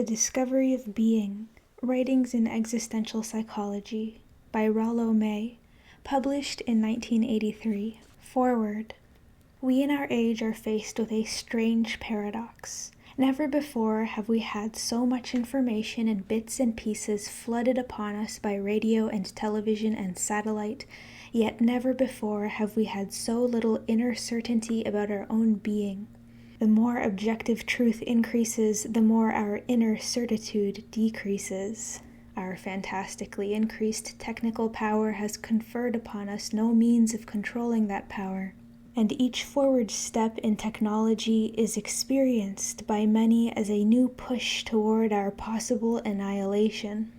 The Discovery of Being, Writings in Existential Psychology, by Rollo May, published in 1983. Foreword. We in our age are faced with a strange paradox. Never before have we had so much information in bits and pieces flooded upon us by radio and television and satellite, yet never before have we had so little inner certainty about our own being. The more objective truth increases, the more our inner certitude decreases. Our fantastically increased technical power has conferred upon us no means of controlling that power, and each forward step in technology is experienced by many as a new push toward our possible annihilation.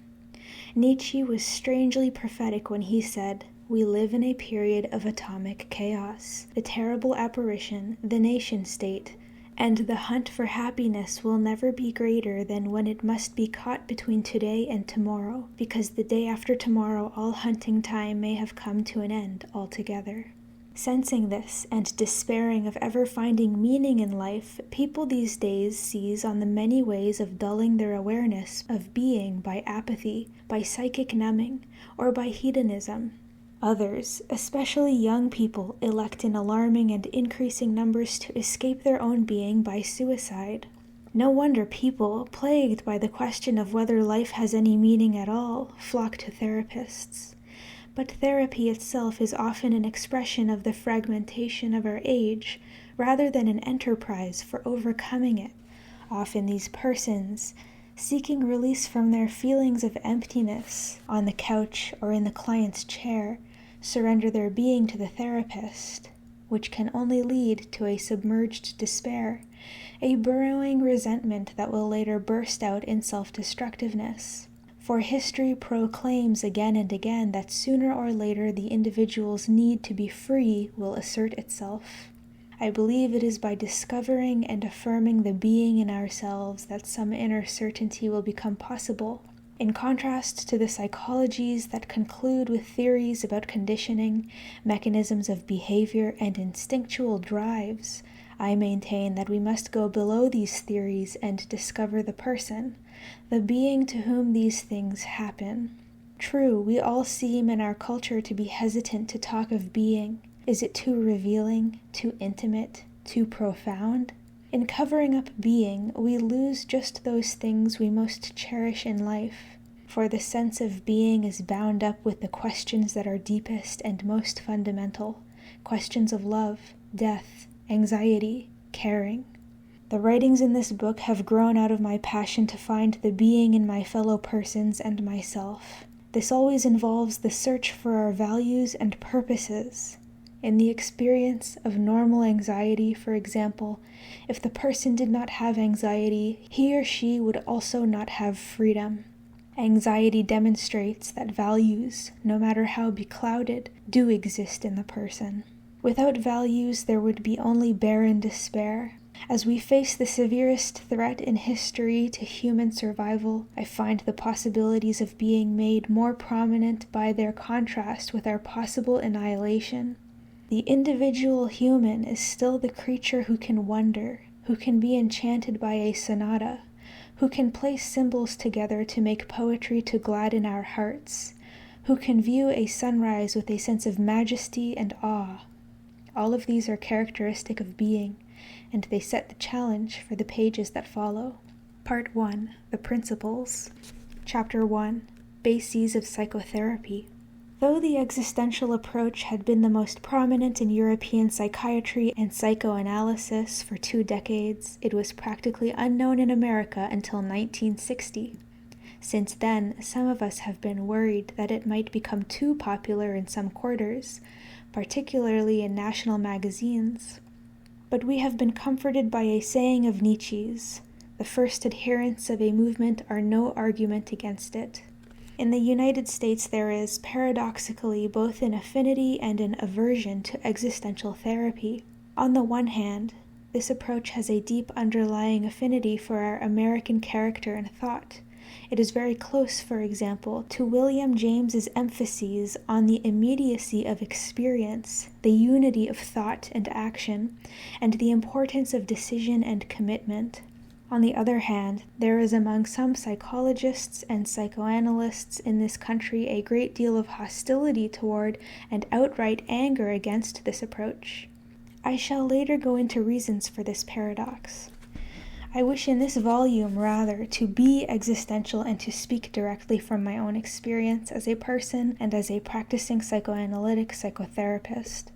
Nietzsche was strangely prophetic when he said, "We live in a period of atomic chaos. The terrible apparition, the nation-state, and the hunt for happiness will never be greater than when it must be caught between today and tomorrow, because the day after tomorrow all hunting time may have come to an end altogether." Sensing this, and despairing of ever finding meaning in life, people these days seize on the many ways of dulling their awareness of being by apathy, by psychic numbing, or by hedonism. Others, especially young people, elect in alarming and increasing numbers to escape their own being by suicide. No wonder people, plagued by the question of whether life has any meaning at all, flock to therapists. But therapy itself is often an expression of the fragmentation of our age, rather than an enterprise for overcoming it. Often these persons, seeking release from their feelings of emptiness, on the couch or in the client's chair, surrender their being to the therapist, which can only lead to a submerged despair, a burrowing resentment that will later burst out in self-destructiveness. For history proclaims again and again that sooner or later the individual's need to be free will assert itself. I believe it is by discovering and affirming the being in ourselves that some inner certainty will become possible. In contrast to the psychologies that conclude with theories about conditioning, mechanisms of behavior, and instinctual drives, I maintain that we must go below these theories and discover the person, the being to whom these things happen. True, we all seem in our culture to be hesitant to talk of being. Is it too revealing, too intimate, too profound? In covering up being, we lose just those things we most cherish in life, for the sense of being is bound up with the questions that are deepest and most fundamental, questions of love, death, anxiety, caring. The writings in this book have grown out of my passion to find the being in my fellow persons and myself. This always involves the search for our values and purposes. In the experience of normal anxiety, for example, if the person did not have anxiety, he or she would also not have freedom. Anxiety demonstrates that values, no matter how beclouded, do exist in the person. Without values, there would be only barren despair. As we face the severest threat in history to human survival, I find the possibilities of being made more prominent by their contrast with our possible annihilation. The individual human is still the creature who can wonder, who can be enchanted by a sonata, who can place symbols together to make poetry to gladden our hearts, who can view a sunrise with a sense of majesty and awe. All of these are characteristic of being, and they set the challenge for the pages that follow. Part 1. The Principles. Chapter 1. Bases of Psychotherapy. Though the existential approach had been the most prominent in European psychiatry and psychoanalysis for 2 decades, it was practically unknown in America until 1960. Since then, some of us have been worried that it might become too popular in some quarters, particularly in national magazines. But we have been comforted by a saying of Nietzsche's, "The first adherents of a movement are no argument against it." In the United States there is, paradoxically, both an affinity and an aversion to existential therapy. On the one hand, this approach has a deep underlying affinity for our American character and thought. It is very close, for example, to William James's emphases on the immediacy of experience, the unity of thought and action, and the importance of decision and commitment. On the other hand, there is among some psychologists and psychoanalysts in this country a great deal of hostility toward and outright anger against this approach. I shall later go into reasons for this paradox. I wish in this volume, rather, to be existential and to speak directly from my own experience as a person and as a practicing psychoanalytic psychotherapist.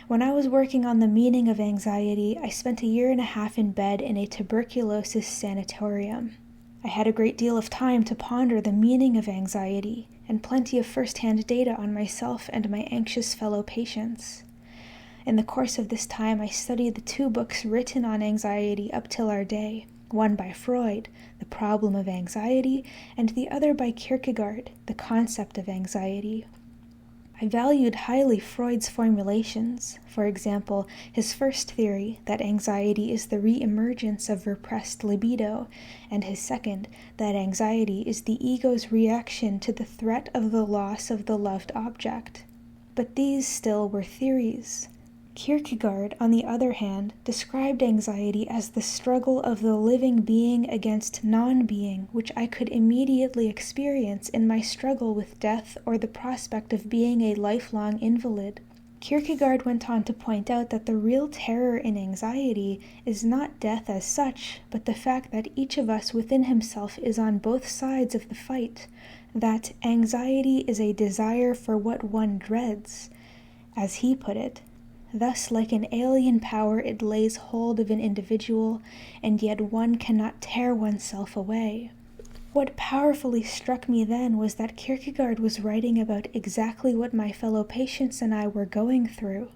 When I was working on the meaning of anxiety, I spent 1.5 years in bed in a tuberculosis sanatorium. I had a great deal of time to ponder the meaning of anxiety, and plenty of first-hand data on myself and my anxious fellow patients. In the course of this time, I studied the 2 books written on anxiety up till our day, one by Freud, The Problem of Anxiety, and the other by Kierkegaard, The Concept of Anxiety. I valued highly Freud's formulations, for example, his first theory that anxiety is the re-emergence of repressed libido, and his second, that anxiety is the ego's reaction to the threat of the loss of the loved object. But these still were theories. Kierkegaard, on the other hand, described anxiety as the struggle of the living being against non-being, which I could immediately experience in my struggle with death or the prospect of being a lifelong invalid. Kierkegaard went on to point out that the real terror in anxiety is not death as such, but the fact that each of us within himself is on both sides of the fight, that anxiety is a desire for what one dreads. As he put it, thus, like an alien power, it lays hold of an individual, and yet one cannot tear oneself away. What powerfully struck me then was that Kierkegaard was writing about exactly what my fellow patients and I were going through.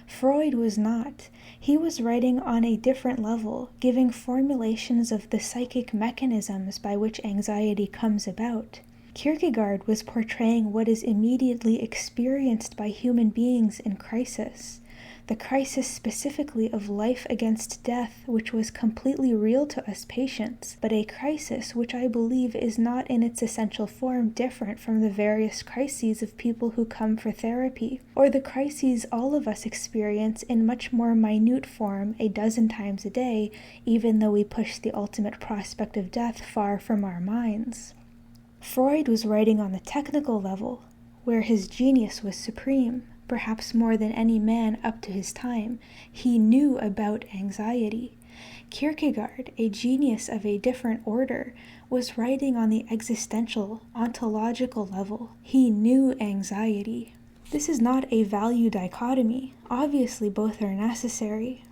Freud was not. He was writing on a different level, giving formulations of the psychic mechanisms by which anxiety comes about. Kierkegaard was portraying what is immediately experienced by human beings in crisis. The crisis specifically of life against death, which was completely real to us patients, but a crisis which I believe is not in its essential form different from the various crises of people who come for therapy, or the crises all of us experience in much more minute form 12 times a day, even though we push the ultimate prospect of death far from our minds. Freud was writing on the technical level, where his genius was supreme. Perhaps more than any man up to his time, he knew about anxiety. Kierkegaard, a genius of a different order, was writing on the existential, ontological level. He knew anxiety. This is not a value dichotomy. Obviously, both are necessary.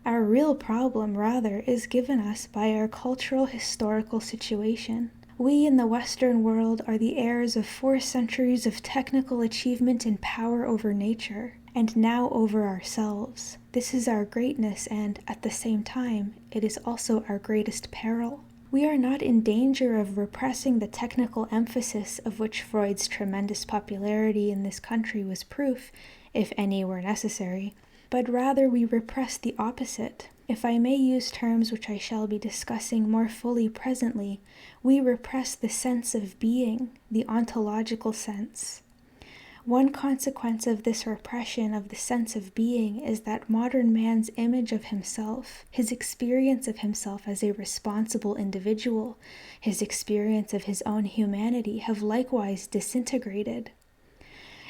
Our real problem, rather, is given us by our cultural historical situation. We in the Western world are the heirs of 4 centuries of technical achievement and power over nature, and now over ourselves. This is our greatness, and, at the same time, it is also our greatest peril. We are not in danger of repressing the technical emphasis of which Freud's tremendous popularity in this country was proof, if any were necessary, but rather we repress the opposite. If I may use terms which I shall be discussing more fully presently, we repress the sense of being, the ontological sense. One consequence of this repression of the sense of being is that modern man's image of himself, his experience of himself as a responsible individual, his experience of his own humanity have likewise disintegrated.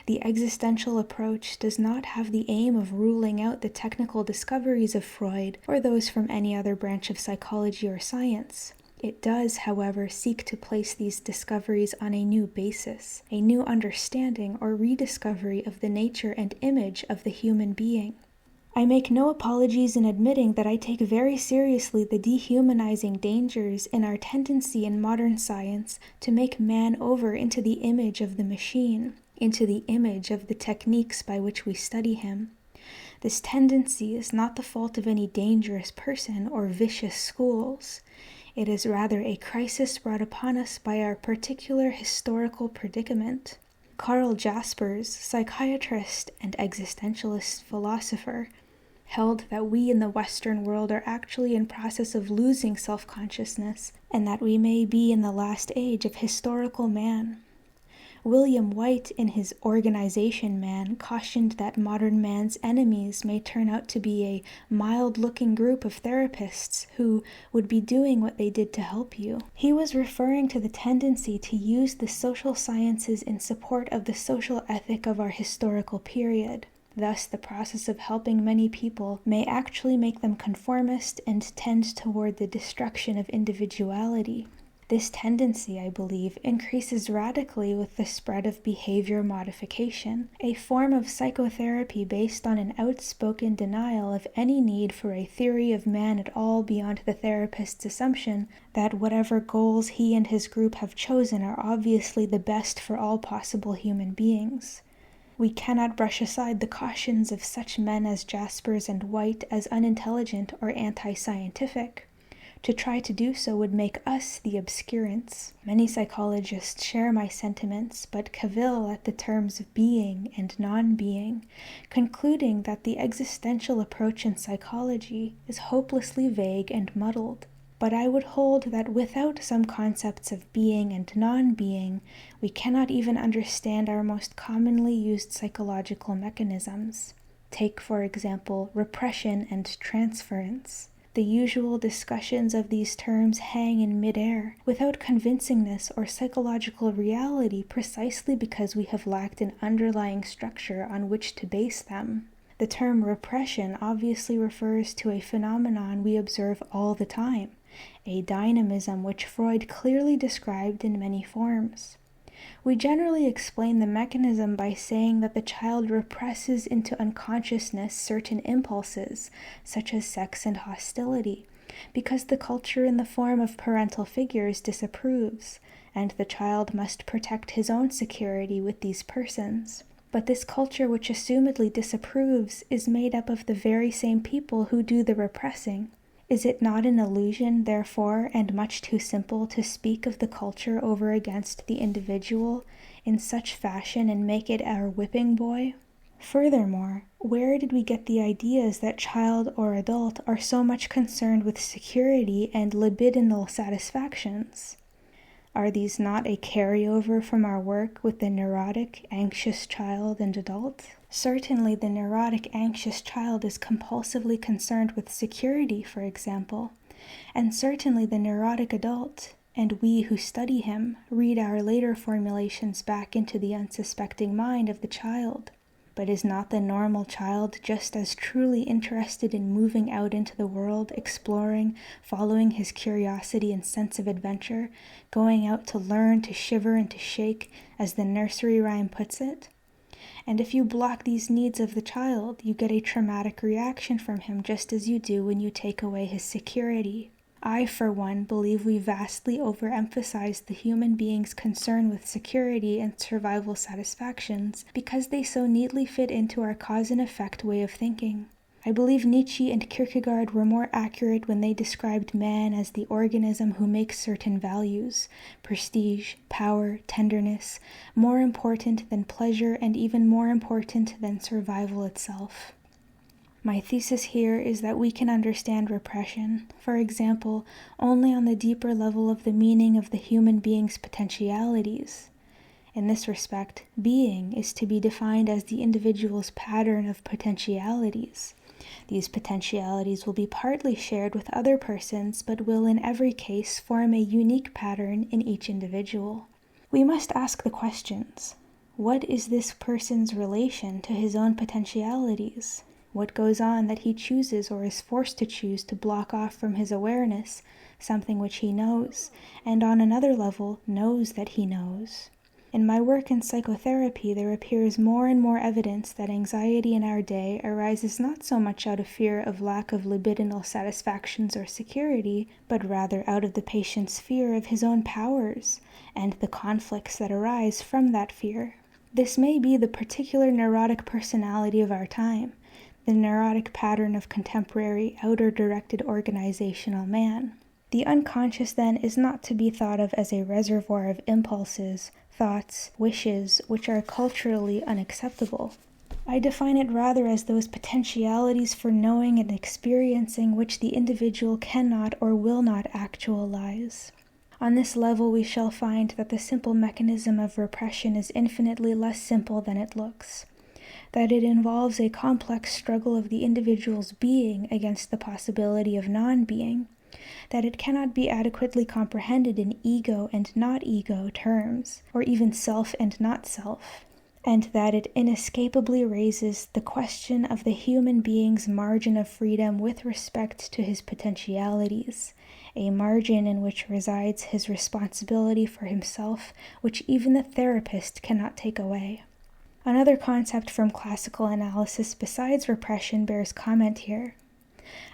The existential approach does not have the aim of ruling out the technical discoveries of Freud or those from any other branch of psychology or science. It does, however, seek to place these discoveries on a new basis, a new understanding or rediscovery of the nature and image of the human being. I make no apologies in admitting that I take very seriously the dehumanizing dangers in our tendency in modern science to make man over into the image of the machine, into the image of the techniques by which we study him. This tendency is not the fault of any dangerous person or vicious schools. It is rather a crisis brought upon us by our particular historical predicament. Karl Jaspers, psychiatrist and existentialist philosopher, held that we in the Western world are actually in process of losing self-consciousness, and that we may be in the last age of historical man. William White, in his Organization Man, cautioned that modern man's enemies may turn out to be a mild-looking group of therapists who would be doing what they did to help you. He was referring to the tendency to use the social sciences in support of the social ethic of our historical period. Thus, the process of helping many people may actually make them conformist and tend toward the destruction of individuality. This tendency, I believe, increases radically with the spread of behavior modification, a form of psychotherapy based on an outspoken denial of any need for a theory of man at all beyond the therapist's assumption that whatever goals he and his group have chosen are obviously the best for all possible human beings. We cannot brush aside the cautions of such men as Jaspers and White as unintelligent or anti-scientific. To try to do so would make us the obscurants. Many psychologists share my sentiments, but cavil at the terms of being and non-being, concluding that the existential approach in psychology is hopelessly vague and muddled. But I would hold that without some concepts of being and non-being, we cannot even understand our most commonly used psychological mechanisms. Take, for example, repression and transference. The usual discussions of these terms hang in midair, without convincingness or psychological reality, precisely because we have lacked an underlying structure on which to base them. The term repression obviously refers to a phenomenon we observe all the time, a dynamism which Freud clearly described in many forms. We generally explain the mechanism by saying that the child represses into unconsciousness certain impulses, such as sex and hostility, because the culture in the form of parental figures disapproves, and the child must protect his own security with these persons. But this culture which assumedly disapproves is made up of the very same people who do the repressing. Is it not an illusion, therefore, and much too simple to speak of the culture over against the individual in such fashion and make it our whipping boy? Furthermore, where did we get the ideas that child or adult are so much concerned with security and libidinal satisfactions? Are these not a carryover from our work with the neurotic, anxious child and adult? Certainly the neurotic, anxious child is compulsively concerned with security, for example, and certainly the neurotic adult, and we who study him, read our later formulations back into the unsuspecting mind of the child. But is not the normal child just as truly interested in moving out into the world, exploring, following his curiosity and sense of adventure, going out to learn, to shiver and to shake, as the nursery rhyme puts it? And if you block these needs of the child, you get a traumatic reaction from him just as you do when you take away his security. I, for one, believe we vastly overemphasize the human being's concern with security and survival satisfactions because they so neatly fit into our cause and effect way of thinking. I believe Nietzsche and Kierkegaard were more accurate when they described man as the organism who makes certain values, prestige, power, tenderness, more important than pleasure and even more important than survival itself. My thesis here is that we can understand repression, for example, only on the deeper level of the meaning of the human being's potentialities. In this respect, being is to be defined as the individual's pattern of potentialities. These potentialities will be partly shared with other persons, but will in every case form a unique pattern in each individual. We must ask the questions. What is this person's relation to his own potentialities? What goes on that he chooses or is forced to choose to block off from his awareness, something which he knows, and on another level knows that he knows? In my work in psychotherapy, there appears more and more evidence that anxiety in our day arises not so much out of fear of lack of libidinal satisfactions or security, but rather out of the patient's fear of his own powers and the conflicts that arise from that fear. This may be the particular neurotic personality of our time, the neurotic pattern of contemporary, outer-directed organizational man. The unconscious, then, is not to be thought of as a reservoir of impulses, thoughts, wishes, which are culturally unacceptable. I define it rather as those potentialities for knowing and experiencing which the individual cannot or will not actualize. On this level, we shall find that the simple mechanism of repression is infinitely less simple than it looks, that it involves a complex struggle of the individual's being against the possibility of non-being, that it cannot be adequately comprehended in ego and not ego terms, or even self and not self, and that it inescapably raises the question of the human being's margin of freedom with respect to his potentialities, a margin in which resides his responsibility for himself, which even the therapist cannot take away. Another concept from classical analysis besides repression bears comment here.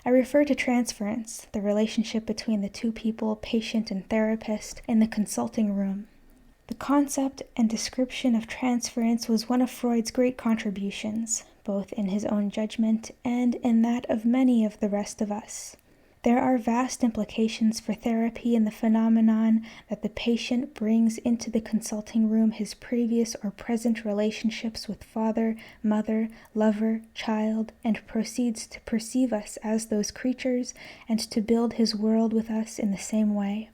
I refer to transference, the relationship between the two people, patient and therapist, in the consulting room. The concept and description of transference was one of Freud's great contributions, both in his own judgment and in that of many of the rest of us. There are vast implications for therapy in the phenomenon that the patient brings into the consulting room his previous or present relationships with father, mother, lover, child, and proceeds to perceive us as those creatures and to build his world with us in the same way.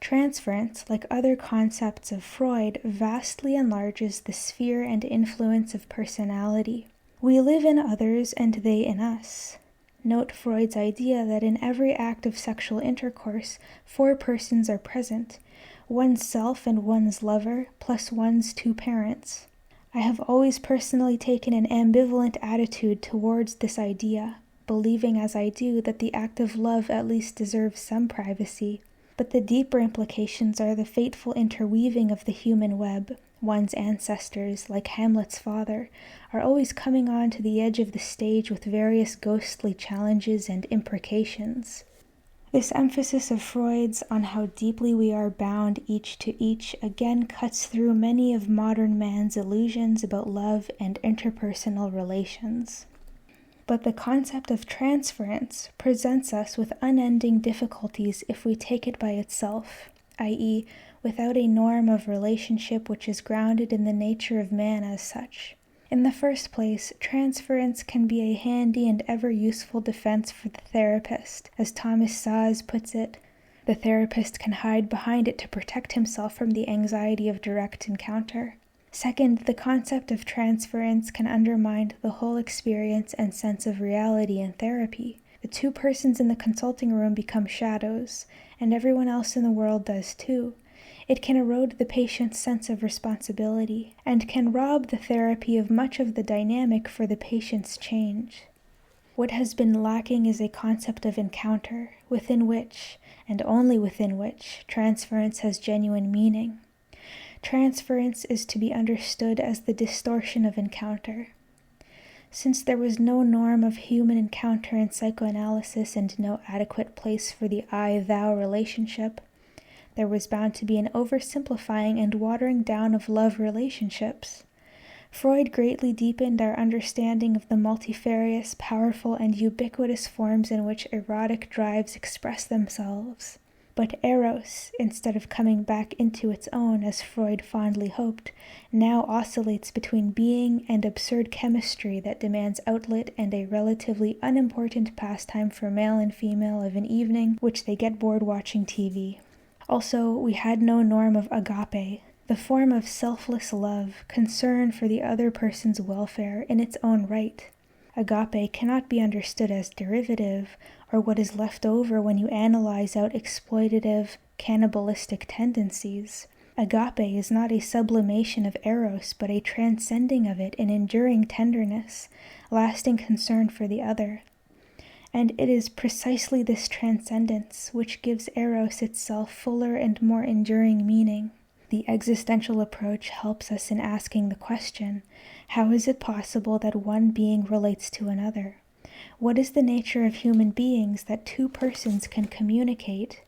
Transference, like other concepts of Freud, vastly enlarges the sphere and influence of personality. We live in others and they in us. Note Freud's idea that in every act of sexual intercourse, 4 persons are present, one's self and one's lover, plus one's 2 parents. I have always personally taken an ambivalent attitude towards this idea, believing as I do that the act of love at least deserves some privacy. But the deeper implications are the fateful interweaving of the human web. One's ancestors, like Hamlet's father, are always coming on to the edge of the stage with various ghostly challenges and imprecations. This emphasis of Freud's on how deeply we are bound each to each again cuts through many of modern man's illusions about love and interpersonal relations. But the concept of transference presents us with unending difficulties if we take it by itself, i.e., without a norm of relationship which is grounded in the nature of man as such. In the first place, transference can be a handy and ever-useful defense for the therapist. As Thomas Szasz puts it, the therapist can hide behind it to protect himself from the anxiety of direct encounter. Second, the concept of transference can undermine the whole experience and sense of reality in therapy. The 2 persons in the consulting room become shadows, and everyone else in the world does too. It can erode the patient's sense of responsibility, and can rob the therapy of much of the dynamic for the patient's change. What has been lacking is a concept of encounter, within which, and only within which, transference has genuine meaning. Transference is to be understood as the distortion of encounter. Since there was no norm of human encounter in psychoanalysis and no adequate place for the I-thou relationship, there was bound to be an oversimplifying and watering down of love relationships. Freud greatly deepened our understanding of the multifarious, powerful, and ubiquitous forms in which erotic drives express themselves. But Eros, instead of coming back into its own as Freud fondly hoped, now oscillates between being and absurd chemistry that demands outlet and a relatively unimportant pastime for male and female of an evening which they get bored watching TV. Also, we had no norm of agape, the form of selfless love, concern for the other person's welfare in its own right. Agape cannot be understood as derivative, or what is left over when you analyze out exploitative, cannibalistic tendencies. Agape is not a sublimation of eros, but a transcending of it in enduring tenderness, lasting concern for the other. And it is precisely this transcendence which gives eros itself fuller and more enduring meaning. The existential approach helps us in asking the question, how is it possible that one being relates to another? What is the nature of human beings that 2 persons can communicate,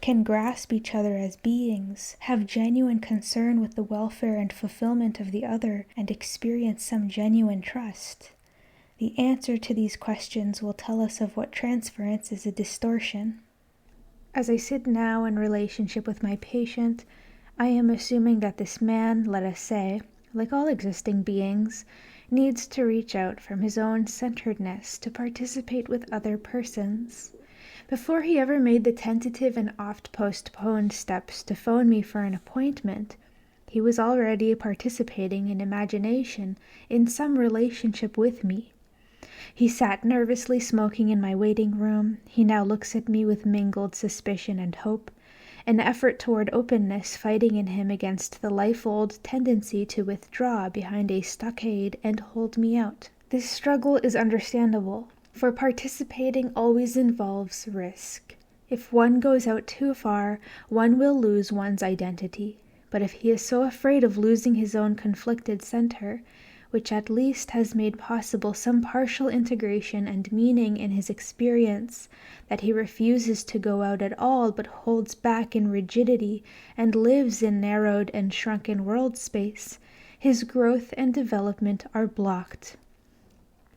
can grasp each other as beings, have genuine concern with the welfare and fulfillment of the other, and experience some genuine trust? The answer to these questions will tell us of what transference is a distortion. As I sit now in relationship with my patient, I am assuming that this man, let us say, like all existing beings, needs to reach out from his own centeredness to participate with other persons. Before he ever made the tentative and oft-postponed steps to phone me for an appointment, he was already participating in imagination in some relationship with me. He sat nervously smoking in my waiting room. He now looks at me with mingled suspicion and hope, an effort toward openness fighting in him against the life-old tendency to withdraw behind a stockade and hold me out. This struggle is understandable, for participating always involves risk. If one goes out too far, one will lose one's identity. But if he is so afraid of losing his own conflicted center, which at least has made possible some partial integration and meaning in his experience, that he refuses to go out at all but holds back in rigidity and lives in narrowed and shrunken world space, his growth and development are blocked.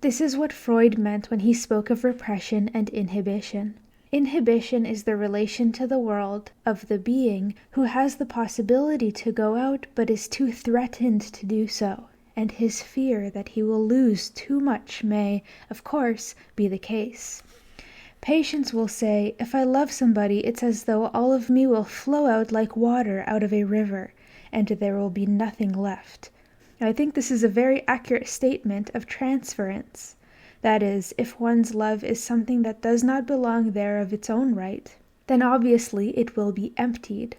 This is what Freud meant when he spoke of repression and inhibition. Inhibition is the relation to the world of the being who has the possibility to go out but is too threatened to do so, and his fear that he will lose too much may, of course, be the case. Patients will say, if I love somebody, it's as though all of me will flow out like water out of a river, and there will be nothing left. I think this is a very accurate statement of transference. That is, if one's love is something that does not belong there of its own right, then obviously it will be emptied.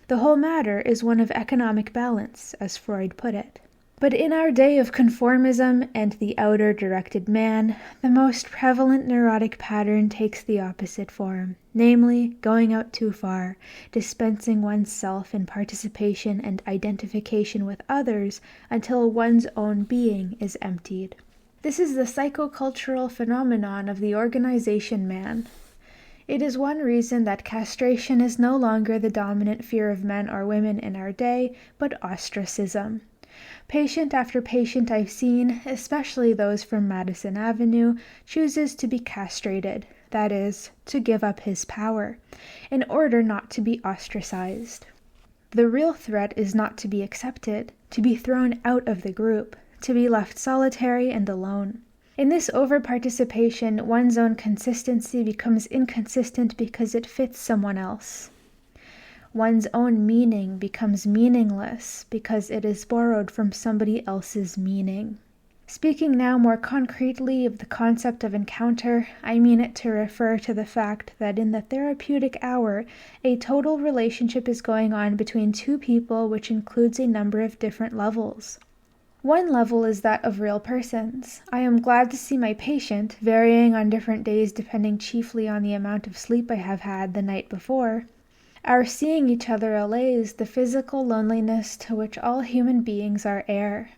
The whole matter is one of economic balance, as Freud put it. But in our day of conformism and the outer-directed man, the most prevalent neurotic pattern takes the opposite form, namely, going out too far, dispensing oneself in participation and identification with others until one's own being is emptied. This is the psychocultural phenomenon of the organization man. It is one reason that castration is no longer the dominant fear of men or women in our day, but ostracism. Patient after patient I've seen, especially those from Madison Avenue, chooses to be castrated, that is, to give up his power, in order not to be ostracized. The real threat is not to be accepted, to be thrown out of the group, to be left solitary and alone. In this over-participation, one's own consistency becomes inconsistent because it fits someone else. One's own meaning becomes meaningless because it is borrowed from somebody else's meaning. Speaking now more concretely of the concept of encounter, I mean it to refer to the fact that in the therapeutic hour, a total relationship is going on between two people which includes a number of different levels. One level is that of real persons. I am glad to see my patient, varying on different days depending chiefly on the amount of sleep I have had the night before. Our seeing each other allays the physical loneliness to which all human beings are heir.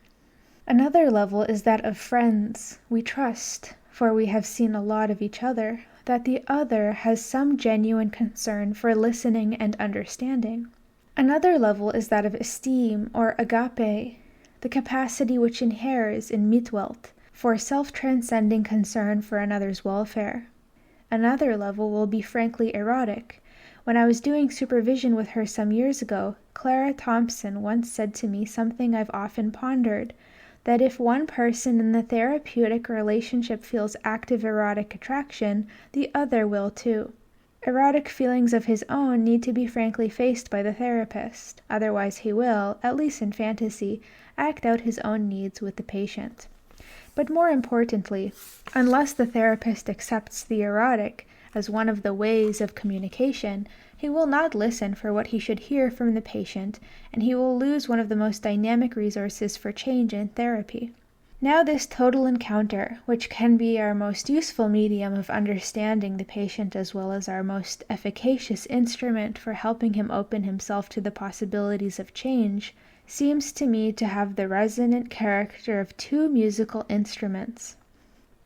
Another level is that of friends. We trust, for we have seen a lot of each other, that the other has some genuine concern for listening and understanding. Another level is that of esteem, or agape, the capacity which inheres in Mitwelt for self-transcending concern for another's welfare. Another level will be frankly erotic. When I was doing supervision with her some years ago, Clara Thompson once said to me something I've often pondered, that if one person in the therapeutic relationship feels active erotic attraction, the other will too. Erotic feelings of his own need to be frankly faced by the therapist, otherwise he will, at least in fantasy, act out his own needs with the patient. But more importantly, unless the therapist accepts the erotic as one of the ways of communication, he will not listen for what he should hear from the patient, and he will lose one of the most dynamic resources for change in therapy. Now this total encounter, which can be our most useful medium of understanding the patient as well as our most efficacious instrument for helping him open himself to the possibilities of change, seems to me to have the resonant character of two musical instruments.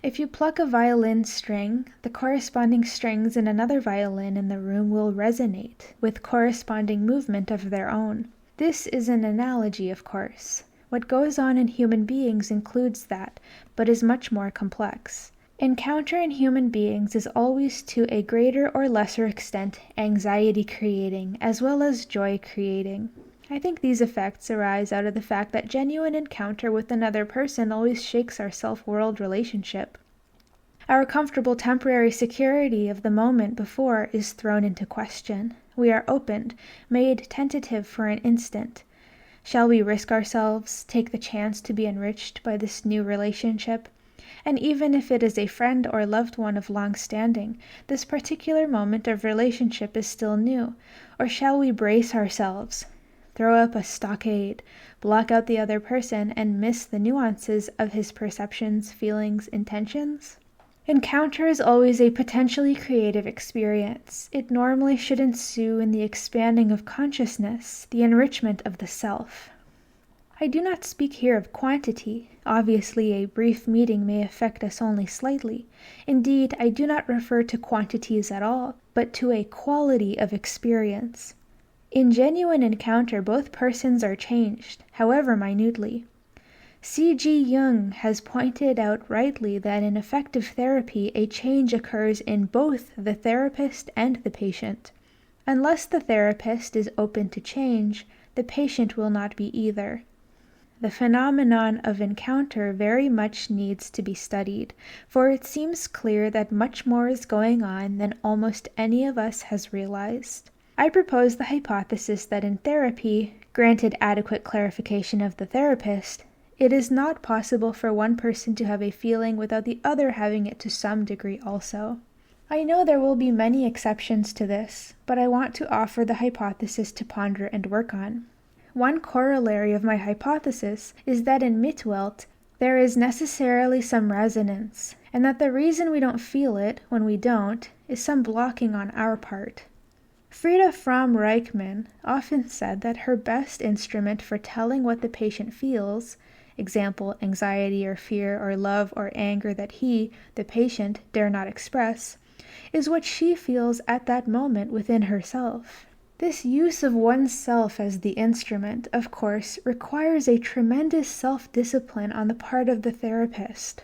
If you pluck a violin string, the corresponding strings in another violin in the room will resonate, with corresponding movement of their own. This is an analogy, of course. What goes on in human beings includes that, but is much more complex. Encounter in human beings is always to a greater or lesser extent anxiety-creating, as well as joy-creating. I think these effects arise out of the fact that genuine encounter with another person always shakes our self-world relationship. Our comfortable temporary security of the moment before is thrown into question. We are opened, made tentative for an instant. Shall we risk ourselves, take the chance to be enriched by this new relationship? And even if it is a friend or loved one of long standing, this particular moment of relationship is still new. Or shall we brace ourselves, throw up a stockade, block out the other person, and miss the nuances of his perceptions, feelings, intentions? Encounter is always a potentially creative experience. It normally should ensue in the expanding of consciousness, the enrichment of the self. I do not speak here of quantity. Obviously, a brief meeting may affect us only slightly. Indeed, I do not refer to quantities at all, but to a quality of experience. In genuine encounter, both persons are changed, however minutely. C.G. Jung has pointed out rightly that in effective therapy, a change occurs in both the therapist and the patient. Unless the therapist is open to change, the patient will not be either. The phenomenon of encounter very much needs to be studied, for it seems clear that much more is going on than almost any of us has realized. I propose the hypothesis that in therapy, granted adequate clarification of the therapist, it is not possible for one person to have a feeling without the other having it to some degree also. I know there will be many exceptions to this, but I want to offer the hypothesis to ponder and work on. One corollary of my hypothesis is that in Mitwelt, there is necessarily some resonance, and that the reason we don't feel it when we don't is some blocking on our part. Frida Fromm-Reichmann often said that her best instrument for telling what the patient feels, example, anxiety or fear or love or anger that he, the patient, dare not express, is what she feels at that moment within herself. This use of oneself as the instrument, of course, requires a tremendous self-discipline on the part of the therapist.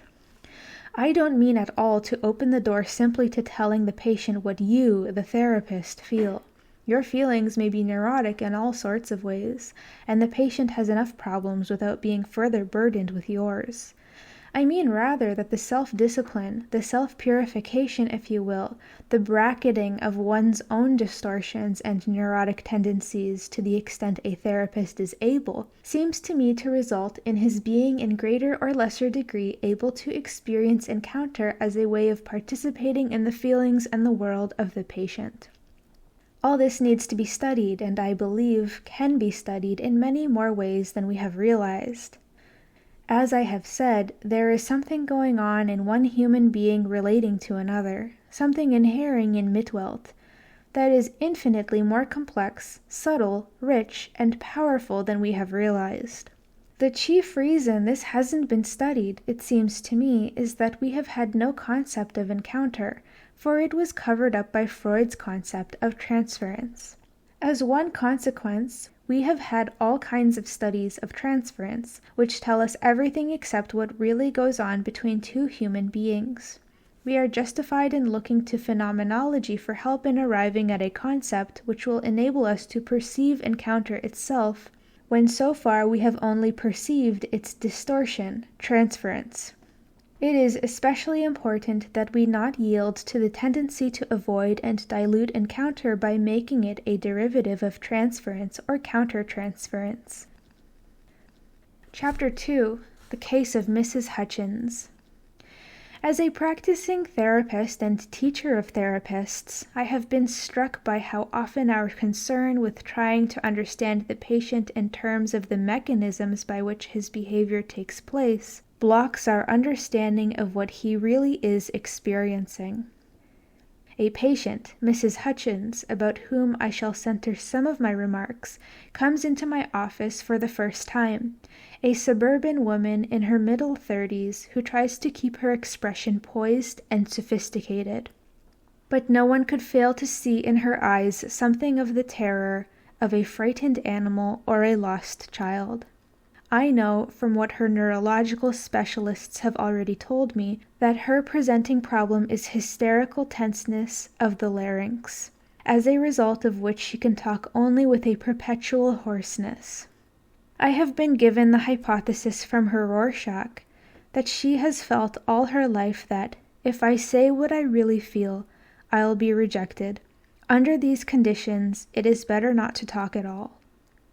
I don't mean at all to open the door simply to telling the patient what you, the therapist, feel. Your feelings may be neurotic in all sorts of ways, and the patient has enough problems without being further burdened with yours. I mean rather that the self-discipline, the self-purification, if you will, the bracketing of one's own distortions and neurotic tendencies to the extent a therapist is able, seems to me to result in his being in greater or lesser degree able to experience encounter as a way of participating in the feelings and the world of the patient. All this needs to be studied, and I believe can be studied in many more ways than we have realized. As I have said, there is something going on in one human being relating to another, something inhering in Mitwelt, that is infinitely more complex, subtle, rich, and powerful than we have realized. The chief reason this hasn't been studied, it seems to me, is that we have had no concept of encounter, for it was covered up by Freud's concept of transference. As one consequence, we have had all kinds of studies of transference, which tell us everything except what really goes on between two human beings. We are justified in looking to phenomenology for help in arriving at a concept which will enable us to perceive encounter itself, when so far we have only perceived its distortion, transference. It is especially important that we not yield to the tendency to avoid and dilute encounter by making it a derivative of transference or countertransference. Chapter 2. The Case of Mrs. Hutchins. As a practicing therapist and teacher of therapists, I have been struck by how often our concern with trying to understand the patient in terms of the mechanisms by which his behavior takes place blocks our understanding of what he really is experiencing. A patient, Mrs. Hutchins, about whom I shall center some of my remarks, comes into my office for the first time, a suburban woman in her middle 30s who tries to keep her expression poised and sophisticated. But no one could fail to see in her eyes something of the terror of a frightened animal or a lost child. I know from what her neurological specialists have already told me that her presenting problem is hysterical tenseness of the larynx, as a result of which she can talk only with a perpetual hoarseness. I have been given the hypothesis from her Rorschach that she has felt all her life that, If I say what I really feel, I'll be rejected. Under these conditions, it is better not to talk at all.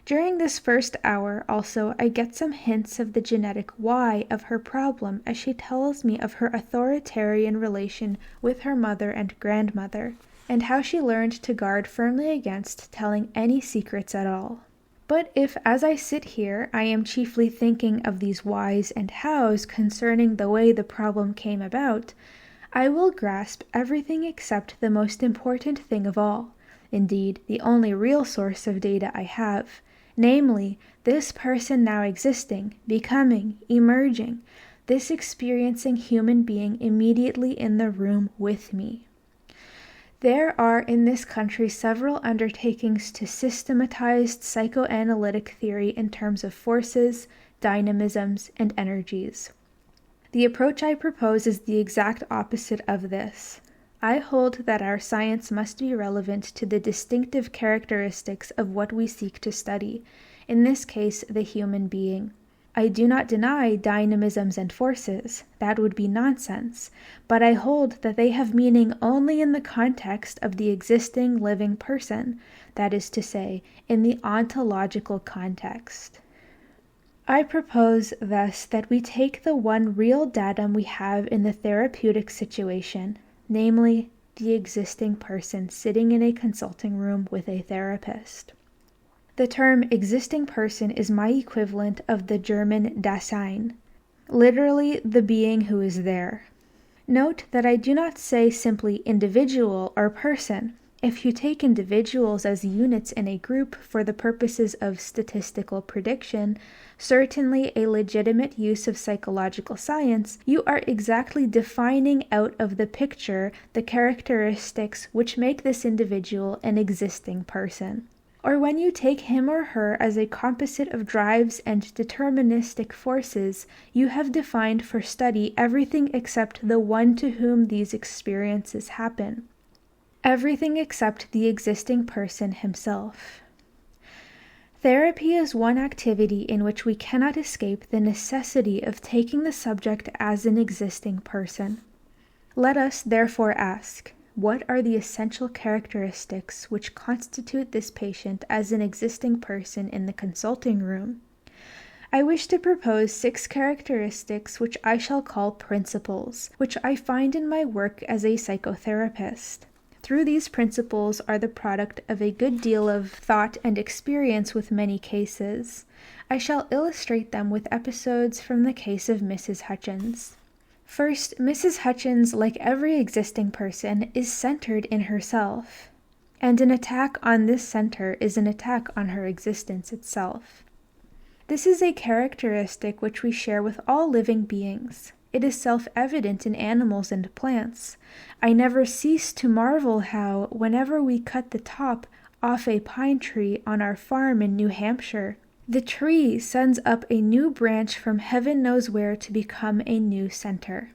During this first hour, also, I get some hints of the genetic why of her problem as she tells me of her authoritarian relation with her mother and grandmother, and how she learned to guard firmly against telling any secrets at all. But if, as I sit here, I am chiefly thinking of these whys and hows concerning the way the problem came about, I will grasp everything except the most important thing of all, indeed, the only real source of data I have, namely, this person now existing, becoming, emerging, this experiencing human being immediately in the room with me. There are in this country several undertakings to systematize psychoanalytic theory in terms of forces, dynamisms, and energies. The approach I propose is the exact opposite of this. I hold that our science must be relevant to the distinctive characteristics of what we seek to study, in this case, the human being. I do not deny dynamisms and forces, that would be nonsense, but I hold that they have meaning only in the context of the existing living person, that is to say, in the ontological context. I propose, thus, that we take the one real datum we have in the therapeutic situation, namely, the existing person sitting in a consulting room with a therapist. The term existing person is my equivalent of the German Dasein, literally the being who is there. Note that I do not say simply individual or person. If you take individuals as units in a group for the purposes of statistical prediction, certainly a legitimate use of psychological science, you are exactly defining out of the picture the characteristics which make this individual an existing person. Or when you take him or her as a composite of drives and deterministic forces, you have defined for study everything except the one to whom these experiences happen. Everything except the existing person himself. Therapy is one activity in which we cannot escape the necessity of taking the subject as an existing person. Let us therefore ask, what are the essential characteristics which constitute this patient as an existing person in the consulting room? I wish to propose 6 characteristics which I shall call principles, which I find in my work as a psychotherapist. Through these principles are the product of a good deal of thought and experience with many cases. I shall illustrate them with episodes from the case of Mrs. Hutchins. First, Mrs. Hutchins, like every existing person, is centered in herself, and an attack on this center is an attack on her existence itself. This is a characteristic which we share with all living beings. It is self-evident in animals and plants. I never cease to marvel how, whenever we cut the top off a pine tree on our farm in New Hampshire, the tree sends up a new branch from heaven knows where to become a new center.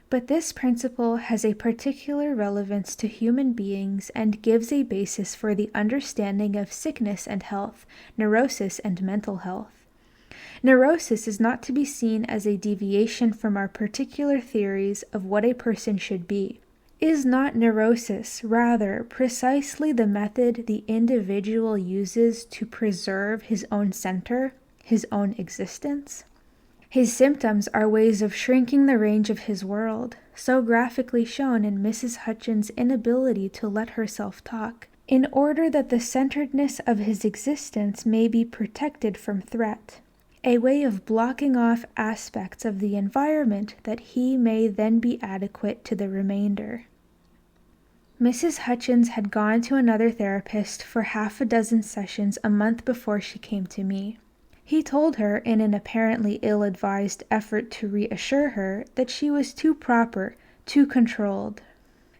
But this principle has a particular relevance to human beings and gives a basis for the understanding of sickness and health, neurosis and mental health. Neurosis is not to be seen as a deviation from our particular theories of what a person should be. Is not neurosis, rather, precisely the method the individual uses to preserve his own center, his own existence? His symptoms are ways of shrinking the range of his world, so graphically shown in Mrs. Hutchins' inability to let herself talk, in order that the centeredness of his existence may be protected from threat. A way of blocking off aspects of the environment that he may then be adequate to the remainder. Mrs. Hutchins had gone to another therapist for 6 sessions a month before she came to me. He told her, in an apparently ill-advised effort to reassure her, that she was too proper, too controlled.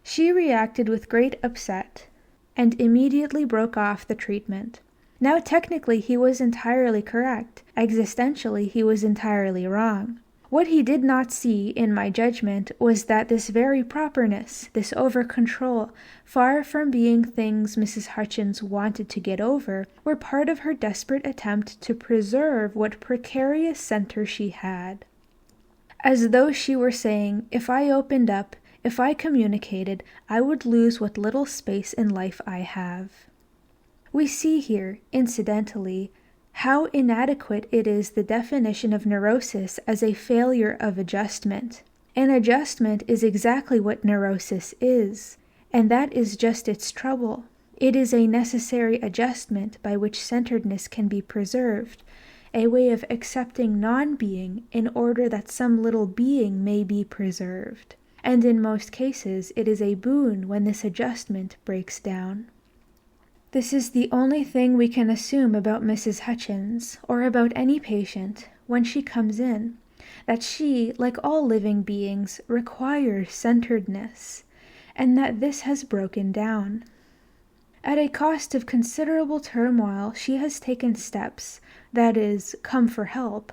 She reacted with great upset, and immediately broke off the treatment. Now technically he was entirely correct. Existentially he was entirely wrong. What he did not see, in my judgment, was that this very properness, this over-control, far from being things Mrs. Hutchins wanted to get over, were part of her desperate attempt to preserve what precarious center she had. As though she were saying, if I opened up, If I communicated, I would lose what little space in life I have. We see here, incidentally, how inadequate it is the definition of neurosis as a failure of adjustment. An adjustment is exactly what neurosis is, and that is just its trouble. It is a necessary adjustment by which centeredness can be preserved, a way of accepting non-being in order that some little being may be preserved. And in most cases, it is a boon when this adjustment breaks down. This is the only thing we can assume about Mrs. Hutchins, or about any patient, when she comes in, that she, like all living beings, requires centeredness, and that this has broken down. At a cost of considerable turmoil, she has taken steps, that is, come for help.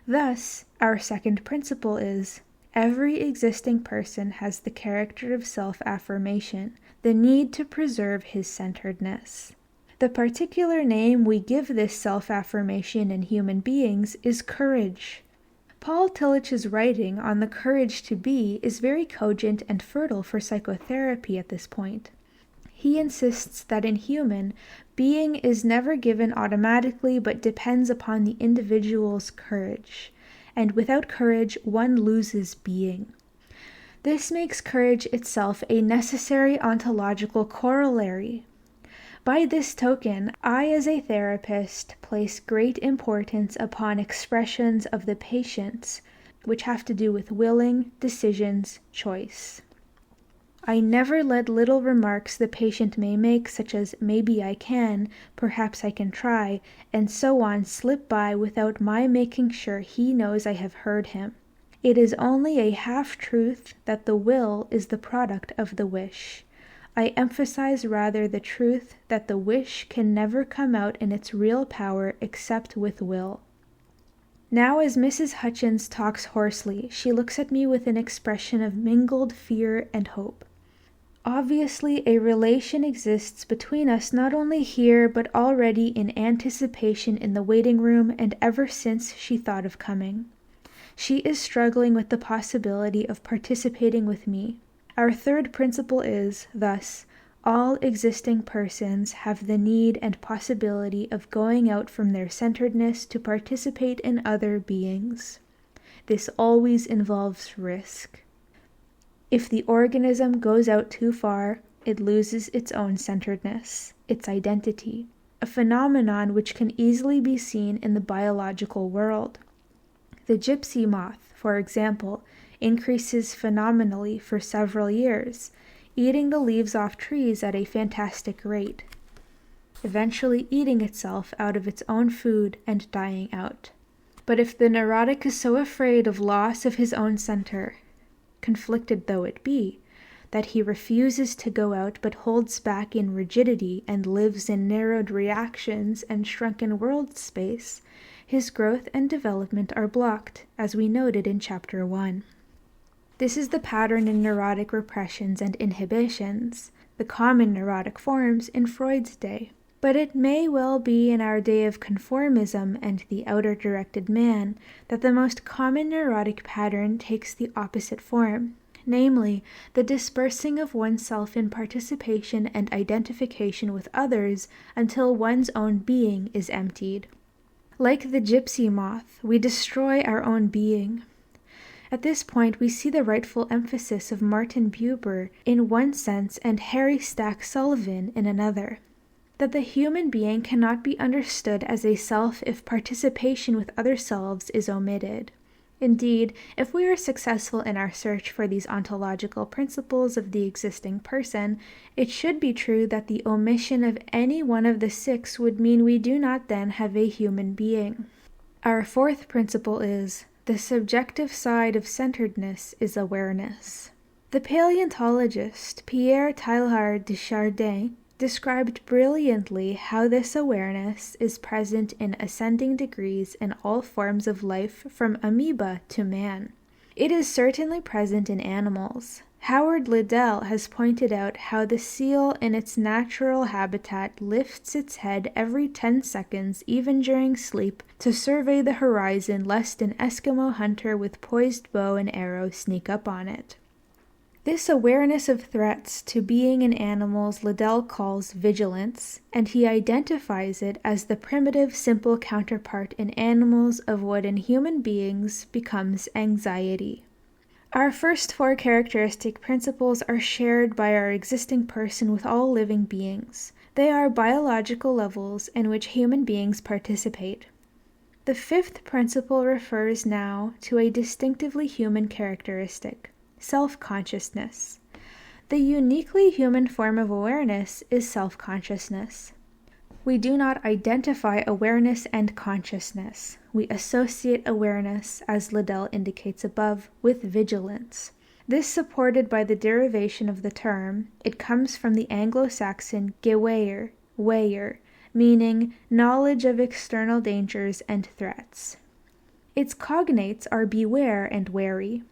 Thus, our second principle is, every existing person has the character of self-affirmation, the need to preserve his centeredness. The particular name we give this self-affirmation in human beings is courage. Paul Tillich's writing on the courage to be is very cogent and fertile for psychotherapy at this point. He insists that in human, being is never given automatically but depends upon the individual's courage, and without courage one loses being. This makes courage itself a necessary ontological corollary. By this token, I as a therapist place great importance upon expressions of the patient's, which have to do with willing, decisions, choice. I never let little remarks the patient may make, such as maybe I can, perhaps I can try, and so on, slip by without my making sure he knows I have heard him. It is only a half-truth that the will is the product of the wish. I emphasize rather the truth that the wish can never come out in its real power except with will. Now as Mrs. Hutchins talks hoarsely, she looks at me with an expression of mingled fear and hope. Obviously, a relation exists between us not only here but already in anticipation in the waiting room and ever since she thought of coming. She is struggling with the possibility of participating with me. Our third principle is, thus, all existing persons have the need and possibility of going out from their centeredness to participate in other beings. This always involves risk. If the organism goes out too far, it loses its own centeredness, its identity, a phenomenon which can easily be seen in the biological world. The gypsy moth, for example, increases phenomenally for several years, eating the leaves off trees at a fantastic rate, eventually eating itself out of its own food and dying out. But if the neurotic is so afraid of loss of his own center, conflicted though it be, that he refuses to go out but holds back in rigidity and lives in narrowed reactions and shrunken world space, his growth and development are blocked, as we noted in Chapter 1. This is the pattern in neurotic repressions and inhibitions, the common neurotic forms in Freud's day. But it may well be in our day of conformism and the outer-directed man that the most common neurotic pattern takes the opposite form, namely, the dispersing of oneself in participation and identification with others until one's own being is emptied. Like the gypsy moth, we destroy our own being. At this point, we see the rightful emphasis of Martin Buber in one sense and Harry Stack Sullivan in another, that the human being cannot be understood as a self if participation with other selves is omitted. Indeed, if we are successful in our search for these ontological principles of the existing person, it should be true that the omission of any one of the six would mean we do not then have a human being. Our fourth principle is, the subjective side of centeredness is awareness. The paleontologist Pierre Teilhard de Chardin described brilliantly how this awareness is present in ascending degrees in all forms of life from amoeba to man. It is certainly present in animals. Howard Liddell has pointed out how the seal in its natural habitat lifts its head every 10 seconds, even during sleep, to survey the horizon lest an Eskimo hunter with poised bow and arrow sneak up on it. This awareness of threats to being in animals Liddell calls vigilance, and he identifies it as the primitive, simple counterpart in animals of what in human beings becomes anxiety. Our first 4 characteristic principles are shared by our existing person with all living beings. They are biological levels in which human beings participate. The 5th principle refers now to a distinctively human characteristic: self-consciousness. The uniquely human form of awareness is self-consciousness. We do not identify awareness and consciousness. We associate awareness, as Liddell indicates above, with vigilance. This supported by the derivation of the term. It comes from the Anglo-Saxon gewaer, weyer, meaning knowledge of external dangers and threats. Its cognates are beware and wary.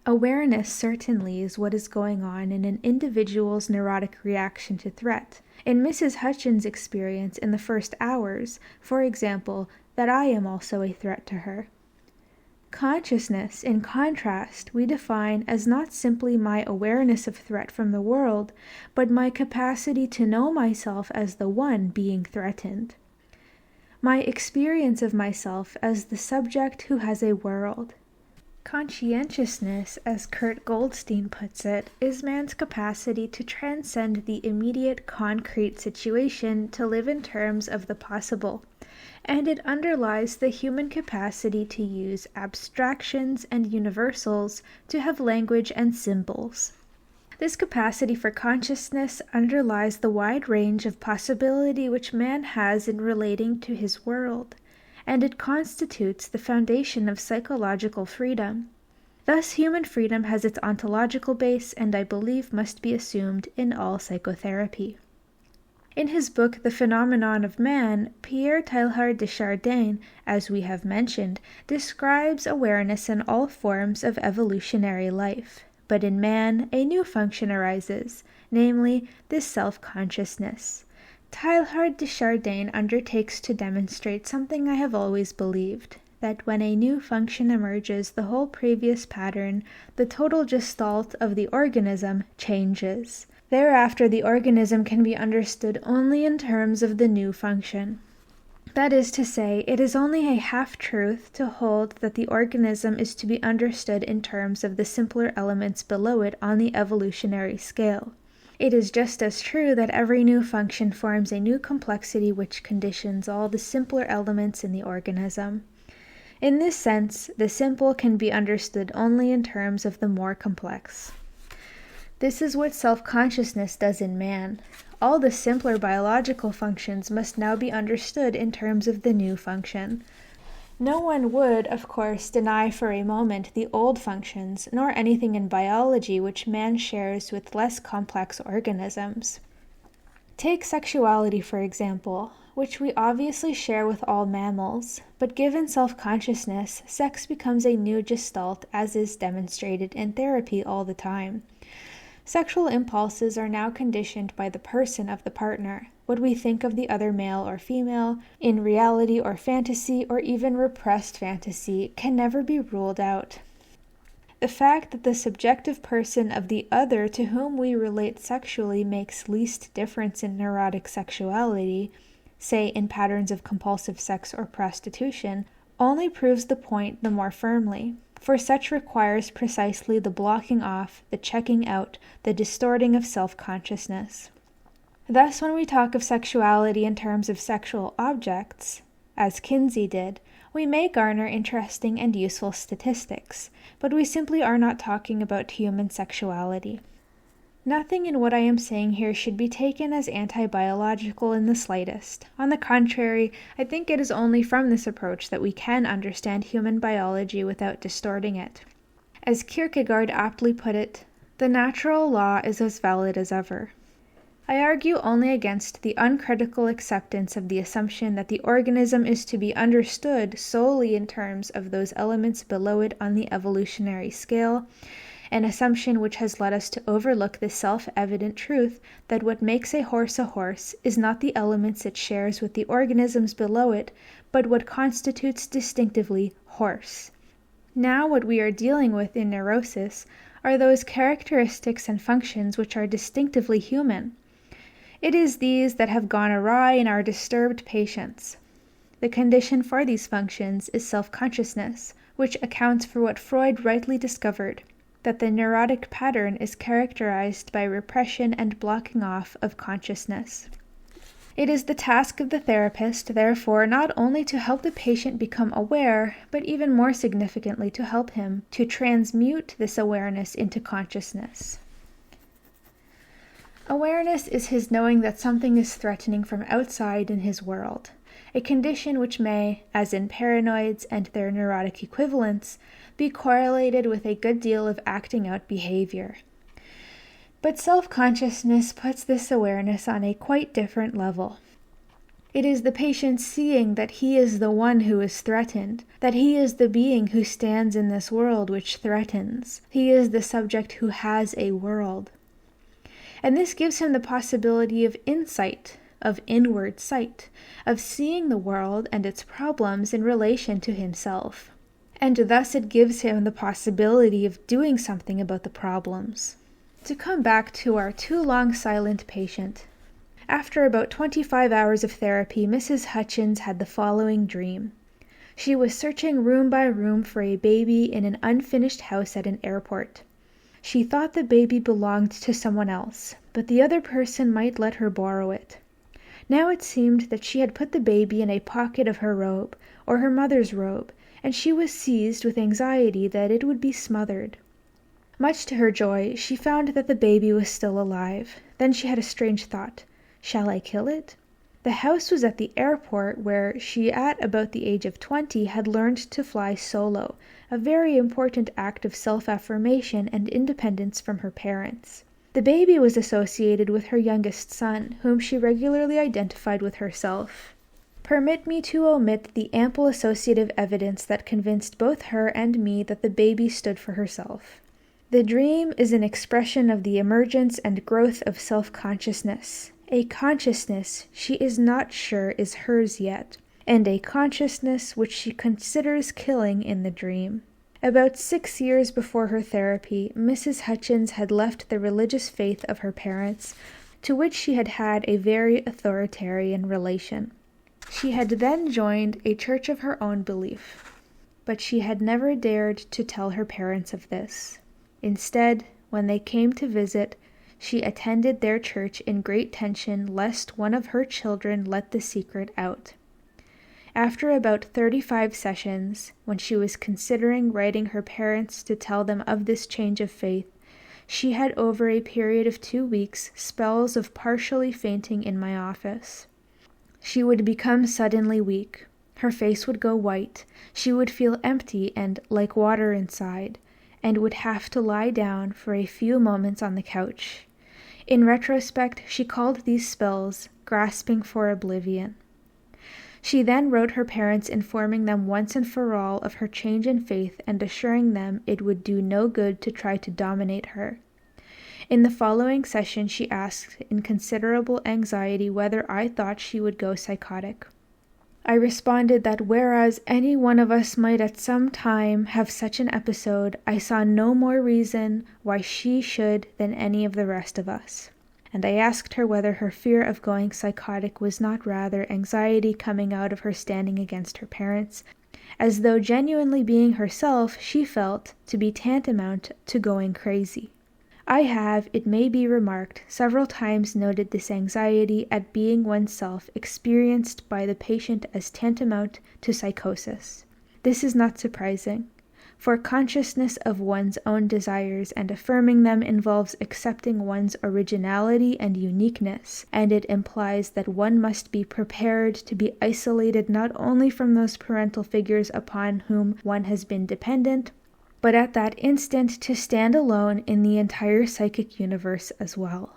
Awareness certainly is what is going on in an individual's neurotic reaction to threat. In Mrs. Hutchins' experience in the first hours, for example, that I am also a threat to her. Consciousness, in contrast, we define as not simply my awareness of threat from the world, but my capacity to know myself as the one being threatened. My experience of myself as the subject who has a world. Conscientiousness, as Kurt Goldstein puts it, is man's capacity to transcend the immediate concrete situation to live in terms of the possible, and it underlies the human capacity to use abstractions and universals to have language and symbols. This capacity for consciousness underlies the wide range of possibility which man has in relating to his world, and it constitutes the foundation of psychological freedom. Thus, human freedom has its ontological base and I believe must be assumed in all psychotherapy. In his book The Phenomenon of Man, Pierre Teilhard de Chardin, as we have mentioned, describes awareness in all forms of evolutionary life. But in man, a new function arises, namely this self-consciousness. Teilhard de Chardin undertakes to demonstrate something I have always believed, that when a new function emerges, the whole previous pattern, the total gestalt of the organism, changes. Thereafter, the organism can be understood only in terms of the new function. That is to say, it is only a half-truth to hold that the organism is to be understood in terms of the simpler elements below it on the evolutionary scale. It is just as true that every new function forms a new complexity which conditions all the simpler elements in the organism. In this sense, the simple can be understood only in terms of the more complex. This is what self-consciousness does in man. All the simpler biological functions must now be understood in terms of the new function. No one would, of course, deny for a moment the old functions, nor anything in biology which man shares with less complex organisms. Take sexuality, for example, which we obviously share with all mammals, but given self-consciousness, sex becomes a new gestalt, as is demonstrated in therapy all the time. Sexual impulses are now conditioned by the person of the partner. What we think of the other male or female, in reality or fantasy, or even repressed fantasy, can never be ruled out. The fact that the subjective person of the other to whom we relate sexually makes least difference in neurotic sexuality, say in patterns of compulsive sex or prostitution, only proves the point the more firmly. For such requires precisely the blocking off, the checking out, the distorting of self-consciousness. Thus, when we talk of sexuality in terms of sexual objects, as Kinsey did, we may garner interesting and useful statistics, but we simply are not talking about human sexuality. Nothing in what I am saying here should be taken as anti-biological in the slightest. On the contrary, I think it is only from this approach that we can understand human biology without distorting it. As Kierkegaard aptly put it, the natural law is as valid as ever. I argue only against the uncritical acceptance of the assumption that the organism is to be understood solely in terms of those elements below it on the evolutionary scale, an assumption which has led us to overlook the self-evident truth that what makes a horse is not the elements it shares with the organisms below it, but what constitutes distinctively horse. Now what we are dealing with in neurosis are those characteristics and functions which are distinctively human. It is these that have gone awry in our disturbed patients. The condition for these functions is self-consciousness, which accounts for what Freud rightly discovered, that the neurotic pattern is characterized by repression and blocking off of consciousness. It is the task of the therapist, therefore, not only to help the patient become aware, but even more significantly to help him to transmute this awareness into consciousness. Awareness is his knowing that something is threatening from outside in his world, a condition which may, as in paranoids and their neurotic equivalents, be correlated with a good deal of acting out behavior. But self-consciousness puts this awareness on a quite different level. It is the patient seeing that he is the one who is threatened, that he is the being who stands in this world which threatens. He is the subject who has a world. And this gives him the possibility of insight, of inward sight, of seeing the world and its problems in relation to himself. And thus it gives him the possibility of doing something about the problems. To come back to our too long silent patient. After about 25 hours of therapy, Mrs. Hutchins had the following dream. She was searching room by room for a baby in an unfinished house at an airport. She thought the baby belonged to someone else, but the other person might let her borrow it. Now it seemed that she had put the baby in a pocket of her robe, or her mother's robe, and she was seized with anxiety that it would be smothered. Much to her joy, she found that the baby was still alive. Then she had a strange thought. Shall I kill it? The house was at the airport where she, at about the age of 20, had learned to fly solo, a very important act of self-affirmation and independence from her parents. The baby was associated with her youngest son, whom she regularly identified with herself. Permit me to omit the ample associative evidence that convinced both her and me that the baby stood for herself. The dream is an expression of the emergence and growth of self-consciousness, a consciousness she is not sure is hers yet, and a consciousness which she considers killing in the dream. About 6 years before her therapy, Mrs. Hutchins had left the religious faith of her parents, to which she had had a very authoritarian relation. She had then joined a church of her own belief, but she had never dared to tell her parents of this. Instead, when they came to visit, she attended their church in great tension lest one of her children let the secret out. After about 35 sessions, when she was considering writing her parents to tell them of this change of faith, she had over a period of 2 weeks spells of partially fainting in my office. She would become suddenly weak. Her face would go white. She would feel empty and like water inside, and would have to lie down for a few moments on the couch. In retrospect, she called these spells grasping for oblivion. She then wrote her parents informing them once and for all of her change in faith and assuring them it would do no good to try to dominate her. In the following session, she asked in considerable anxiety whether I thought she would go psychotic. I responded that whereas any one of us might at some time have such an episode, I saw no more reason why she should than any of the rest of us. And I asked her whether her fear of going psychotic was not rather anxiety coming out of her standing against her parents, as though genuinely being herself she felt to be tantamount to going crazy. I have, it may be remarked, several times noted this anxiety at being oneself experienced by the patient as tantamount to psychosis. This is not surprising, for consciousness of one's own desires and affirming them involves accepting one's originality and uniqueness, and it implies that one must be prepared to be isolated not only from those parental figures upon whom one has been dependent, but at that instant to stand alone in the entire psychic universe as well.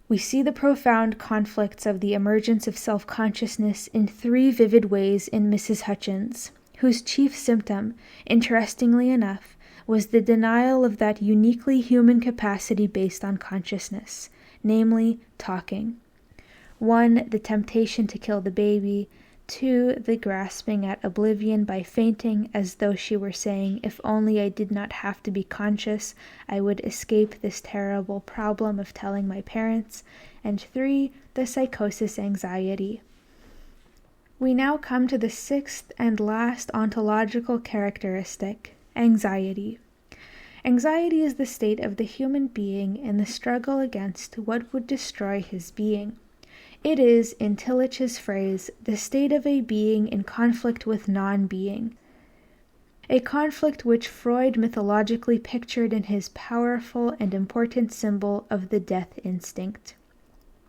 We see the profound conflicts of the emergence of self-consciousness in 3 vivid ways in Mrs. Hutchins, whose chief symptom, interestingly enough, was the denial of that uniquely human capacity based on consciousness, namely, talking. 1, the temptation to kill the baby, 2. The grasping at oblivion by fainting, as though she were saying, if only I did not have to be conscious, I would escape this terrible problem of telling my parents. And 3. The psychosis anxiety. We now come to the 6th and last ontological characteristic, anxiety. Anxiety is the state of the human being in the struggle against what would destroy his being. It is, in Tillich's phrase, the state of a being in conflict with non-being, a conflict which Freud mythologically pictured in his powerful and important symbol of the death instinct.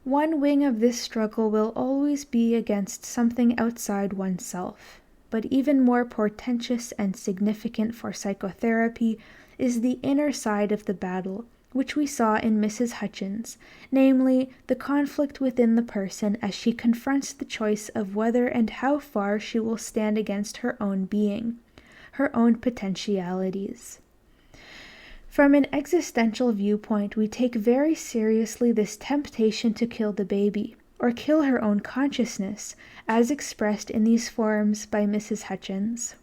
One wing of this struggle will always be against something outside oneself, but even more portentous and significant for psychotherapy is the inner side of the battle, which we saw in Mrs. Hutchins, namely, the conflict within the person as she confronts the choice of whether and how far she will stand against her own being, her own potentialities. From an existential viewpoint, we take very seriously this temptation to kill the baby, or kill her own consciousness, as expressed in these forms by Mrs. Hutchins.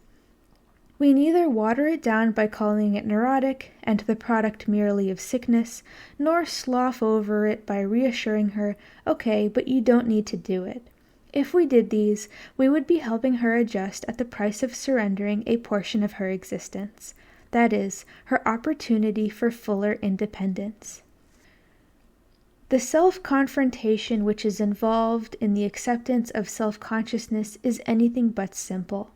We neither water it down by calling it neurotic and the product merely of sickness, nor slough over it by reassuring her, okay, but you don't need to do it. If we did these, we would be helping her adjust at the price of surrendering a portion of her existence. That is, her opportunity for fuller independence. The self-confrontation which is involved in the acceptance of self-consciousness is anything but simple.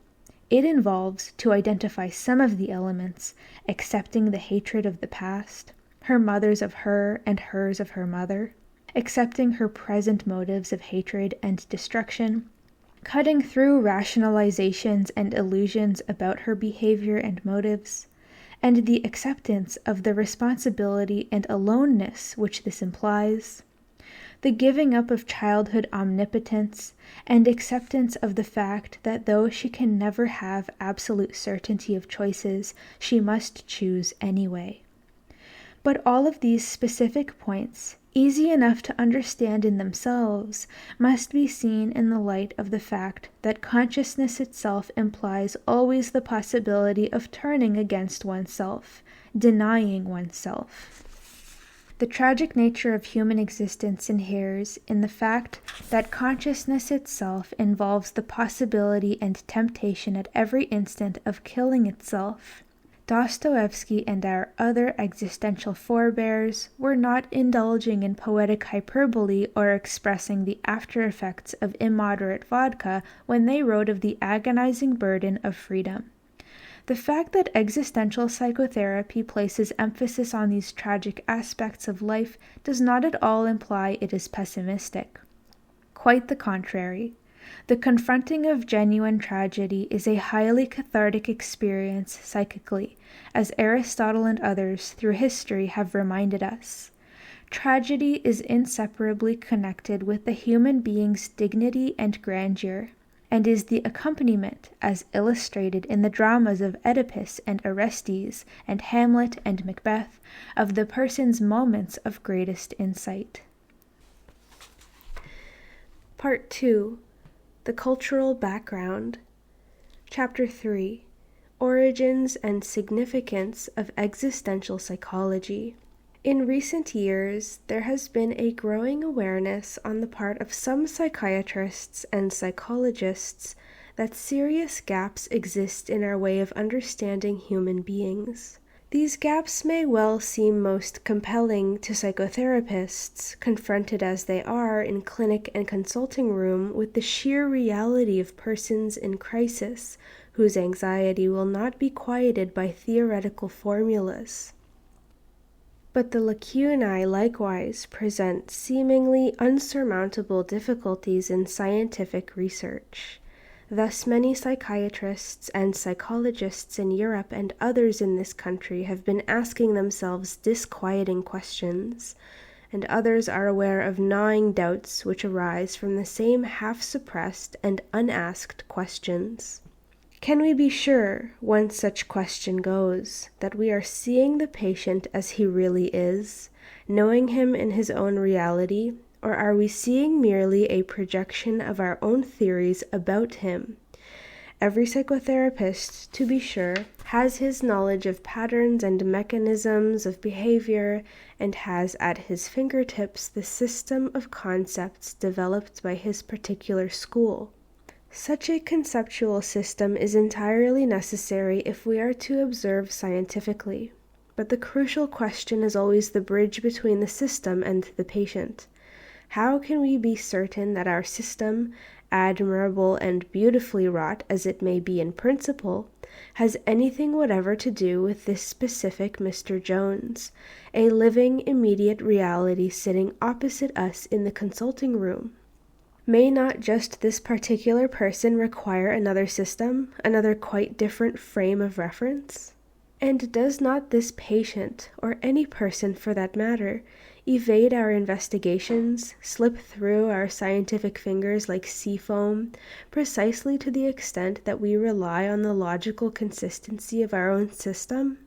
It involves, to identify some of the elements, accepting the hatred of the past, her mother's of her and hers of her mother, accepting her present motives of hatred and destruction, cutting through rationalizations and illusions about her behavior and motives, and the acceptance of the responsibility and aloneness which this implies, the giving up of childhood omnipotence, and acceptance of the fact that though she can never have absolute certainty of choices, she must choose anyway. But all of these specific points, easy enough to understand in themselves, must be seen in the light of the fact that consciousness itself implies always the possibility of turning against oneself, denying oneself. The tragic nature of human existence inheres in the fact that consciousness itself involves the possibility and temptation at every instant of killing itself. Dostoevsky and our other existential forebears were not indulging in poetic hyperbole or expressing the after-effects of immoderate vodka when they wrote of the agonizing burden of freedom. The fact that existential psychotherapy places emphasis on these tragic aspects of life does not at all imply it is pessimistic. Quite the contrary. The confronting of genuine tragedy is a highly cathartic experience psychically, as Aristotle and others through history have reminded us. Tragedy is inseparably connected with the human being's dignity and grandeur, and is the accompaniment, as illustrated in the dramas of Oedipus and Orestes, and Hamlet and Macbeth, of the person's moments of greatest insight. Part 2. The Cultural Background. Chapter 3. Origins and Significance of Existential Psychology. In recent years, there has been a growing awareness on the part of some psychiatrists and psychologists that serious gaps exist in our way of understanding human beings. These gaps may well seem most compelling to psychotherapists, confronted as they are in clinic and consulting room with the sheer reality of persons in crisis, whose anxiety will not be quieted by theoretical formulas. But the lacunae likewise present seemingly unsurmountable difficulties in scientific research. Thus many psychiatrists and psychologists in Europe and others in this country have been asking themselves disquieting questions, and others are aware of gnawing doubts which arise from the same half-suppressed and unasked questions. Can we be sure, one such question goes, that we are seeing the patient as he really is, knowing him in his own reality, or are we seeing merely a projection of our own theories about him? Every psychotherapist, to be sure, has his knowledge of patterns and mechanisms of behavior and has at his fingertips the system of concepts developed by his particular school. Such a conceptual system is entirely necessary if we are to observe scientifically, but the crucial question is always the bridge between the system and the patient. How can we be certain that our system, admirable and beautifully wrought as it may be in principle, has anything whatever to do with this specific Mr. Jones, a living, immediate reality sitting opposite us in the consulting room? May not just this particular person require another system, another quite different frame of reference? And does not this patient, or any person for that matter, evade our investigations, slip through our scientific fingers like sea foam, precisely to the extent that we rely on the logical consistency of our own system?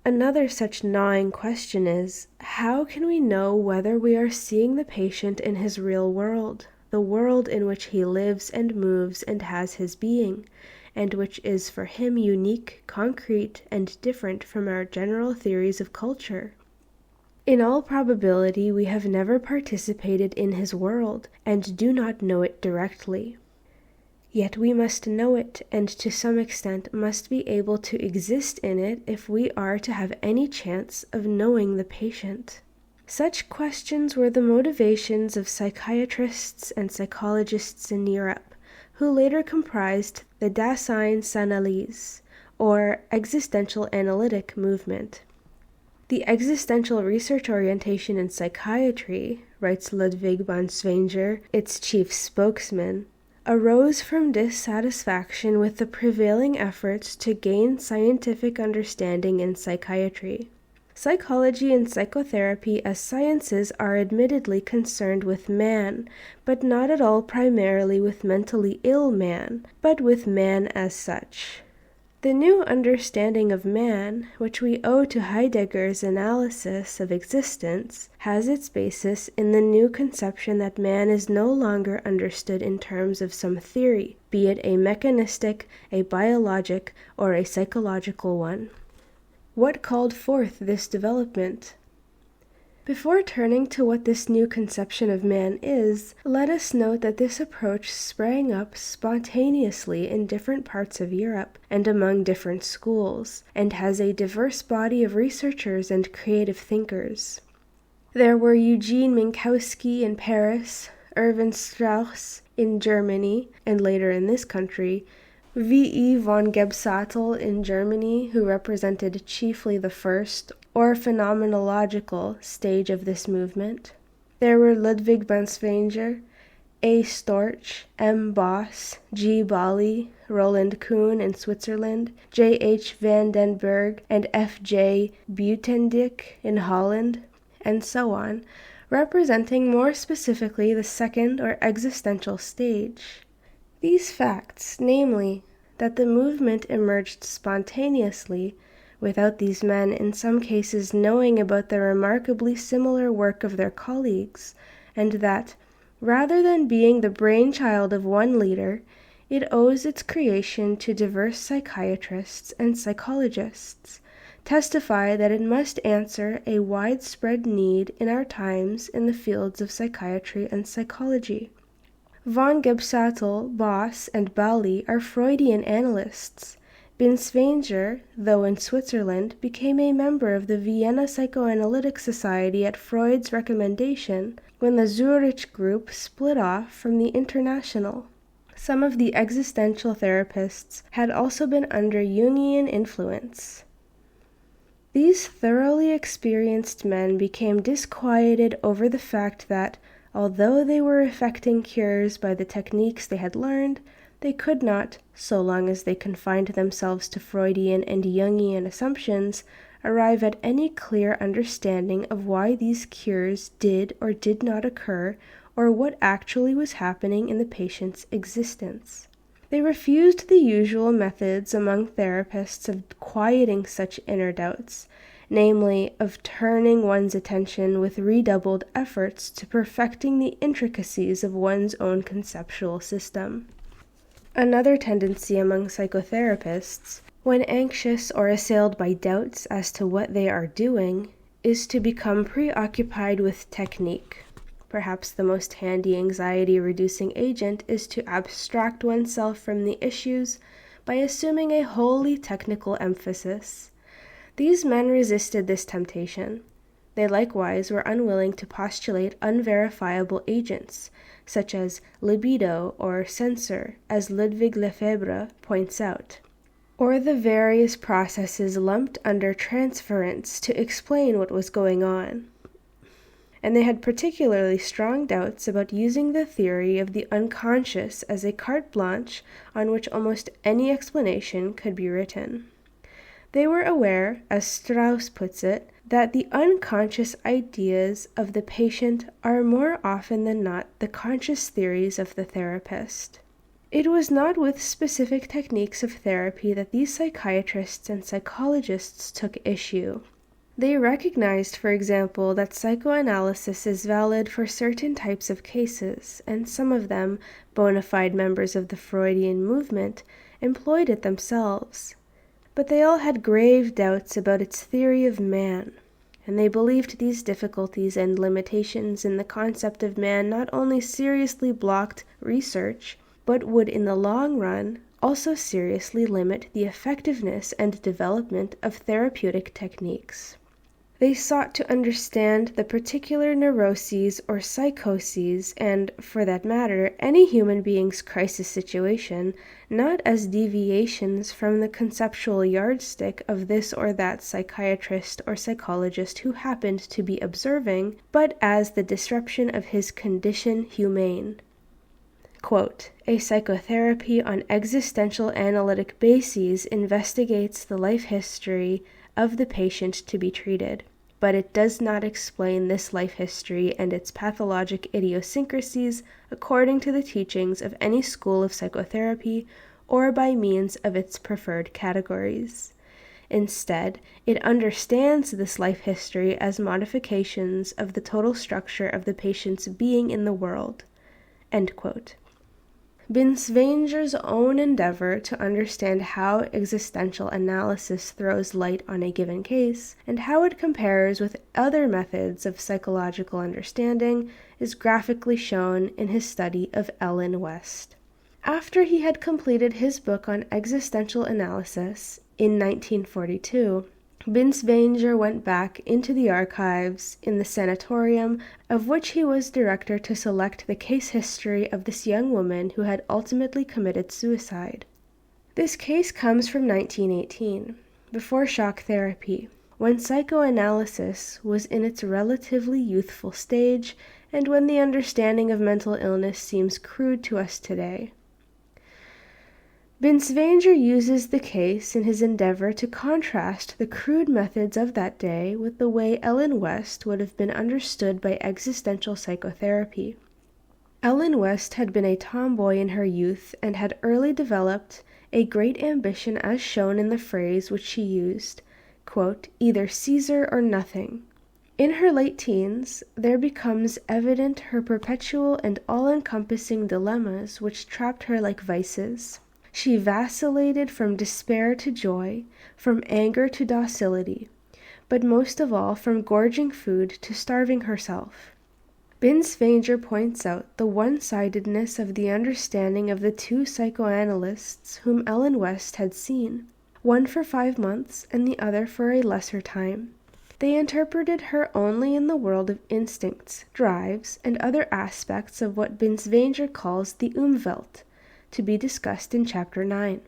Another such gnawing question is, how can we know whether we are seeing the patient in his real world, the world in which he lives and moves and has his being, and which is for him unique, concrete, and different from our general theories of culture? In all probability, we have never participated in his world, and do not know it directly. Yet we must know it, and to some extent must be able to exist in it if we are to have any chance of knowing the patient. Such questions were the motivations of psychiatrists and psychologists in Europe, who later comprised the Daseinsanalyse, or existential analytic movement. The existential research orientation in psychiatry, writes Ludwig von Swenger, its chief spokesman, arose from dissatisfaction with the prevailing efforts to gain scientific understanding in psychiatry. Psychology and psychotherapy as sciences are admittedly concerned with man, but not at all primarily with mentally ill man, but with man as such. The new understanding of man, which we owe to Heidegger's analysis of existence, has its basis in the new conception that man is no longer understood in terms of some theory, be it a mechanistic, a biologic, or a psychological one. What called forth this development? Before turning to what this new conception of man is, let us note that this approach sprang up spontaneously in different parts of Europe and among different schools, and has a diverse body of researchers and creative thinkers. There were Eugene Minkowski in Paris, Erwin Strauss in Germany, and later in this country, V.E. von Gebsattel in Germany, who represented chiefly the first, or phenomenological, stage of this movement. There were Ludwig von Swenger, A. Storch, M. Boss, G. Bali, Roland Kuhn in Switzerland, J. H. van den Berg, and F. J. Buitendik in Holland, and so on, representing more specifically the second or existential stage. These facts, namely, that the movement emerged spontaneously, without these men in some cases knowing about the remarkably similar work of their colleagues, and that, rather than being the brainchild of one leader, it owes its creation to diverse psychiatrists and psychologists, testify that it must answer a widespread need in our times in the fields of psychiatry and psychology. Von Gebsattel, Boss, and Bali are Freudian analysts. Binswanger, though in Switzerland, became a member of the Vienna Psychoanalytic Society at Freud's recommendation when the Zurich group split off from the International. Some of the existential therapists had also been under Jungian influence. These thoroughly experienced men became disquieted over the fact that, although they were effecting cures by the techniques they had learned, they could not, so long as they confined themselves to Freudian and Jungian assumptions, arrive at any clear understanding of why these cures did or did not occur, or what actually was happening in the patient's existence. They refused the usual methods among therapists of quieting such inner doubts, namely, of turning one's attention with redoubled efforts to perfecting the intricacies of one's own conceptual system. Another tendency among psychotherapists, when anxious or assailed by doubts as to what they are doing, is to become preoccupied with technique. Perhaps the most handy anxiety-reducing agent is to abstract oneself from the issues by assuming a wholly technical emphasis. These men resisted this temptation. They likewise were unwilling to postulate unverifiable agents, such as libido or censor, as Ludwig Lefebvre points out, or the various processes lumped under transference to explain what was going on. And they had particularly strong doubts about using the theory of the unconscious as a carte blanche on which almost any explanation could be written. They were aware, as Strauss puts it, that the unconscious ideas of the patient are more often than not the conscious theories of the therapist. It was not with specific techniques of therapy that these psychiatrists and psychologists took issue. They recognized, for example, that psychoanalysis is valid for certain types of cases, and some of them, bona fide members of the Freudian movement, employed it themselves. But they all had grave doubts about its theory of man, and they believed these difficulties and limitations in the concept of man not only seriously blocked research, but would in the long run also seriously limit the effectiveness and development of therapeutic techniques. They sought to understand the particular neuroses or psychoses, and, for that matter, any human being's crisis situation, not as deviations from the conceptual yardstick of this or that psychiatrist or psychologist who happened to be observing, but as the disruption of his condition humane. Quote, a psychotherapy on existential analytic bases investigates the life history of the patient to be treated, but it does not explain this life history and its pathologic idiosyncrasies according to the teachings of any school of psychotherapy or by means of its preferred categories. Instead, it understands this life history as modifications of the total structure of the patient's being in the world. End quote. Binswanger's own endeavor to understand how existential analysis throws light on a given case, and how it compares with other methods of psychological understanding, is graphically shown in his study of Ellen West. After he had completed his book on existential analysis in 1942, Binswanger went back into the archives in the sanatorium of which he was director to select the case history of this young woman who had ultimately committed suicide. This case comes from 1918, before shock therapy, when psychoanalysis was in its relatively youthful stage and when the understanding of mental illness seems crude to us today. Binswanger uses the case in his endeavor to contrast the crude methods of that day with the way Ellen West would have been understood by existential psychotherapy. Ellen West had been a tomboy in her youth and had early developed a great ambition as shown in the phrase which she used, quote, either Caesar or nothing. In her late teens, there becomes evident her perpetual and all-encompassing dilemmas which trapped her like vices. She vacillated from despair to joy, from anger to docility, but most of all from gorging food to starving herself. Binswanger points out the one-sidedness of the understanding of the two psychoanalysts whom Ellen West had seen, one for 5 months and the other for a lesser time. They interpreted her only in the world of instincts, drives, and other aspects of what Binswanger calls the Umwelt, to be discussed in Chapter 9.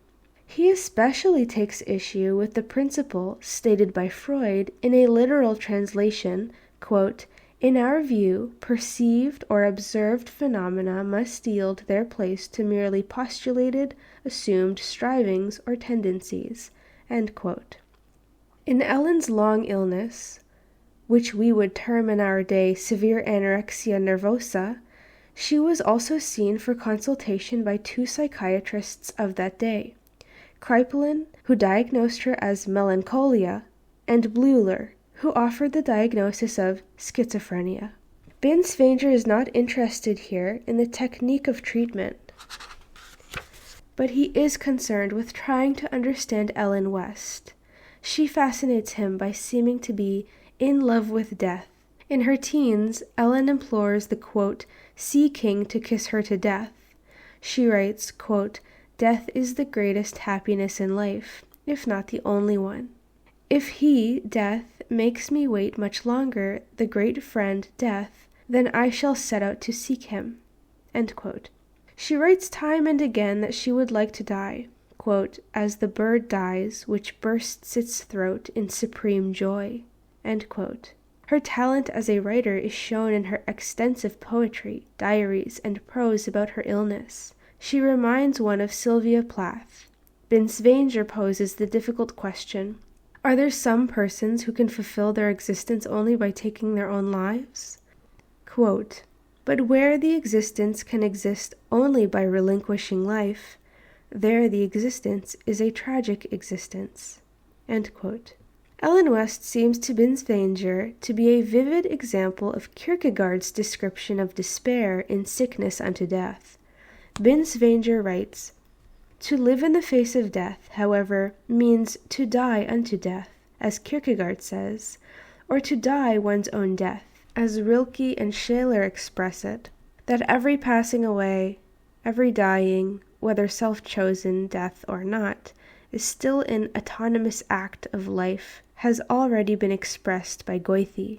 He especially takes issue with the principle stated by Freud in a literal translation, quote, in our view, perceived or observed phenomena must yield their place to merely postulated, assumed strivings or tendencies, end quote. In Ellen's long illness, which we would term in our day severe anorexia nervosa, she was also seen for consultation by 2 psychiatrists of that day, Kraepelin, who diagnosed her as melancholia, and Bleuler, who offered the diagnosis of schizophrenia. Binswanger is not interested here in the technique of treatment, but he is concerned with trying to understand Ellen West. She fascinates him by seeming to be in love with death. In her teens, Ellen implores the, quote, sea king to kiss her to death. She writes, quote, death is the greatest happiness in life, if not the only one. If he, death, makes me wait much longer, the great friend, death, then I shall set out to seek him. End quote. She writes time and again that she would like to die, quote, as the bird dies which bursts its throat in supreme joy. End quote. Her talent as a writer is shown in her extensive poetry, diaries, and prose about her illness. She reminds one of Sylvia Plath. Binswanger poses the difficult question, are there some persons who can fulfill their existence only by taking their own lives? Quote, but where the existence can exist only by relinquishing life, there the existence is a tragic existence. End quote. Ellen West seems to Binswanger to be a vivid example of Kierkegaard's description of despair in Sickness unto Death. Binswanger writes, to live in the face of death, however, means to die unto death, as Kierkegaard says, or to die one's own death, as Rilke and Schiller express it, that every passing away, every dying, whether self-chosen death or not, is still an autonomous act of life, has already been expressed by Goethe.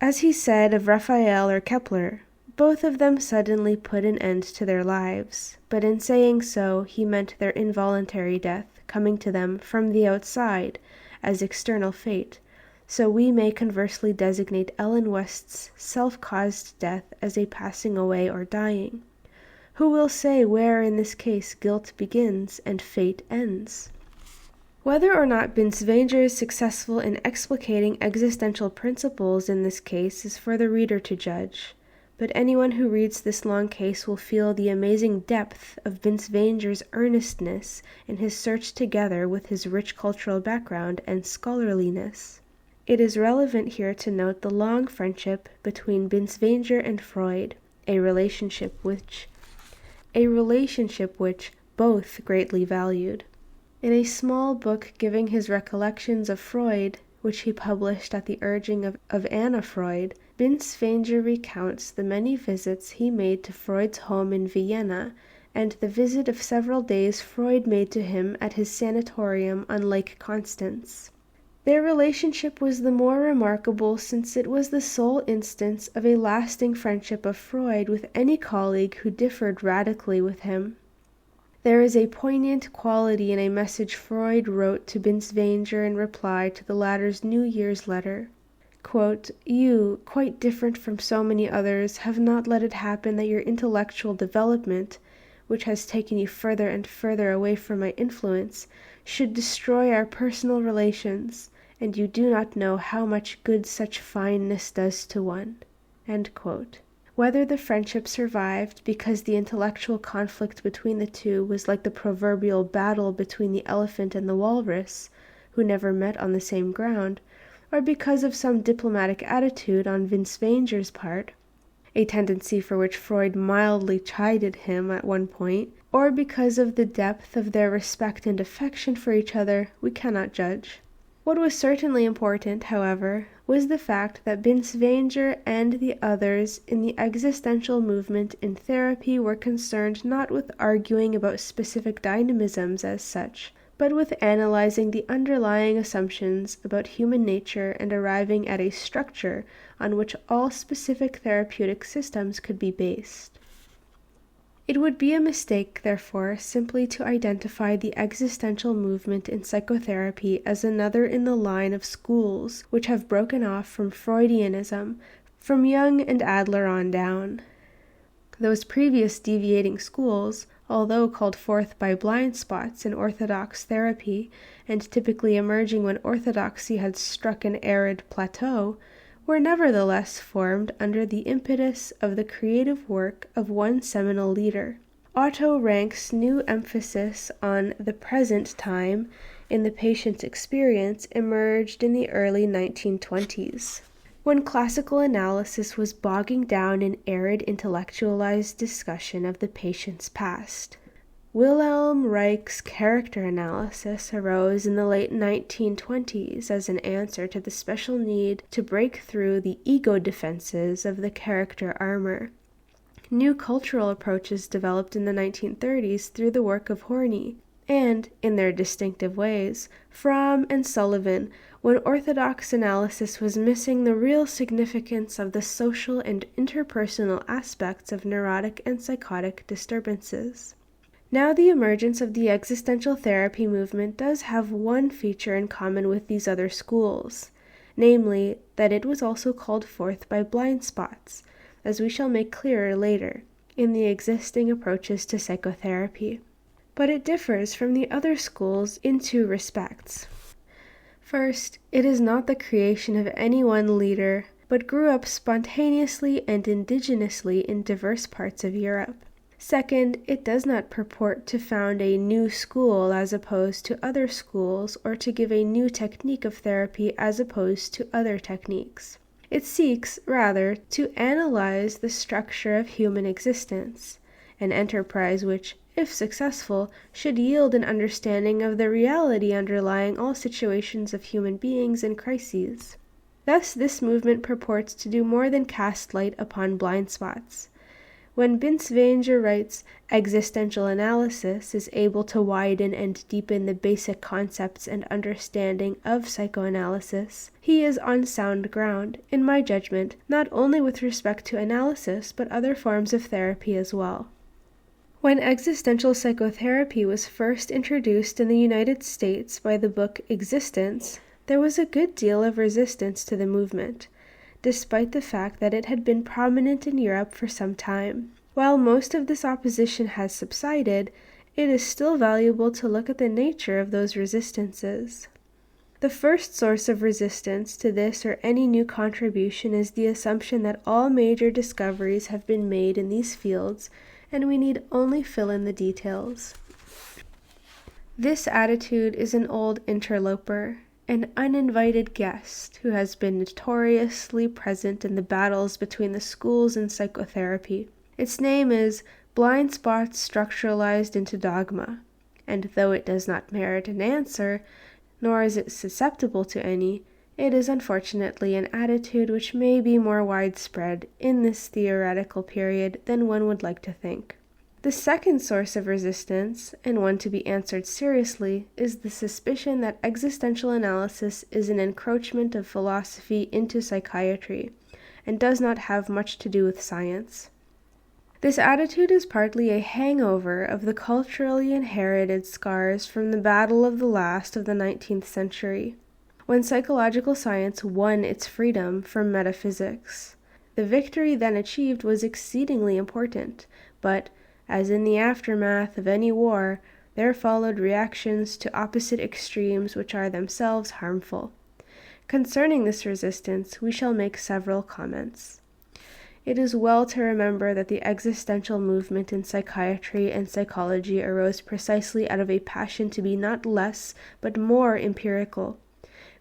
As he said of Raphael or Kepler, both of them suddenly put an end to their lives, but in saying so he meant their involuntary death coming to them from the outside as external fate, so we may conversely designate Ellen West's self-caused death as a passing away or dying. Who will say where in this case guilt begins and fate ends? Whether or not Binswanger is successful in explicating existential principles in this case is for the reader to judge, but anyone who reads this long case will feel the amazing depth of Binswanger's earnestness in his search together with his rich cultural background and scholarliness. It is relevant here to note the long friendship between Binswanger and Freud, a relationship which both greatly valued. In a small book giving his recollections of Freud, which he published at the urging of Anna Freud, Binswanger recounts the many visits he made to Freud's home in Vienna, and the visit of several days Freud made to him at his sanatorium on Lake Constance. Their relationship was the more remarkable since it was the sole instance of a lasting friendship of Freud with any colleague who differed radically with him. There is a poignant quality in a message Freud wrote to Binswanger in reply to the latter's New Year's letter. Quote, you, quite different from so many others, have not let it happen that your intellectual development, which has taken you further and further away from my influence, should destroy our personal relations, and you do not know how much good such fineness does to one. End quote. Whether the friendship survived because the intellectual conflict between the two was like the proverbial battle between the elephant and the walrus, who never met on the same ground, or because of some diplomatic attitude on Binswanger's part, a tendency for which Freud mildly chided him at one point, or because of the depth of their respect and affection for each other, we cannot judge. What was certainly important, however, was the fact that Binswanger and the others in the existential movement in therapy were concerned not with arguing about specific dynamisms as such, but with analyzing the underlying assumptions about human nature and arriving at a structure on which all specific therapeutic systems could be based. It would be a mistake, therefore, simply to identify the existential movement in psychotherapy as another in the line of schools which have broken off from Freudianism, from Jung and Adler on down. Those previous deviating schools, although called forth by blind spots in orthodox therapy, and typically emerging when orthodoxy had struck an arid plateau, were nevertheless formed under the impetus of the creative work of one seminal leader. Otto Rank's new emphasis on the present time in the patient's experience emerged in the early 1920s, when classical analysis was bogging down in arid intellectualized discussion of the patient's past. Wilhelm Reich's character analysis arose in the late 1920s as an answer to the special need to break through the ego defenses of the character armor. New cultural approaches developed in the 1930s through the work of Horney, and, in their distinctive ways, Fromm and Sullivan, when orthodox analysis was missing the real significance of the social and interpersonal aspects of neurotic and psychotic disturbances. Now the emergence of the existential therapy movement does have one feature in common with these other schools, namely that it was also called forth by blind spots, as we shall make clearer later, in the existing approaches to psychotherapy. But it differs from the other schools in two respects. First, it is not the creation of any one leader, but grew up spontaneously and indigenously in diverse parts of Europe. Second, it does not purport to found a new school as opposed to other schools, or to give a new technique of therapy as opposed to other techniques. It seeks, rather, to analyze the structure of human existence, an enterprise which, if successful, should yield an understanding of the reality underlying all situations of human beings in crises. Thus, this movement purports to do more than cast light upon blind spots. When Binswanger writes, existential analysis is able to widen and deepen the basic concepts and understanding of psychoanalysis, he is on sound ground, in my judgment, not only with respect to analysis, but other forms of therapy as well. When existential psychotherapy was first introduced in the United States by the book Existence, there was a good deal of resistance to the movement, despite the fact that it had been prominent in Europe for some time. While most of this opposition has subsided, it is still valuable to look at the nature of those resistances. The first source of resistance to this or any new contribution is the assumption that all major discoveries have been made in these fields, and we need only fill in the details. This attitude is an old interloper, an uninvited guest who has been notoriously present in the battles between the schools in psychotherapy. Its name is Blind Spots Structuralized into Dogma, and though it does not merit an answer, nor is it susceptible to any, it is unfortunately an attitude which may be more widespread in this theoretical period than one would like to think. The second source of resistance, and one to be answered seriously, is the suspicion that existential analysis is an encroachment of philosophy into psychiatry, and does not have much to do with science. This attitude is partly a hangover of the culturally inherited scars from the battle of the last of the 19th century, when psychological science won its freedom from metaphysics. The victory then achieved was exceedingly important, but, as in the aftermath of any war, there followed reactions to opposite extremes which are themselves harmful. Concerning this resistance, we shall make several comments. It is well to remember that the existential movement in psychiatry and psychology arose precisely out of a passion to be not less, but more empirical.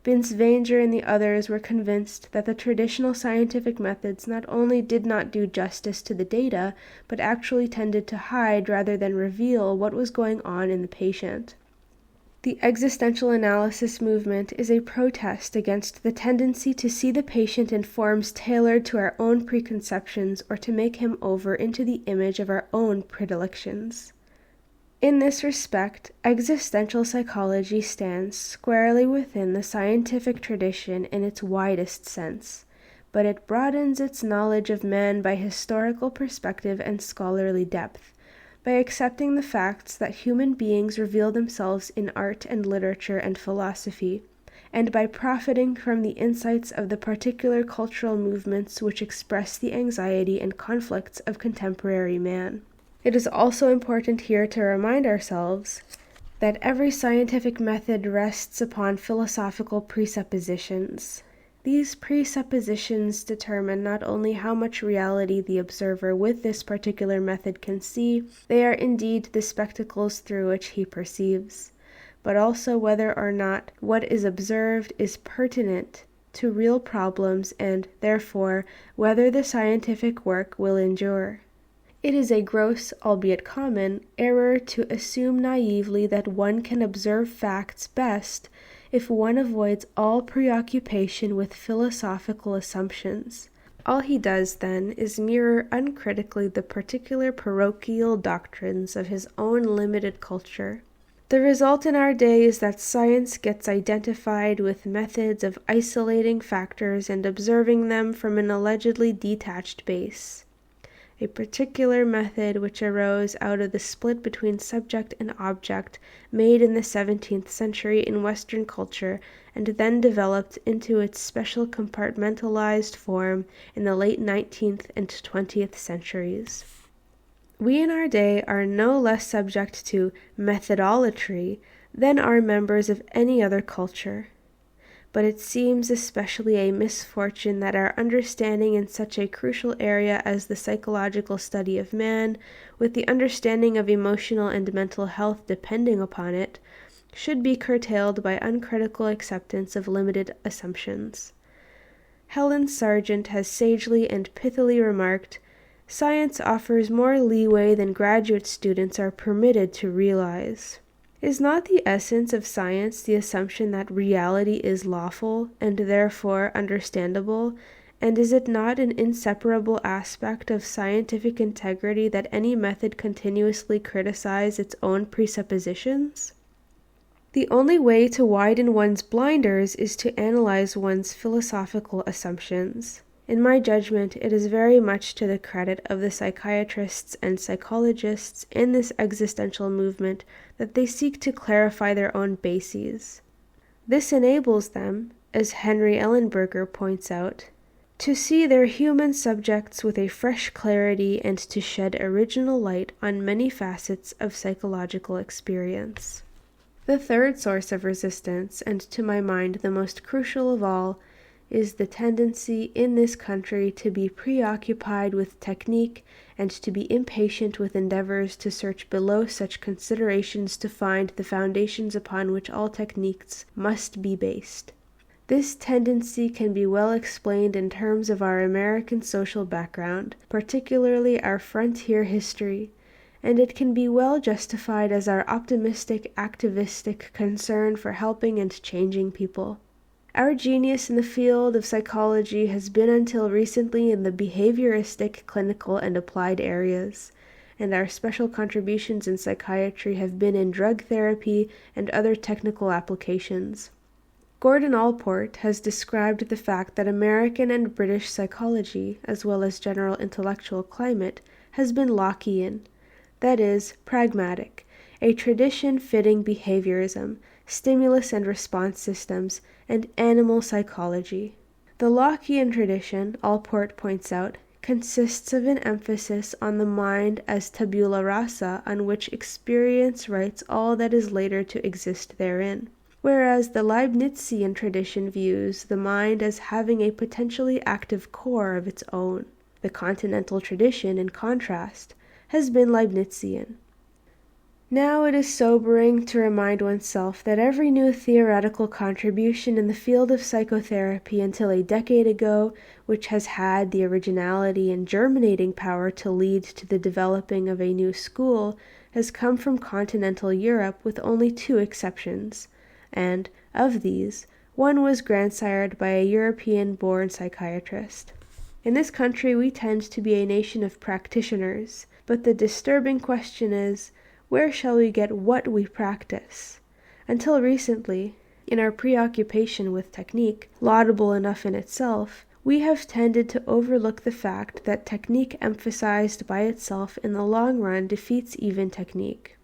Binswanger and the others were convinced that the traditional scientific methods not only did not do justice to the data, but actually tended to hide rather than reveal what was going on in the patient. The existential analysis movement is a protest against the tendency to see the patient in forms tailored to our own preconceptions or to make him over into the image of our own predilections. In this respect, existential psychology stands squarely within the scientific tradition in its widest sense, but it broadens its knowledge of man by historical perspective and scholarly depth, by accepting the facts that human beings reveal themselves in art and literature and philosophy, and by profiting from the insights of the particular cultural movements which express the anxiety and conflicts of contemporary man. It is also important here to remind ourselves that every scientific method rests upon philosophical presuppositions. These presuppositions determine not only how much reality the observer with this particular method can see, they are indeed the spectacles through which he perceives, but also whether or not what is observed is pertinent to real problems and, therefore, whether the scientific work will endure. It is a gross, albeit common, error to assume naively that one can observe facts best if one avoids all preoccupation with philosophical assumptions. All he does, then, is mirror uncritically the particular parochial doctrines of his own limited culture. The result in our day is that science gets identified with methods of isolating factors and observing them from an allegedly detached base. A particular method which arose out of the split between subject and object made in the 17th century in Western culture and then developed into its special compartmentalized form in the late 19th and 20th centuries. We in our day are no less subject to methodolatry than are members of any other culture. But it seems especially a misfortune that our understanding in such a crucial area as the psychological study of man, with the understanding of emotional and mental health depending upon it, should be curtailed by uncritical acceptance of limited assumptions. Helen Sargent has sagely and pithily remarked, "Science offers more leeway than graduate students are permitted to realize." Is not the essence of science the assumption that reality is lawful and therefore understandable, and is it not an inseparable aspect of scientific integrity that any method continuously criticize its own presuppositions? The only way to widen one's blinders is to analyze one's philosophical assumptions. In my judgment, it is very much to the credit of the psychiatrists and psychologists in this existential movement that they seek to clarify their own bases. This enables them, as Henry Ellenberger points out, to see their human subjects with a fresh clarity and to shed original light on many facets of psychological experience. The third source of resistance, and to my mind the most crucial of all, is the tendency in this country to be preoccupied with technique and to be impatient with endeavors to search below such considerations to find the foundations upon which all techniques must be based. This tendency can be well explained in terms of our American social background, particularly our frontier history, and it can be well justified as our optimistic, activistic concern for helping and changing people. Our genius in the field of psychology has been until recently in the behavioristic, clinical, and applied areas, and our special contributions in psychiatry have been in drug therapy and other technical applications. Gordon Allport has described the fact that American and British psychology, as well as general intellectual climate, has been Lockean, that is, pragmatic, a tradition fitting behaviorism, stimulus and response systems, and animal psychology. The Lockean tradition, Allport points out, consists of an emphasis on the mind as tabula rasa on which experience writes all that is later to exist therein, whereas the Leibnizian tradition views the mind as having a potentially active core of its own. The continental tradition, in contrast, has been Leibnizian. Now it is sobering to remind oneself that every new theoretical contribution in the field of psychotherapy until a decade ago, which has had the originality and germinating power to lead to the developing of a new school, has come from continental Europe with only 2 exceptions, and, of these, one was grandsired by a European-born psychiatrist. In this country we tend to be a nation of practitioners, but the disturbing question is, where shall we get what we practice? Until recently, in our preoccupation with technique, laudable enough in itself, we have tended to overlook the fact that technique emphasized by itself in the long run defeats even technique.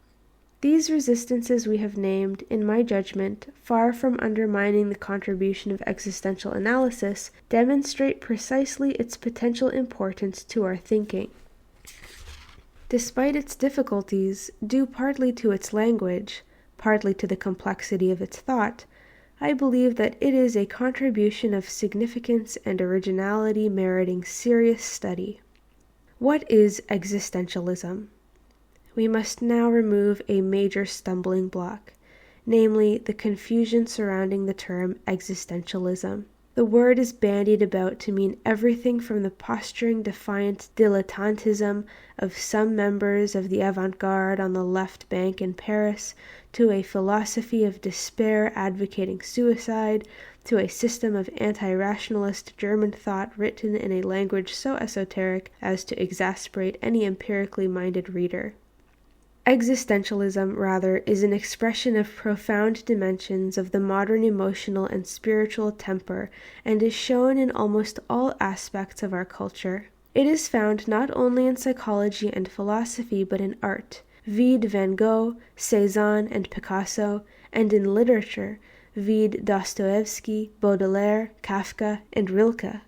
These resistances we have named, in my judgment, far from undermining the contribution of existential analysis, demonstrate precisely its potential importance to our thinking. Despite its difficulties, due partly to its language, partly to the complexity of its thought, I believe that it is a contribution of significance and originality meriting serious study. What is existentialism? We must now remove a major stumbling block, namely the confusion surrounding the term existentialism. The word is bandied about to mean everything from the posturing defiant dilettantism of some members of the avant-garde on the left bank in Paris, to a philosophy of despair advocating suicide, to a system of anti-rationalist German thought written in a language so esoteric as to exasperate any empirically minded reader. Existentialism, rather, is an expression of profound dimensions of the modern emotional and spiritual temper, and is shown in almost all aspects of our culture. It is found not only in psychology and philosophy, but in art, vide Van Gogh, Cézanne, and Picasso, and in literature, vide Dostoevsky, Baudelaire, Kafka, and Rilke.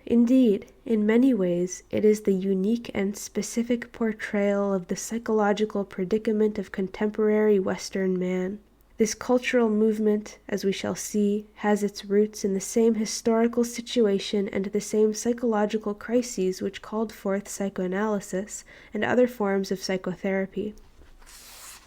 Indeed, in many ways, it is the unique and specific portrayal of the psychological predicament of contemporary Western man. This cultural movement, as we shall see, has its roots in the same historical situation and the same psychological crises which called forth psychoanalysis and other forms of psychotherapy.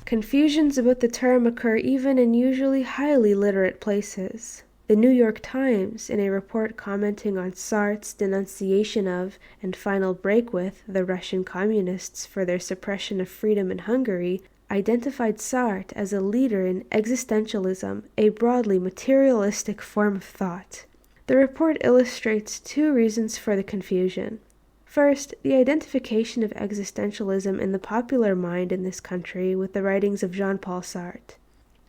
Confusions about the term occur even in usually highly literate places. The New York Times, in a report commenting on Sartre's denunciation of, and final break with, the Russian communists for their suppression of freedom in Hungary, identified Sartre as a leader in existentialism, a broadly materialistic form of thought. The report illustrates two reasons for the confusion. First, the identification of existentialism in the popular mind in this country with the writings of Jean-Paul Sartre.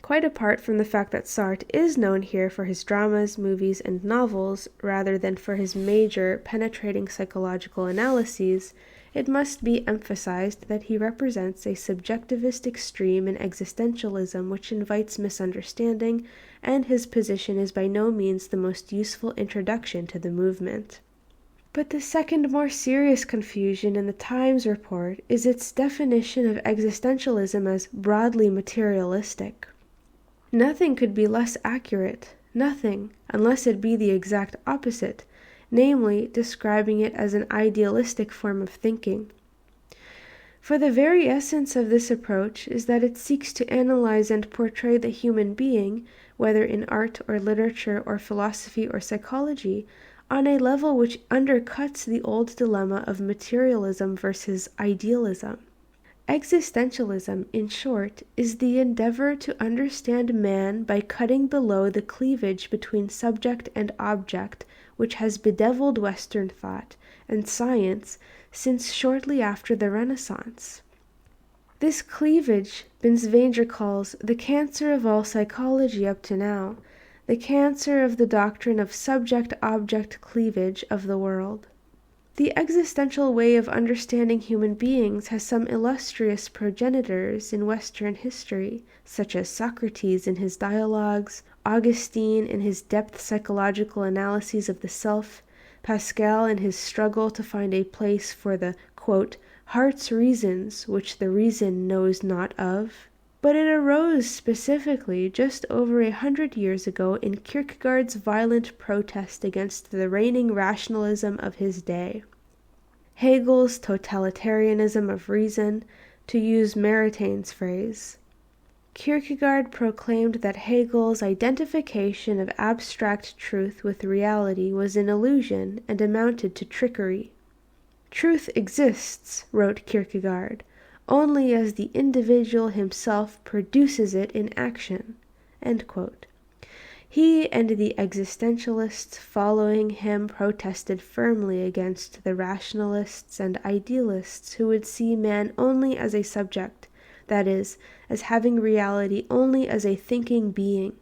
Quite apart from the fact that Sartre is known here for his dramas, movies, and novels, rather than for his major, penetrating psychological analyses, it must be emphasized that he represents a subjectivist extreme in existentialism which invites misunderstanding, and his position is by no means the most useful introduction to the movement. But the second, more serious confusion in the Times report is its definition of existentialism as broadly materialistic. Nothing could be less accurate, nothing, unless it be the exact opposite, namely, describing it as an idealistic form of thinking. For the very essence of this approach is that it seeks to analyze and portray the human being, whether in art or literature or philosophy or psychology, on a level which undercuts the old dilemma of materialism versus idealism. Existentialism, in short, is the endeavor to understand man by cutting below the cleavage between subject and object which has bedeviled Western thought and science since shortly after the Renaissance. This cleavage Binswanger calls the cancer of all psychology up to now, the cancer of the doctrine of subject-object cleavage of the world. The existential way of understanding human beings has some illustrious progenitors in Western history, such as Socrates in his dialogues, Augustine in his depth psychological analyses of the self, Pascal in his struggle to find a place for the, quote, heart's reasons which the reason knows not of. But it arose specifically just over 100 years ago in Kierkegaard's violent protest against the reigning rationalism of his day. Hegel's totalitarianism of reason, to use Maritain's phrase. Kierkegaard proclaimed that Hegel's identification of abstract truth with reality was an illusion and amounted to trickery. Truth exists, wrote Kierkegaard, only as the individual himself produces it in action. End quote. He and the existentialists following him protested firmly against the rationalists and idealists who would see man only as a subject, that is, as having reality only as a thinking being.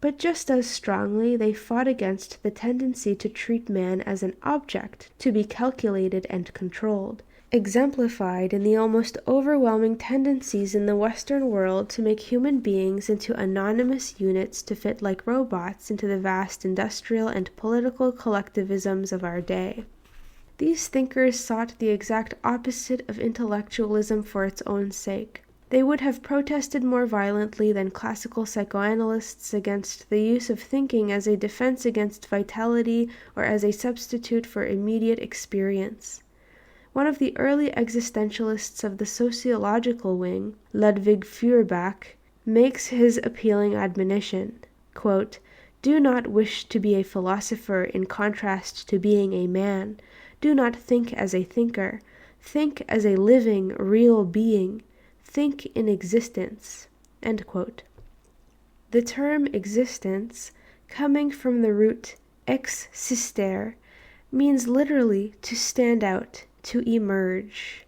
But just as strongly they fought against the tendency to treat man as an object to be calculated and controlled, exemplified in the almost overwhelming tendencies in the Western world to make human beings into anonymous units to fit like robots into the vast industrial and political collectivisms of our day. These thinkers sought the exact opposite of intellectualism for its own sake. They would have protested more violently than classical psychoanalysts against the use of thinking as a defense against vitality or as a substitute for immediate experience. One of the early existentialists of the sociological wing, Ludwig Feuerbach, makes his appealing admonition, quote, "Do not wish to be a philosopher in contrast to being a man. Do not think as a thinker. Think as a living, real being. Think in existence." End quote. The term existence, coming from the root existere, means literally to stand out, to emerge.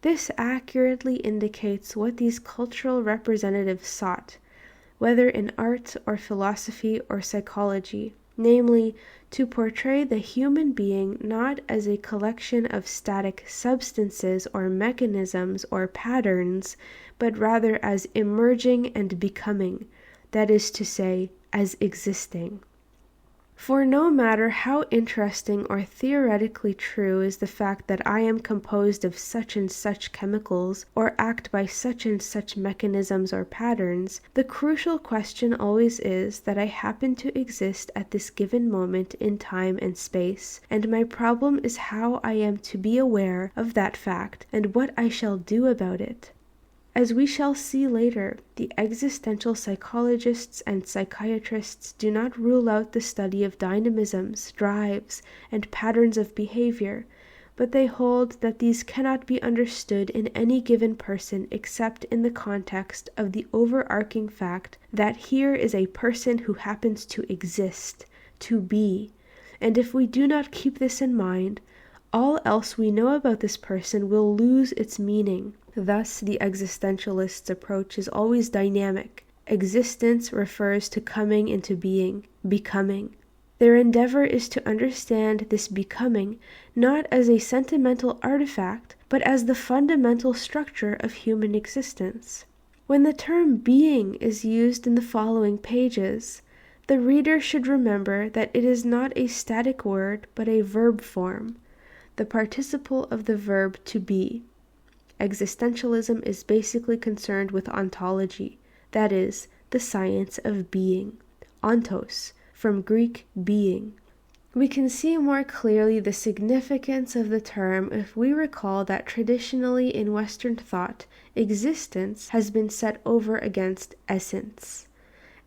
This accurately indicates what these cultural representatives sought, whether in art or philosophy or psychology, namely, to portray the human being not as a collection of static substances or mechanisms or patterns, but rather as emerging and becoming, that is to say, as existing. For no matter how interesting or theoretically true is the fact that I am composed of such and such chemicals, or act by such and such mechanisms or patterns, the crucial question always is that I happen to exist at this given moment in time and space, and my problem is how I am to be aware of that fact and what I shall do about it. As we shall see later, the existential psychologists and psychiatrists do not rule out the study of dynamisms, drives, and patterns of behavior, but they hold that these cannot be understood in any given person except in the context of the overarching fact that here is a person who happens to exist, to be, and if we do not keep this in mind, all else we know about this person will lose its meaning. Thus, the existentialist's approach is always dynamic. Existence refers to coming into being, becoming. Their endeavor is to understand this becoming not as a sentimental artifact, but as the fundamental structure of human existence. When the term being is used in the following pages, the reader should remember that it is not a static word, but a verb form, the participle of the verb to be. Existentialism is basically concerned with ontology, that is, the science of being. Ontos, from Greek being. We can see more clearly the significance of the term if we recall that traditionally in Western thought, existence has been set over against essence.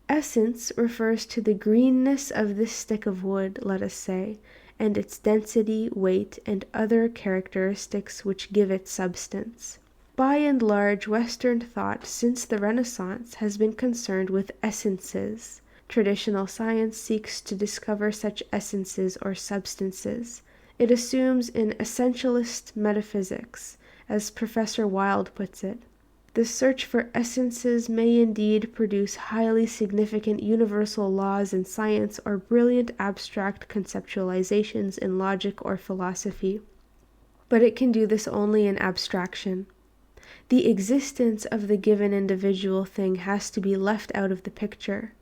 Essence refers to the greenness of this stick of wood, let us say, and its density, weight, and other characteristics which give it substance. By and large, Western thought since the Renaissance has been concerned with essences. Traditional science seeks to discover such essences or substances. It assumes an essentialist metaphysics, as Professor Wilde puts it. The search for essences may indeed produce highly significant universal laws in science or brilliant abstract conceptualizations in logic or philosophy, but it can do this only in abstraction. The existence of the given individual thing has to be left out of the picture.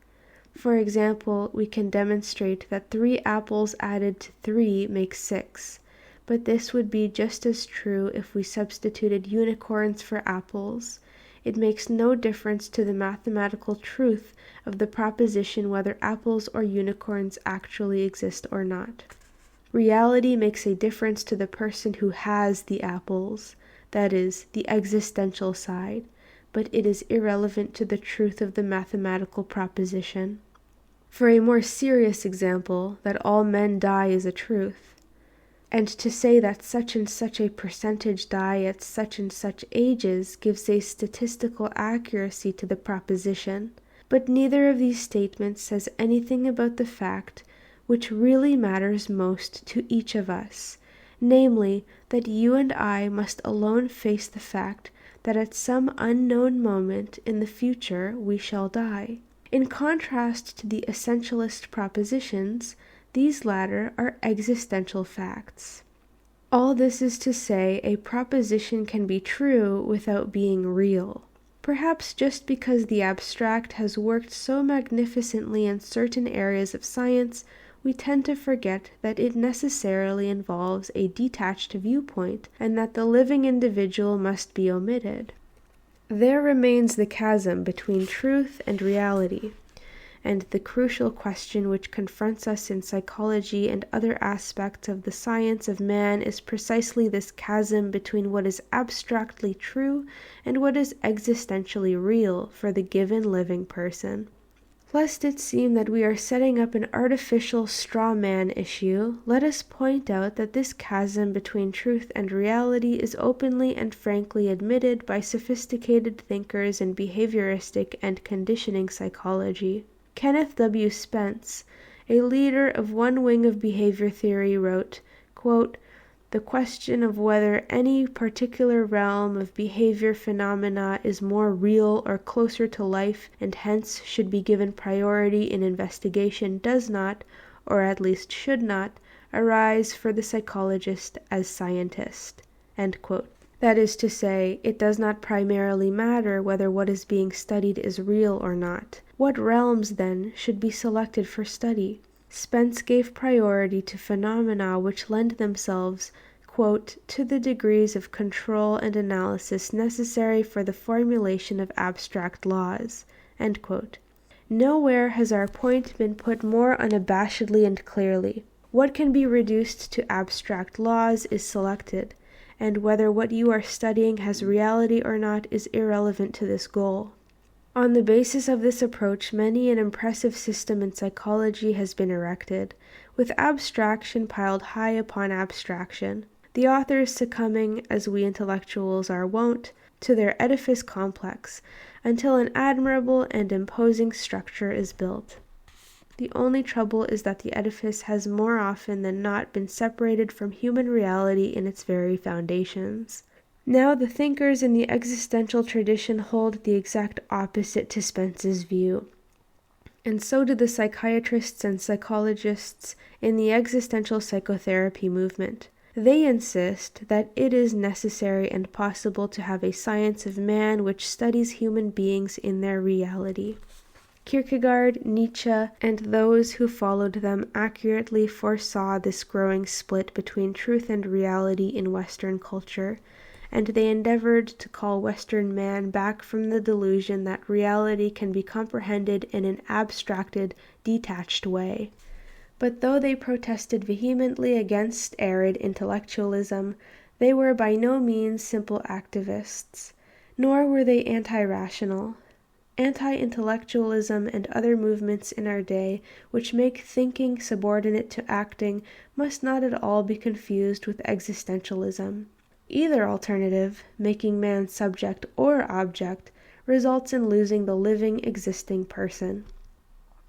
For example, we can demonstrate that 3 apples added to 3 make 6, but this would be just as true if we substituted unicorns for apples. It makes no difference to the mathematical truth of the proposition whether apples or unicorns actually exist or not. Reality makes a difference to the person who has the apples, that is, the existential side, but it is irrelevant to the truth of the mathematical proposition. For a more serious example, that all men die is a truth. And to say that such and such a percentage die at such and such ages gives a statistical accuracy to the proposition, but neither of these statements says anything about the fact which really matters most to each of us, namely, that you and I must alone face the fact that at some unknown moment in the future we shall die. In contrast to the essentialist propositions, these latter are existential facts. All this is to say, a proposition can be true without being real. Perhaps just because the abstract has worked so magnificently in certain areas of science, we tend to forget that it necessarily involves a detached viewpoint and that the living individual must be omitted. There remains the chasm between truth and reality, and the crucial question which confronts us in psychology and other aspects of the science of man is precisely this chasm between what is abstractly true and what is existentially real for the given living person. Lest it seem that we are setting up an artificial straw man issue, let us point out that this chasm between truth and reality is openly and frankly admitted by sophisticated thinkers in behavioristic and conditioning psychology. Kenneth W. Spence, a leader of one wing of behavior theory, wrote, quote, "The question of whether any particular realm of behavior phenomena is more real or closer to life and hence should be given priority in investigation does not, or at least should not, arise for the psychologist as scientist." End quote. That is to say, it does not primarily matter whether what is being studied is real or not. What realms, then, should be selected for study? Spence gave priority to phenomena which lend themselves, quote, "to the degrees of control and analysis necessary for the formulation of abstract laws." End quote. Nowhere has our point been put more unabashedly and clearly. What can be reduced to abstract laws is selected, and whether what you are studying has reality or not is irrelevant to this goal. On the basis of this approach, many an impressive system in psychology has been erected, with abstraction piled high upon abstraction, the authors succumbing, as we intellectuals are wont, to their edifice complex, until an admirable and imposing structure is built. The only trouble is that the edifice has more often than not been separated from human reality in its very foundations. Now the thinkers in the existential tradition hold the exact opposite to Spence's view, and so do the psychiatrists and psychologists in the existential psychotherapy movement. They insist that it is necessary and possible to have a science of man which studies human beings in their reality. Kierkegaard, Nietzsche, and those who followed them accurately foresaw this growing split between truth and reality in Western culture, and they endeavored to call Western man back from the delusion that reality can be comprehended in an abstracted, detached way. But though they protested vehemently against arid intellectualism, they were by no means simple activists, nor were they anti-rational. Anti-intellectualism and other movements in our day which make thinking subordinate to acting must not at all be confused with existentialism. Either alternative, making man subject or object, results in losing the living, existing person.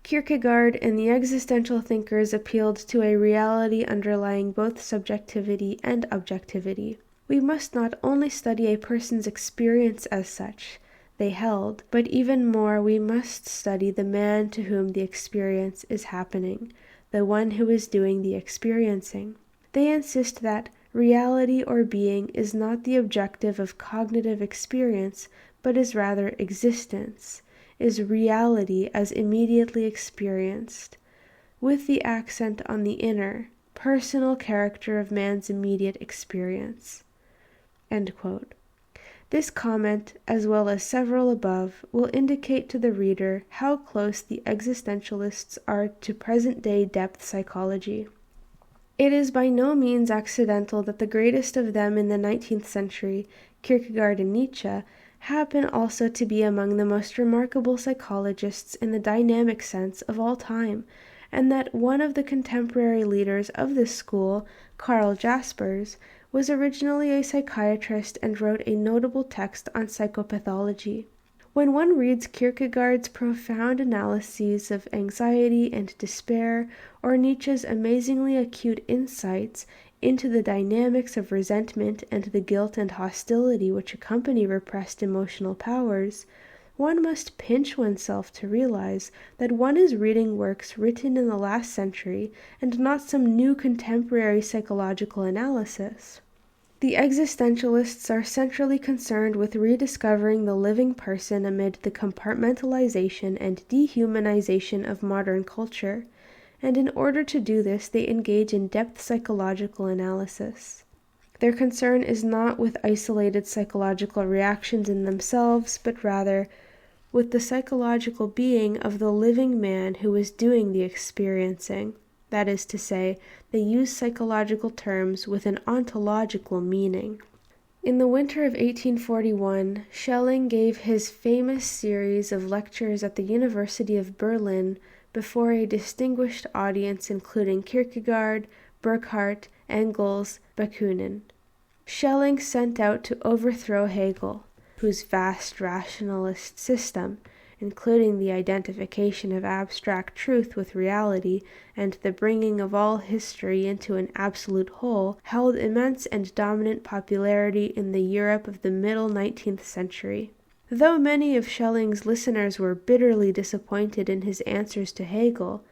Kierkegaard and the existential thinkers appealed to a reality underlying both subjectivity and objectivity. We must not only study a person's experience as such, they held, but even more we must study the man to whom the experience is happening, the one who is doing the experiencing. They insist that reality or being is not the objective of cognitive experience, but is rather existence, is reality as immediately experienced, with the accent on the inner, personal character of man's immediate experience. End quote. This comment, as well as several above, will indicate to the reader how close the existentialists are to present-day depth psychology. It is by no means accidental that the greatest of them in the 19th century, Kierkegaard and Nietzsche, happen also to be among the most remarkable psychologists in the dynamic sense of all time, and that one of the contemporary leaders of this school, Karl Jaspers, was originally a psychiatrist and wrote a notable text on psychopathology. When one reads Kierkegaard's profound analyses of anxiety and despair, or Nietzsche's amazingly acute insights into the dynamics of resentment and the guilt and hostility which accompany repressed emotional powers, one must pinch oneself to realize that one is reading works written in the last century and not some new contemporary psychological analysis. The existentialists are centrally concerned with rediscovering the living person amid the compartmentalization and dehumanization of modern culture, and in order to do this they engage in depth psychological analysis. Their concern is not with isolated psychological reactions in themselves, but rather with the psychological being of the living man who is doing the experiencing. That is to say, they use psychological terms with an ontological meaning. In the winter of 1841, Schelling gave his famous series of lectures at the University of Berlin before a distinguished audience including Kierkegaard, Burckhardt, Engels, Bakunin. Schelling set out to overthrow Hegel, whose vast rationalist system, including the identification of abstract truth with reality and the bringing of all history into an absolute whole, held immense and dominant popularity in the Europe of the middle 19th century. Though many of Schelling's listeners were bitterly disappointed in his answers to Hegel,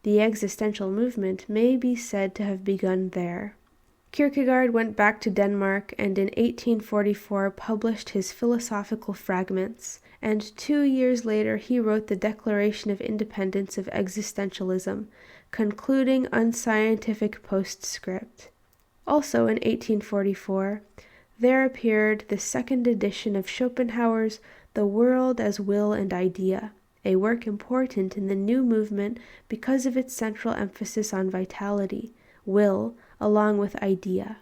the existential movement may be said to have begun there. Kierkegaard went back to Denmark and in 1844 published his Philosophical Fragments, and 2 years later he wrote the Declaration of Independence of Existentialism, concluding unscientific postscript. Also in 1844, there appeared the second edition of Schopenhauer's The World as Will and Idea, a work important in the new movement because of its central emphasis on vitality, will, along with idea.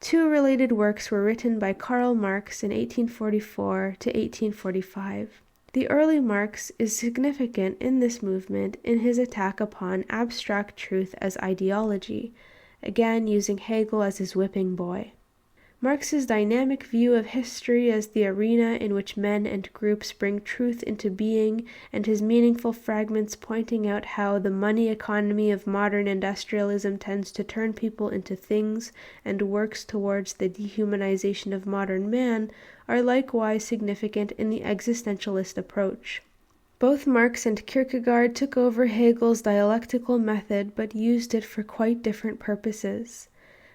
2 related works were written by Karl Marx in 1844 to 1845. The early Marx is significant in this movement in his attack upon abstract truth as ideology, again using Hegel as his whipping boy. Marx's dynamic view of history as the arena in which men and groups bring truth into being, and his meaningful fragments pointing out how the money economy of modern industrialism tends to turn people into things and works towards the dehumanization of modern man, are likewise significant in the existentialist approach. Both Marx and Kierkegaard took over Hegel's dialectical method but used it for quite different purposes.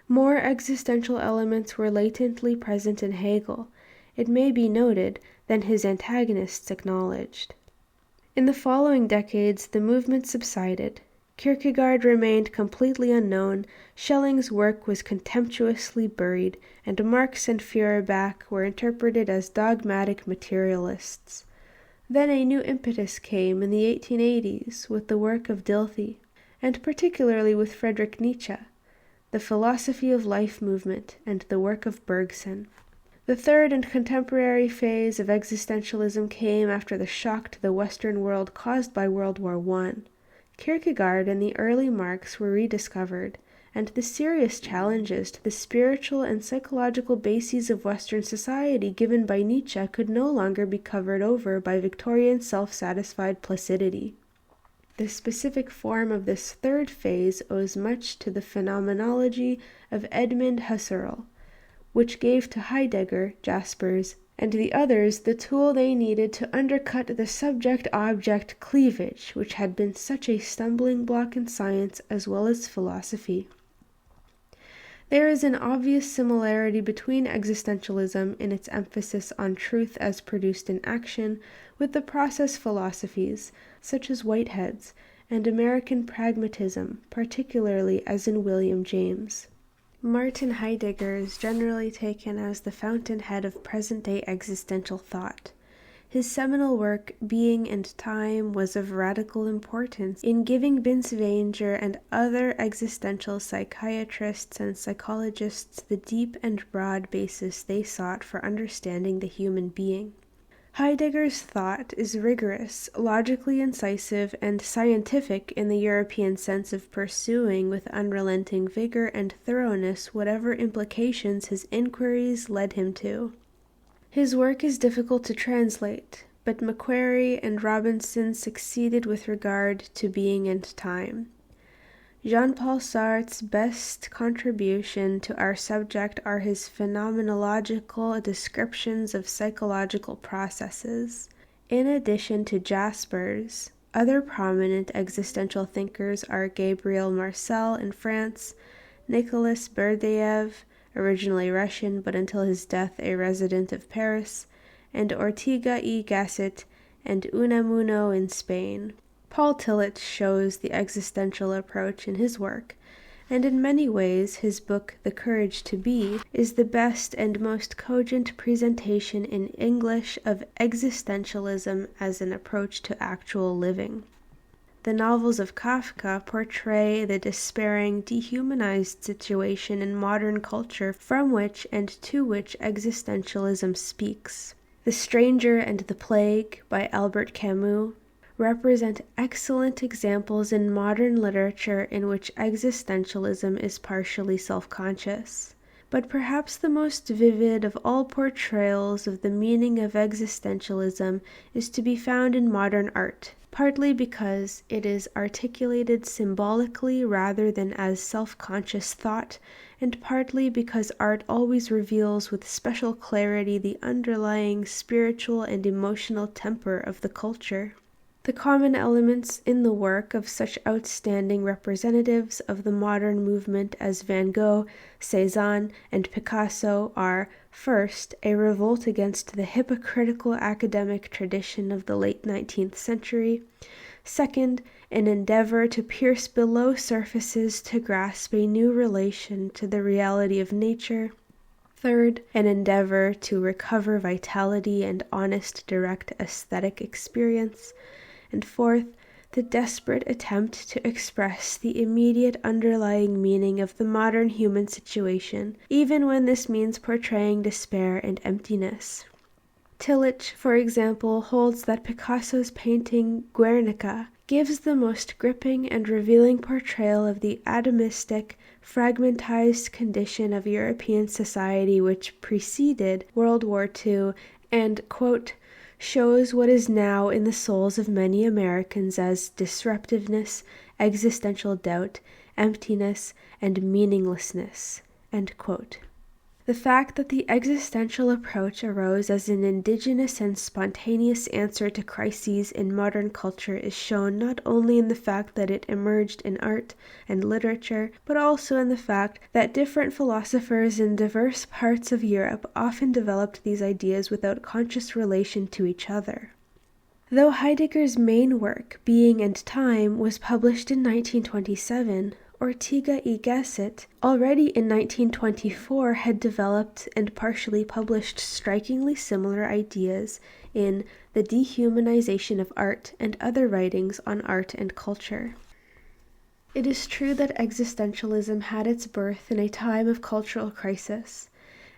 More existential elements were latently present in Hegel, it may be noted, than his antagonists acknowledged. In the following decades, the movement subsided. Kierkegaard remained completely unknown, Schelling's work was contemptuously buried, and Marx and Feuerbach were interpreted as dogmatic materialists. Then a new impetus came in the 1880s with the work of Dilthey, and particularly with Friedrich Nietzsche, the philosophy of life movement, and the work of Bergson. The third and contemporary phase of existentialism came after the shock to the Western world caused by World War I. Kierkegaard and the early Marx were rediscovered, and the serious challenges to the spiritual and psychological bases of Western society given by Nietzsche could no longer be covered over by Victorian self-satisfied placidity. The specific form of this third phase owes much to the phenomenology of Edmund Husserl, which gave to Heidegger, Jaspers, and the others the tool they needed to undercut the subject-object cleavage which had been such a stumbling block in science as well as philosophy. There is an obvious similarity between existentialism in its emphasis on truth as produced in action with the process philosophies, such as Whitehead's, and American pragmatism, particularly as in William James. Martin Heidegger is generally taken as the fountainhead of present-day existential thought. His seminal work, Being and Time, was of radical importance in giving Binswanger and other existential psychiatrists and psychologists the deep and broad basis they sought for understanding the human being. Heidegger's thought is rigorous, logically incisive, and scientific in the European sense of pursuing with unrelenting vigor and thoroughness whatever implications his inquiries led him to. His work is difficult to translate, but Macquarie and Robinson succeeded with regard to Being and Time. Jean-Paul Sartre's best contribution to our subject are his phenomenological descriptions of psychological processes. In addition to Jaspers, other prominent existential thinkers are Gabriel Marcel in France, Nicolas Berdyaev, originally Russian but until his death a resident of Paris, and Ortega y Gasset and Unamuno in Spain. Paul Tillich shows the existential approach in his work, and in many ways his book The Courage to Be is the best and most cogent presentation in English of existentialism as an approach to actual living. The novels of Kafka portray the despairing, dehumanized situation in modern culture from which and to which existentialism speaks. The Stranger and the Plague by Albert Camus represent excellent examples in modern literature in which existentialism is partially self-conscious. But perhaps the most vivid of all portrayals of the meaning of existentialism is to be found in modern art, partly because it is articulated symbolically rather than as self-conscious thought, and partly because art always reveals with special clarity the underlying spiritual and emotional temper of the culture. The common elements in the work of such outstanding representatives of the modern movement as Van Gogh, Cézanne, and Picasso are, first, a revolt against the hypocritical academic tradition of the late 19th century, second, an endeavor to pierce below surfaces to grasp a new relation to the reality of nature, third, an endeavor to recover vitality and honest direct aesthetic experience, and fourth, the desperate attempt to express the immediate underlying meaning of the modern human situation, even when this means portraying despair and emptiness. Tillich, for example, holds that Picasso's painting Guernica gives the most gripping and revealing portrayal of the atomistic, fragmentized condition of European society which preceded World War II and, quote, shows what is now in the souls of many Americans as disruptiveness, existential doubt, emptiness, and meaninglessness, end quote. The fact that the existential approach arose as an indigenous and spontaneous answer to crises in modern culture is shown not only in the fact that it emerged in art and literature, but also in the fact that different philosophers in diverse parts of Europe often developed these ideas without conscious relation to each other. Though Heidegger's main work, Being and Time, was published in 1927, Ortega y Gasset, already in 1924, had developed and partially published strikingly similar ideas in The Dehumanization of Art and other writings on art and culture. It is true that existentialism had its birth in a time of cultural crisis,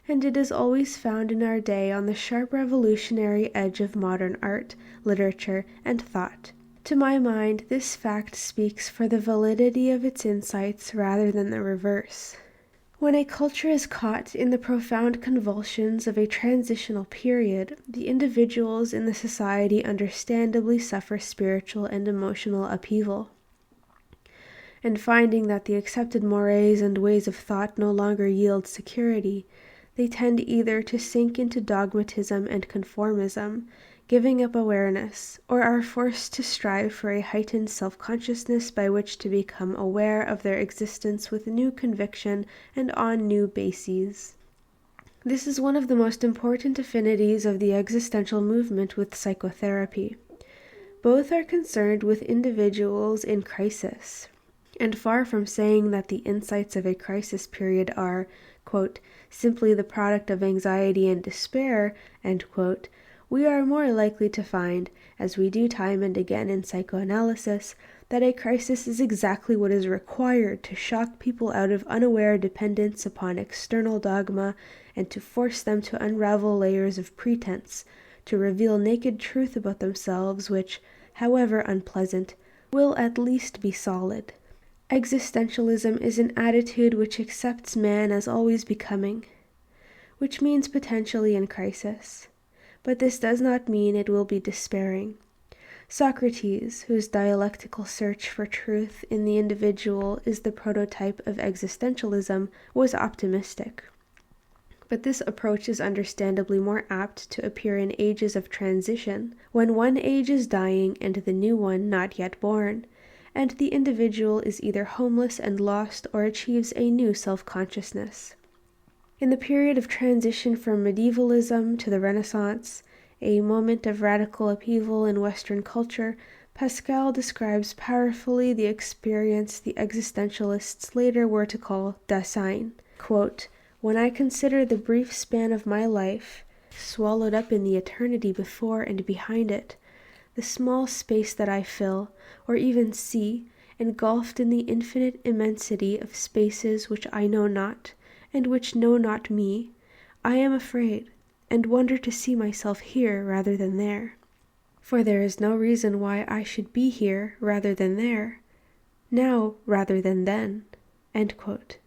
and it is always found in our day on the sharp revolutionary edge of modern art, literature, and thought. To my mind, this fact speaks for the validity of its insights rather than the reverse. When a culture is caught in the profound convulsions of a transitional period, the individuals in the society understandably suffer spiritual and emotional upheaval. And finding that the accepted mores and ways of thought no longer yield security, they tend either to sink into dogmatism and conformism, giving up awareness, or are forced to strive for a heightened self-consciousness by which to become aware of their existence with new conviction and on new bases. This is one of the most important affinities of the existential movement with psychotherapy. Both are concerned with individuals in crisis, and far from saying that the insights of a crisis period are, quote, simply the product of anxiety and despair, end quote, we are more likely to find, as we do time and again in psychoanalysis, that a crisis is exactly what is required to shock people out of unaware dependence upon external dogma and to force them to unravel layers of pretense, to reveal naked truth about themselves which, however unpleasant, will at least be solid. Existentialism is an attitude which accepts man as always becoming, which means potentially in crisis. But this does not mean it will be despairing. Socrates, whose dialectical search for truth in the individual is the prototype of existentialism, was optimistic. But this approach is understandably more apt to appear in ages of transition, when one age is dying and the new one not yet born, and the individual is either homeless and lost or achieves a new self-consciousness. In the period of transition from medievalism to the Renaissance, a moment of radical upheaval in Western culture, Pascal describes powerfully the experience the existentialists later were to call Dasein. Quote, "When I consider the brief span of my life, swallowed up in the eternity before and behind it, the small space that I fill, or even see, engulfed in the infinite immensity of spaces which I know not, and which know not me, I am afraid, and wonder to see myself here rather than there. For there is no reason why I should be here rather than there, now rather than then." End quote.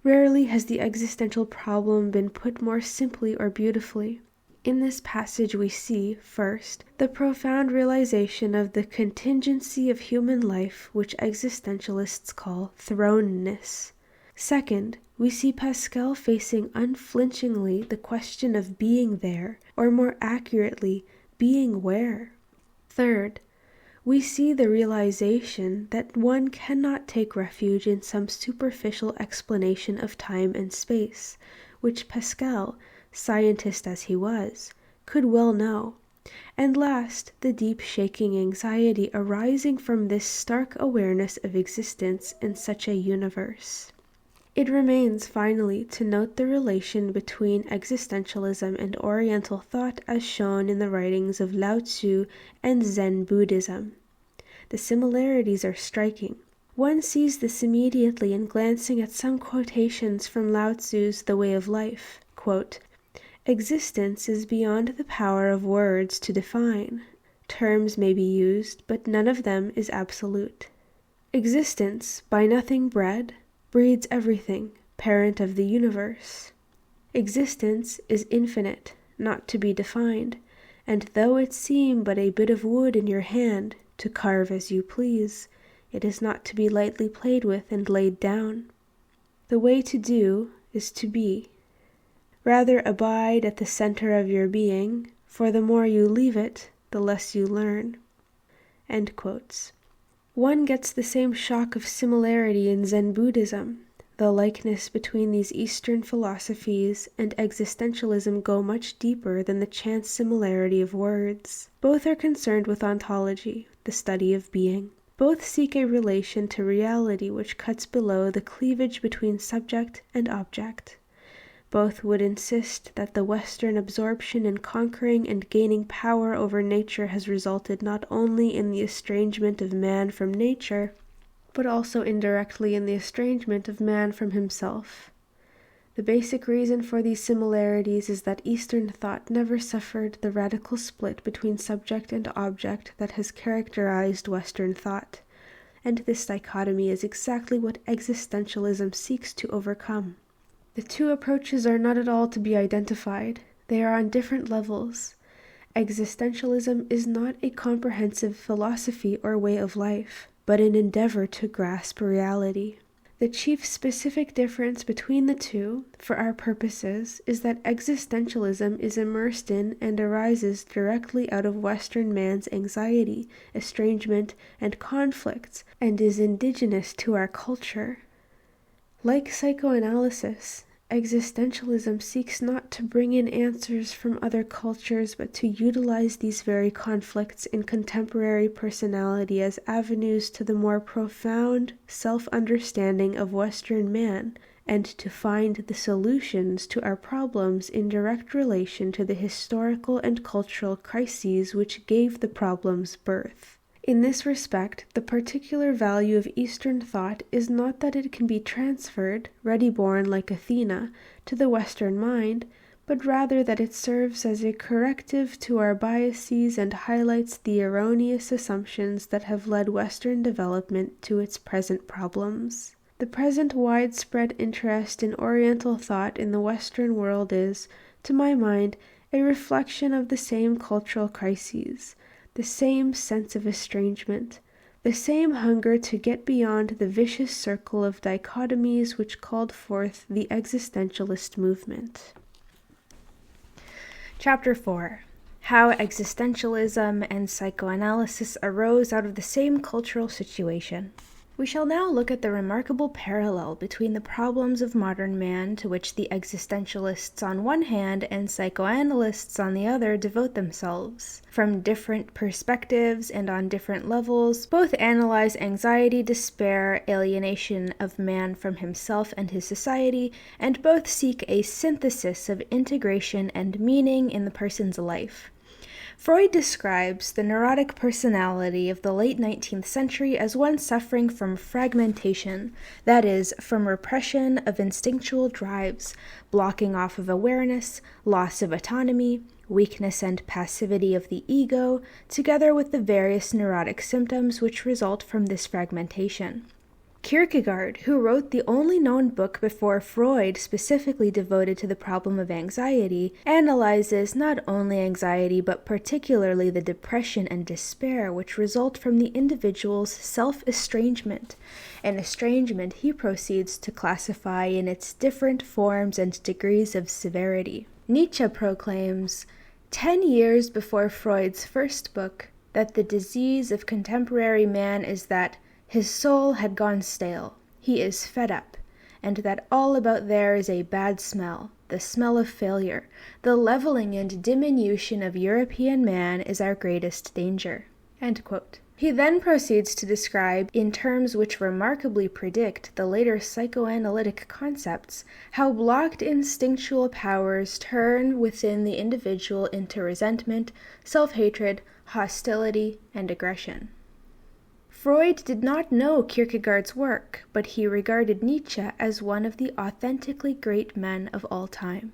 Rarely has the existential problem been put more simply or beautifully. In this passage we see, first, the profound realization of the contingency of human life which existentialists call thrownness. Second, we see Pascal facing unflinchingly the question of being there, or more accurately, being where. Third, we see the realization that one cannot take refuge in some superficial explanation of time and space, which Pascal, scientist as he was, could well know. And last, the deep shaking anxiety arising from this stark awareness of existence in such a universe. It remains, finally, to note the relation between existentialism and Oriental thought as shown in the writings of Lao Tzu and Zen Buddhism. The similarities are striking. One sees this immediately in glancing at some quotations from Lao Tzu's The Way of Life. Quote, "Existence is beyond the power of words to define. Terms may be used, but none of them is absolute. Existence, by nothing bred, breeds everything, parent of the universe. Existence is infinite, not to be defined, and though it seem but a bit of wood in your hand, to carve as you please, it is not to be lightly played with and laid down. The way to do is to be. Rather abide at the center of your being, for the more you leave it, the less you learn." End quotes. One gets the same shock of similarity in Zen Buddhism. The likeness between these Eastern philosophies and existentialism go much deeper than the chance similarity of words. Both are concerned with ontology, the study of being. Both seek a relation to reality which cuts below the cleavage between subject and object. Both would insist that the Western absorption in conquering and gaining power over nature has resulted not only in the estrangement of man from nature, but also indirectly in the estrangement of man from himself. The basic reason for these similarities is that Eastern thought never suffered the radical split between subject and object that has characterized Western thought, and this dichotomy is exactly what existentialism seeks to overcome. The two approaches are not at all to be identified. They are on different levels. Existentialism is not a comprehensive philosophy or way of life, but an endeavor to grasp reality. The chief specific difference between the two, for our purposes, is that existentialism is immersed in and arises directly out of Western man's anxiety, estrangement, and conflicts, and is indigenous to our culture. Like psychoanalysis, existentialism seeks not to bring in answers from other cultures, but to utilize these very conflicts in contemporary personality as avenues to the more profound self-understanding of Western man, and to find the solutions to our problems in direct relation to the historical and cultural crises which gave the problems birth. In this respect, the particular value of Eastern thought is not that it can be transferred, ready-born like Athena, to the Western mind, but rather that it serves as a corrective to our biases and highlights the erroneous assumptions that have led Western development to its present problems. The present widespread interest in Oriental thought in the Western world is, to my mind, a reflection of the same cultural crises, the same sense of estrangement, the same hunger to get beyond the vicious circle of dichotomies which called forth the existentialist movement. Chapter 4. How Existentialism and Psychoanalysis Arose Out of the Same Cultural Situation. We shall now look at the remarkable parallel between the problems of modern man, to which the existentialists on one hand and psychoanalysts on the other devote themselves. From different perspectives and on different levels, both analyze anxiety, despair, alienation of man from himself and his society, and both seek a synthesis of integration and meaning in the person's life. Freud describes the neurotic personality of the late 19th century as one suffering from fragmentation, that is, from repression of instinctual drives, blocking off of awareness, loss of autonomy, weakness and passivity of the ego, together with the various neurotic symptoms which result from this fragmentation. Kierkegaard, who wrote the only known book before Freud specifically devoted to the problem of anxiety, analyzes not only anxiety but particularly the depression and despair which result from the individual's self-estrangement, an estrangement he proceeds to classify in its different forms and degrees of severity. Nietzsche proclaims, 10 years before Freud's first book, that the disease of contemporary man is that his soul had gone stale, he is fed up, and that all about there is a bad smell, the smell of failure. The leveling and diminution of European man is our greatest danger. End quote. He then proceeds to describe, in terms which remarkably predict the later psychoanalytic concepts, how blocked instinctual powers turn within the individual into resentment, self-hatred, hostility, and aggression. Freud did not know Kierkegaard's work, but he regarded Nietzsche as one of the authentically great men of all time.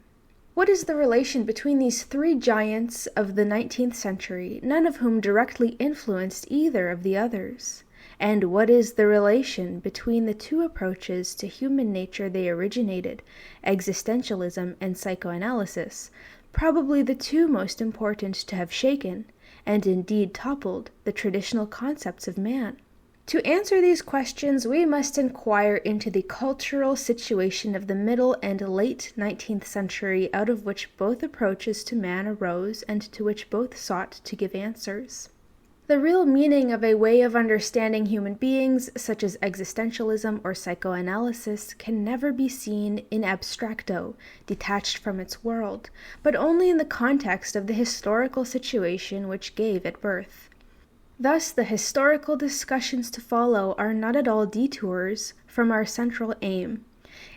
What is the relation between these three giants of the 19th century, none of whom directly influenced either of the others? And what is the relation between the two approaches to human nature they originated, existentialism and psychoanalysis, probably the two most important to have shaken, and indeed toppled, the traditional concepts of man? To answer these questions, we must inquire into the cultural situation of the middle and late 19th century, out of which both approaches to man arose and to which both sought to give answers. The real meaning of a way of understanding human beings, such as existentialism or psychoanalysis, can never be seen in abstracto, detached from its world, but only in the context of the historical situation which gave it birth. Thus, the historical discussions to follow are not at all detours from our central aim.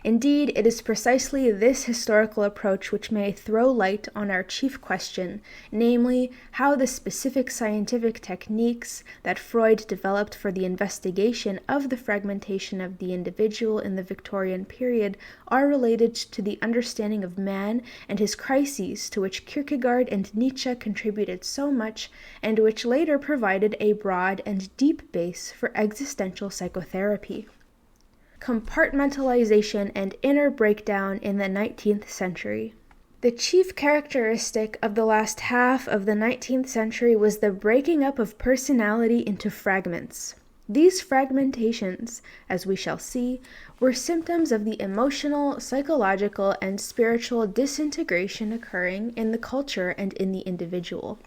Indeed, it is precisely this historical approach which may throw light on our chief question, namely, how the specific scientific techniques that Freud developed for the investigation of the fragmentation of the individual in the Victorian period are related to the understanding of man and his crises, to which Kierkegaard and Nietzsche contributed so much, and which later provided a broad and deep base for existential psychotherapy. Compartmentalization and inner breakdown in the 19th century. The chief characteristic of the last half of the 19th century was the breaking up of personality into fragments. These fragmentations, as we shall see, were symptoms of the emotional, psychological, and spiritual disintegration occurring in the culture and in the individual.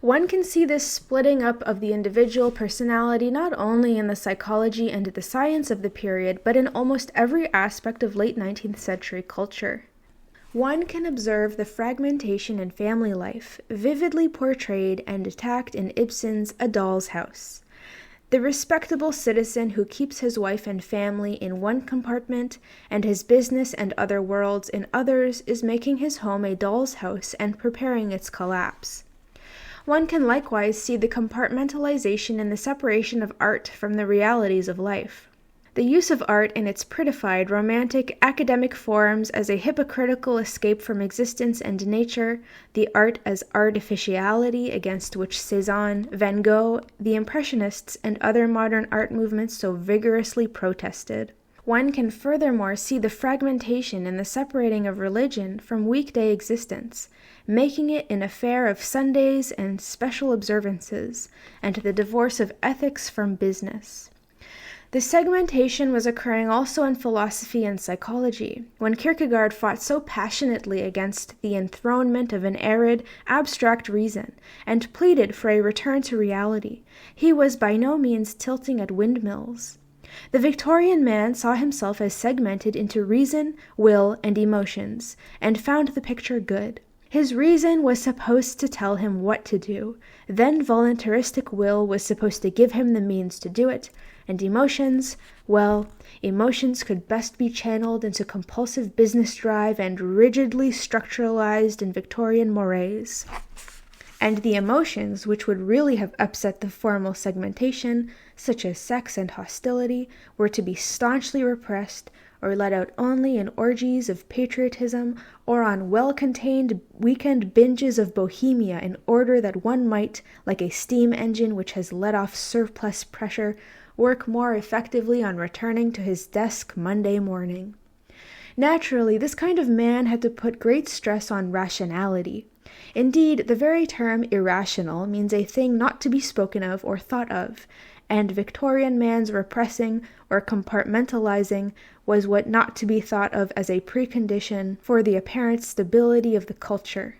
One can see this splitting up of the individual personality not only in the psychology and the science of the period, but in almost every aspect of late 19th century culture. One can observe the fragmentation in family life, vividly portrayed and attacked in Ibsen's A Doll's House. The respectable citizen who keeps his wife and family in one compartment, and his business and other worlds in others, is making his home a doll's house and preparing its collapse. One can likewise see the compartmentalization in the separation of art from the realities of life. The use of art in its prettified, romantic, academic forms as a hypocritical escape from existence and nature, the art as artificiality against which Cezanne, Van Gogh, the Impressionists, and other modern art movements so vigorously protested. One can furthermore see the fragmentation in the separating of religion from weekday existence, making it an affair of Sundays and special observances, and the divorce of ethics from business. The segmentation was occurring also in philosophy and psychology, when Kierkegaard fought so passionately against the enthronement of an arid, abstract reason, and pleaded for a return to reality. He was by no means tilting at windmills. The Victorian man saw himself as segmented into reason, will, and emotions, and found the picture good. His reason was supposed to tell him what to do, then voluntaristic will was supposed to give him the means to do it, and emotions, well, emotions could best be channeled into compulsive business drive and rigidly structuralized in Victorian mores. And the emotions, which would really have upset the formal segmentation, such as sex and hostility, were to be staunchly repressed or let out only in orgies of patriotism or on well-contained weekend binges of bohemia in order that one might, like a steam engine which has let off surplus pressure, work more effectively on returning to his desk Monday morning. Naturally, this kind of man had to put great stress on rationality. Indeed, the very term irrational means a thing not to be spoken of or thought of, and Victorian man's repressing or compartmentalizing was what not to be thought of as a precondition for the apparent stability of the culture.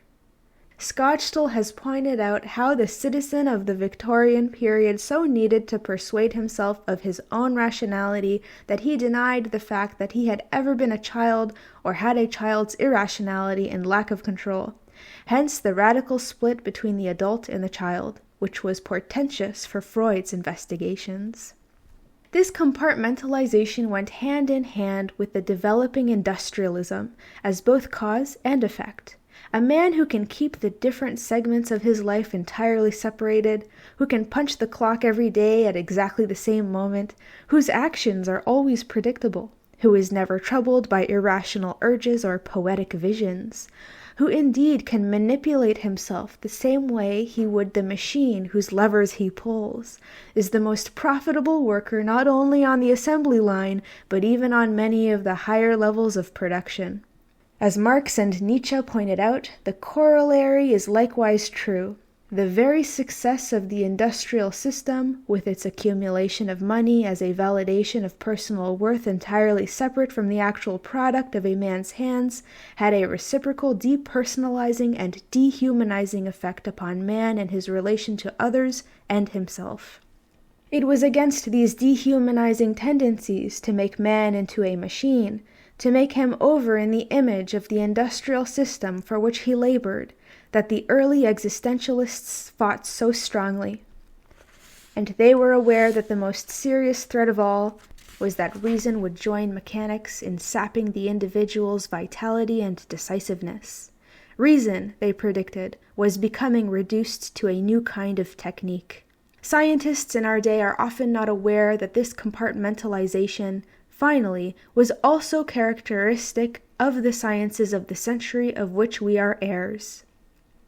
Scotchdale has pointed out how the citizen of the Victorian period so needed to persuade himself of his own rationality that he denied the fact that he had ever been a child or had a child's irrationality and lack of control. Hence the radical split between the adult and the child, which was portentous for Freud's investigations. This compartmentalization went hand in hand with the developing industrialism as both cause and effect. A man who can keep the different segments of his life entirely separated, who can punch the clock every day at exactly the same moment, whose actions are always predictable, who is never troubled by irrational urges or poetic visions, who indeed can manipulate himself the same way he would the machine whose levers he pulls, is the most profitable worker not only on the assembly line, but even on many of the higher levels of production. As Marx and Nietzsche pointed out, the corollary is likewise true. The very success of the industrial system, with its accumulation of money as a validation of personal worth entirely separate from the actual product of a man's hands, had a reciprocal depersonalizing and dehumanizing effect upon man and his relation to others and himself. It was against these dehumanizing tendencies to make man into a machine, to make him over in the image of the industrial system for which he labored, that the early existentialists fought so strongly. And they were aware that the most serious threat of all was that reason would join mechanics in sapping the individual's vitality and decisiveness. Reason, they predicted, was becoming reduced to a new kind of technique. Scientists in our day are often not aware that this compartmentalization, finally, was also characteristic of the sciences of the century of which we are heirs.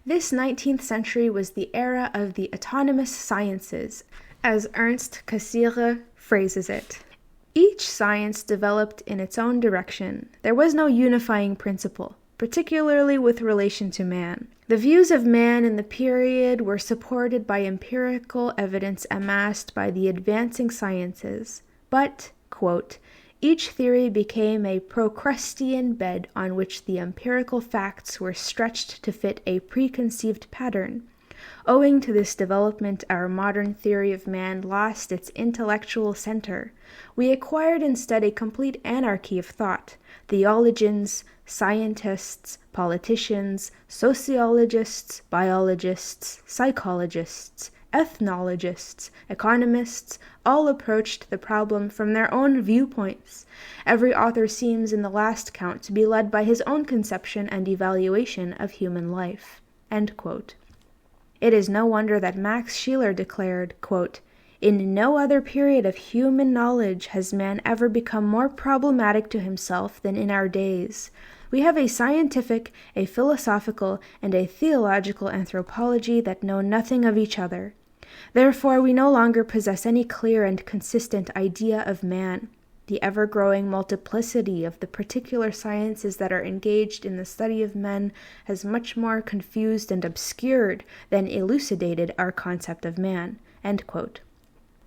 This 19th century was the era of the autonomous sciences, as Ernst Cassirer phrases it. Each science developed in its own direction. There was no unifying principle, particularly with relation to man. The views of man in the period were supported by empirical evidence amassed by the advancing sciences, but, quote, each theory became a Procrustean bed on which the empirical facts were stretched to fit a preconceived pattern. Owing to this development, our modern theory of man lost its intellectual center. We acquired instead a complete anarchy of thought. Theologians, scientists, politicians, sociologists, biologists, psychologists, ethnologists, economists, all approached the problem from their own viewpoints. Every author seems in the last count to be led by his own conception and evaluation of human life." End quote. It is no wonder that Max Scheler declared, quote, "In no other period of human knowledge has man ever become more problematic to himself than in our days. We have a scientific, a philosophical, and a theological anthropology that know nothing of each other. Therefore, we no longer possess any clear and consistent idea of man. The ever-growing multiplicity of the particular sciences that are engaged in the study of men has much more confused and obscured than elucidated our concept of man." End quote.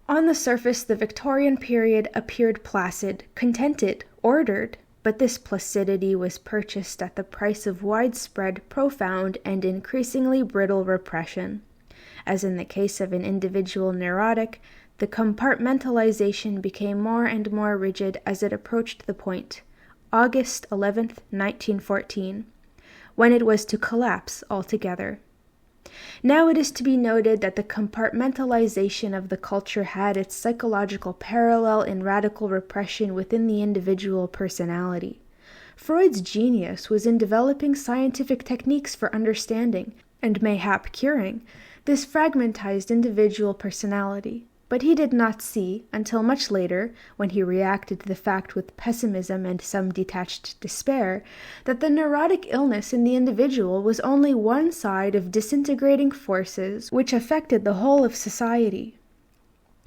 On the surface, the Victorian period appeared placid, contented, ordered, but this placidity was purchased at the price of widespread, profound, and increasingly brittle repression. As in the case of an individual neurotic, the compartmentalization became more and more rigid as it approached the point, August 11th, 1914, when it was to collapse altogether. Now it is to be noted that the compartmentalization of the culture had its psychological parallel in radical repression within the individual personality. Freud's genius was in developing scientific techniques for understanding, and mayhap curing, this fragmentized individual personality. But he did not see, until much later, when he reacted to the fact with pessimism and some detached despair, that the neurotic illness in the individual was only one side of disintegrating forces which affected the whole of society.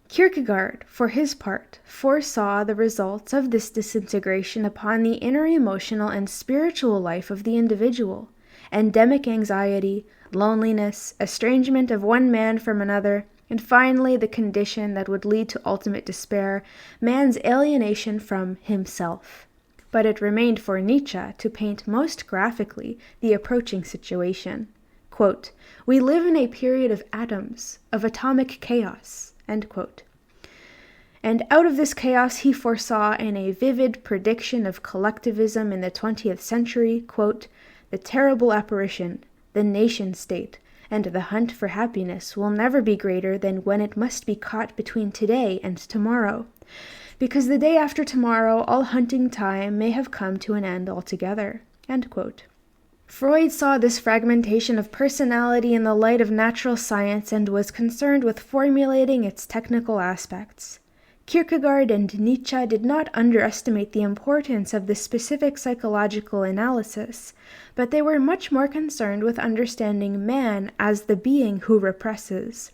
Kierkegaard, for his part, foresaw the results of this disintegration upon the inner emotional and spiritual life of the individual. Endemic anxiety, loneliness, estrangement of one man from another, and finally the condition that would lead to ultimate despair, man's alienation from himself. But it remained for Nietzsche to paint most graphically the approaching situation. Quote, "We live in a period of atoms, of atomic chaos." End quote. And out of this chaos he foresaw in a vivid prediction of collectivism in the 20th century, quote, "The terrible apparition, the nation-state, and the hunt for happiness will never be greater than when it must be caught between today and tomorrow, because the day after tomorrow all hunting time may have come to an end altogether." End quote. Freud saw this fragmentation of personality in the light of natural science and was concerned with formulating its technical aspects. Kierkegaard and Nietzsche did not underestimate the importance of this specific psychological analysis, but they were much more concerned with understanding man as the being who represses,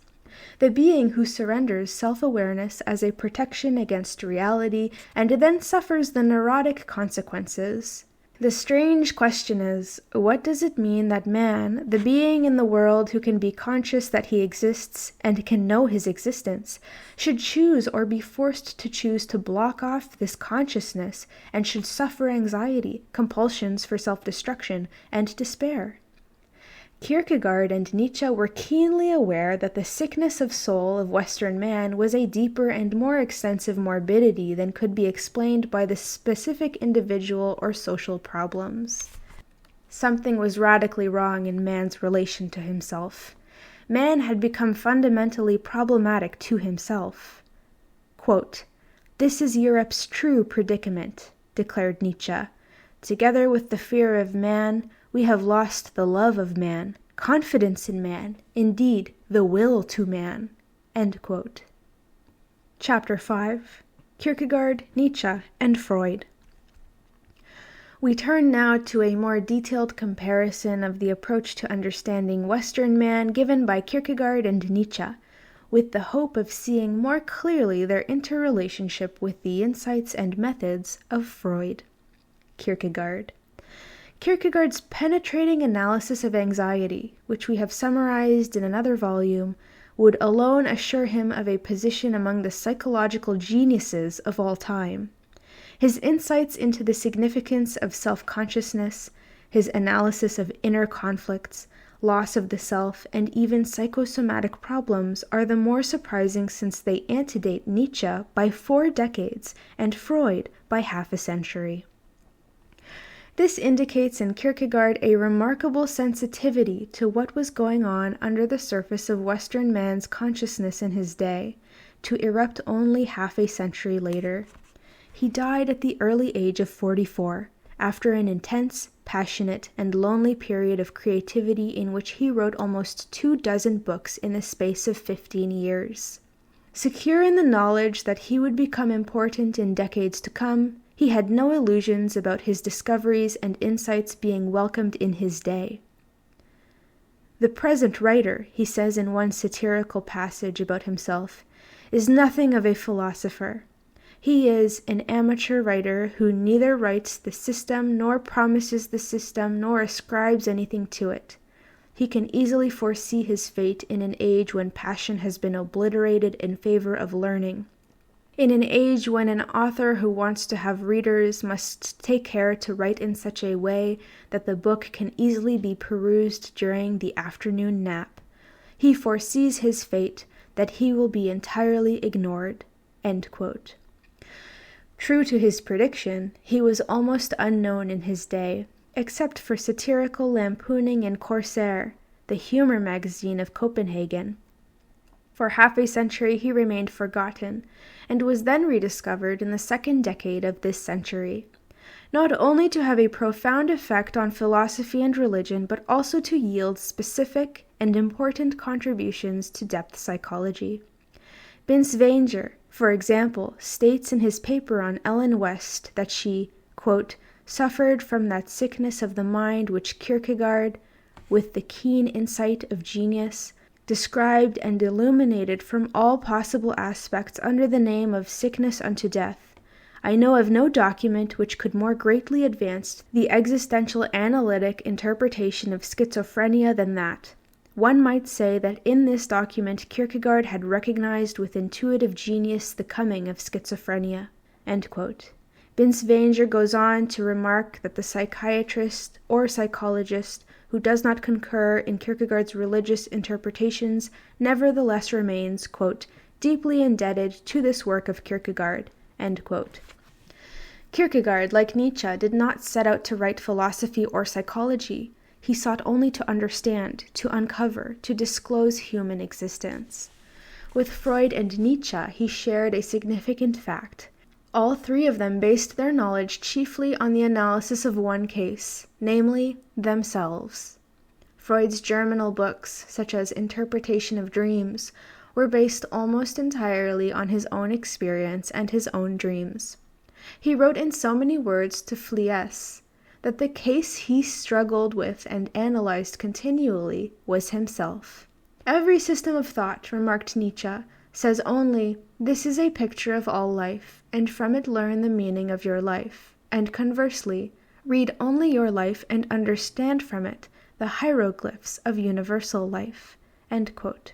the being who surrenders self-awareness as a protection against reality and then suffers the neurotic consequences. The strange question is, what does it mean that man, the being in the world who can be conscious that he exists and can know his existence, should choose or be forced to choose to block off this consciousness and should suffer anxiety, compulsions for self-destruction, and despair? Kierkegaard and Nietzsche were keenly aware that the sickness of soul of Western man was a deeper and more extensive morbidity than could be explained by the specific individual or social problems. Something was radically wrong in man's relation to himself. Man had become fundamentally problematic to himself. Quote, "This is Europe's true predicament," declared Nietzsche. "Together with the fear of man, we have lost the love of man, confidence in man, indeed, the will to man." End quote. Chapter 5. Kierkegaard, Nietzsche, and Freud. We turn now to a more detailed comparison of the approach to understanding Western man given by Kierkegaard and Nietzsche, with the hope of seeing more clearly their interrelationship with the insights and methods of Freud. Kierkegaard. Kierkegaard's penetrating analysis of anxiety, which we have summarized in another volume, would alone assure him of a position among the psychological geniuses of all time. His insights into the significance of self-consciousness, his analysis of inner conflicts, loss of the self, and even psychosomatic problems are the more surprising since they antedate Nietzsche by 4 decades and Freud by half a century. This indicates in Kierkegaard a remarkable sensitivity to what was going on under the surface of Western man's consciousness in his day, to erupt only half a century later. He died at the early age of 44, after an intense, passionate, and lonely period of creativity in which he wrote almost 24 books in the space of 15 years. Secure in the knowledge that he would become important in decades to come, he had no illusions about his discoveries and insights being welcomed in his day. "The present writer," he says in one satirical passage about himself, "is nothing of a philosopher. He is an amateur writer who neither writes the system nor promises the system nor ascribes anything to it. He can easily foresee his fate in an age when passion has been obliterated in favor of learning. In an age when an author who wants to have readers must take care to write in such a way that the book can easily be perused during the afternoon nap. He foresees his fate, that he will be entirely ignored." End quote. True to his prediction, he was almost unknown in his day, except for satirical lampooning in Corsair, the humor magazine of Copenhagen. For half a century he remained forgotten, and was then rediscovered in the second decade of this century, not only to have a profound effect on philosophy and religion, but also to yield specific and important contributions to depth psychology. Binswanger, for example, states in his paper on Ellen West that she, quote, "suffered from that sickness of the mind which Kierkegaard, with the keen insight of genius, described and illuminated from all possible aspects under the name of sickness unto death. I know of no document which could more greatly advance the existential analytic interpretation of schizophrenia than that. One might say that in this document Kierkegaard had recognized with intuitive genius the coming of schizophrenia." End quote. Binswanger goes on to remark that the psychiatrist or psychologist who does not concur in Kierkegaard's religious interpretations nevertheless remains, quote, "deeply indebted to this work of Kierkegaard." End quote. Kierkegaard, like Nietzsche, did not set out to write philosophy or psychology. He sought only to understand, to uncover, to disclose human existence. With Freud and Nietzsche, he shared a significant fact. All three of them based their knowledge chiefly on the analysis of one case, namely, themselves. Freud's germinal books, such as Interpretation of Dreams, were based almost entirely on his own experience and his own dreams. He wrote in so many words to Fliess that the case he struggled with and analyzed continually was himself. Every system of thought, remarked Nietzsche, says only, "This is a picture of all life, and from it learn the meaning of your life," and conversely, read only your life and understand from it the hieroglyphs of universal life. End quote.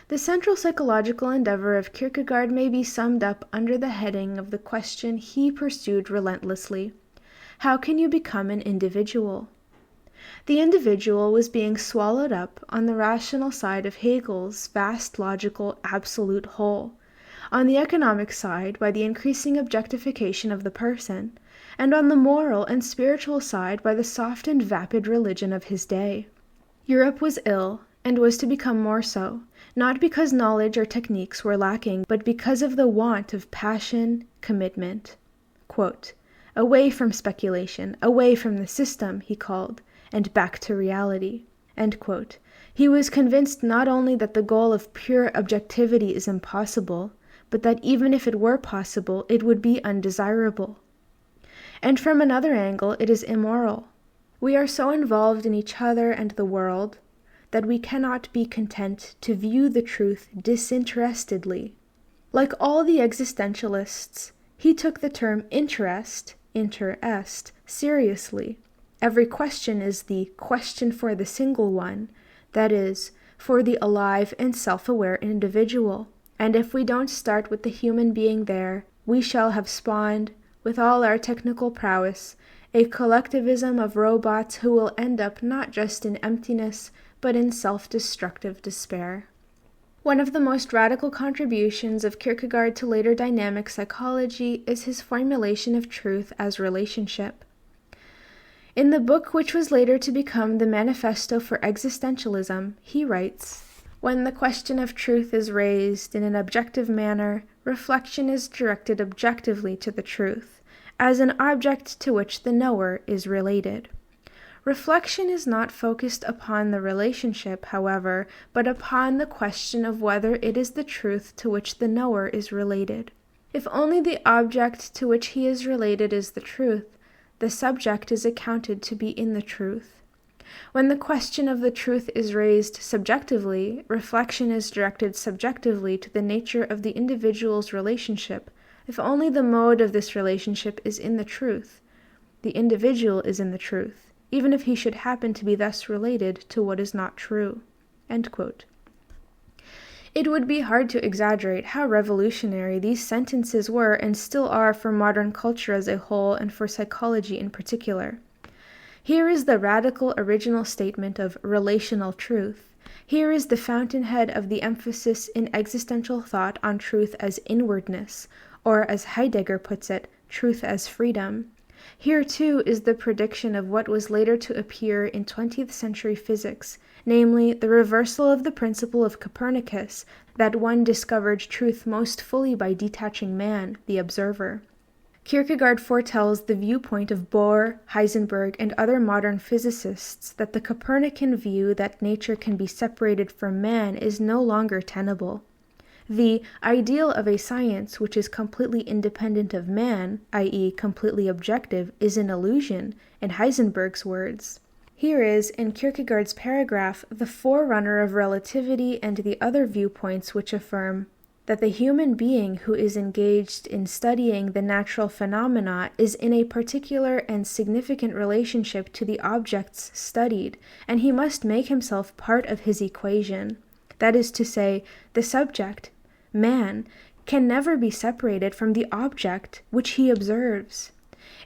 The central psychological endeavor of Kierkegaard may be summed up under the heading of the question he pursued relentlessly: how can you become an individual? The individual was being swallowed up on the rational side of Hegel's vast logical absolute whole, on the economic side by the increasing objectification of the person, and on the moral and spiritual side by the soft and vapid religion of his day. Europe was ill, and was to become more so, not because knowledge or techniques were lacking, but because of the want of passion, commitment. Quote, "Away from speculation, away from the system," he called, and back to reality. End quote. He was convinced not only that the goal of pure objectivity is impossible, but that even if it were possible, it would be undesirable. And from another angle, it is immoral. We are so involved in each other and the world that we cannot be content to view the truth disinterestedly. Like all the existentialists, he took the term interest, seriously. Every question is the question for the single one, that is, for the alive and self-aware individual. And if we don't start with the human being there, we shall have spawned, with all our technical prowess, a collectivism of robots who will end up not just in emptiness, but in self-destructive despair. One of the most radical contributions of Kierkegaard to later dynamic psychology is his formulation of truth as relationship. In the book which was later to become the Manifesto for Existentialism, he writes, "When the question of truth is raised in an objective manner, reflection is directed objectively to the truth, as an object to which the knower is related. Reflection is not focused upon the relationship, however, but upon the question of whether it is the truth to which the knower is related. If only the object to which he is related is the truth, the subject is accounted to be in the truth. When the question of the truth is raised subjectively, reflection is directed subjectively to the nature of the individual's relationship. If only the mode of this relationship is in the truth, the individual is in the truth, even if he should happen to be thus related to what is not true." End quote. It would be hard to exaggerate how revolutionary these sentences were and still are for modern culture as a whole and for psychology in particular. Here is the radical original statement of relational truth, Here is the fountainhead of the emphasis in existential thought on truth as inwardness, or as Heidegger puts it, truth as freedom. Here, too, is the prediction of what was later to appear in 20th century physics, namely, the reversal of the principle of Copernicus, that one discovered truth most fully by detaching man, the observer. Kierkegaard foretells the viewpoint of Bohr, Heisenberg, and other modern physicists that the Copernican view that nature can be separated from man is no longer tenable. The ideal of a science which is completely independent of man, i.e., completely objective, is an illusion, in Heisenberg's words. Here is, in Kierkegaard's paragraph, the forerunner of relativity and the other viewpoints which affirm that the human being who is engaged in studying the natural phenomena is in a particular and significant relationship to the objects studied, and he must make himself part of his equation. That is to say, the subject, man, can never be separated from the object which he observes.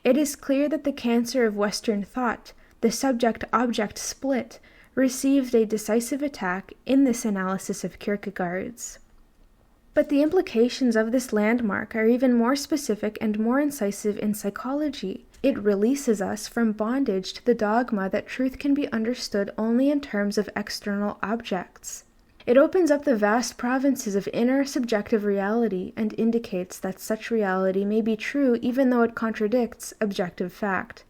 It is clear that the cancer of Western thought, the subject-object split, received a decisive attack in this analysis of Kierkegaard's. But the implications of this landmark are even more specific and more incisive in psychology. It releases us from bondage to the dogma that truth can be understood only in terms of external objects. It opens up the vast provinces of inner subjective reality and indicates that such reality may be true even though it contradicts objective fact.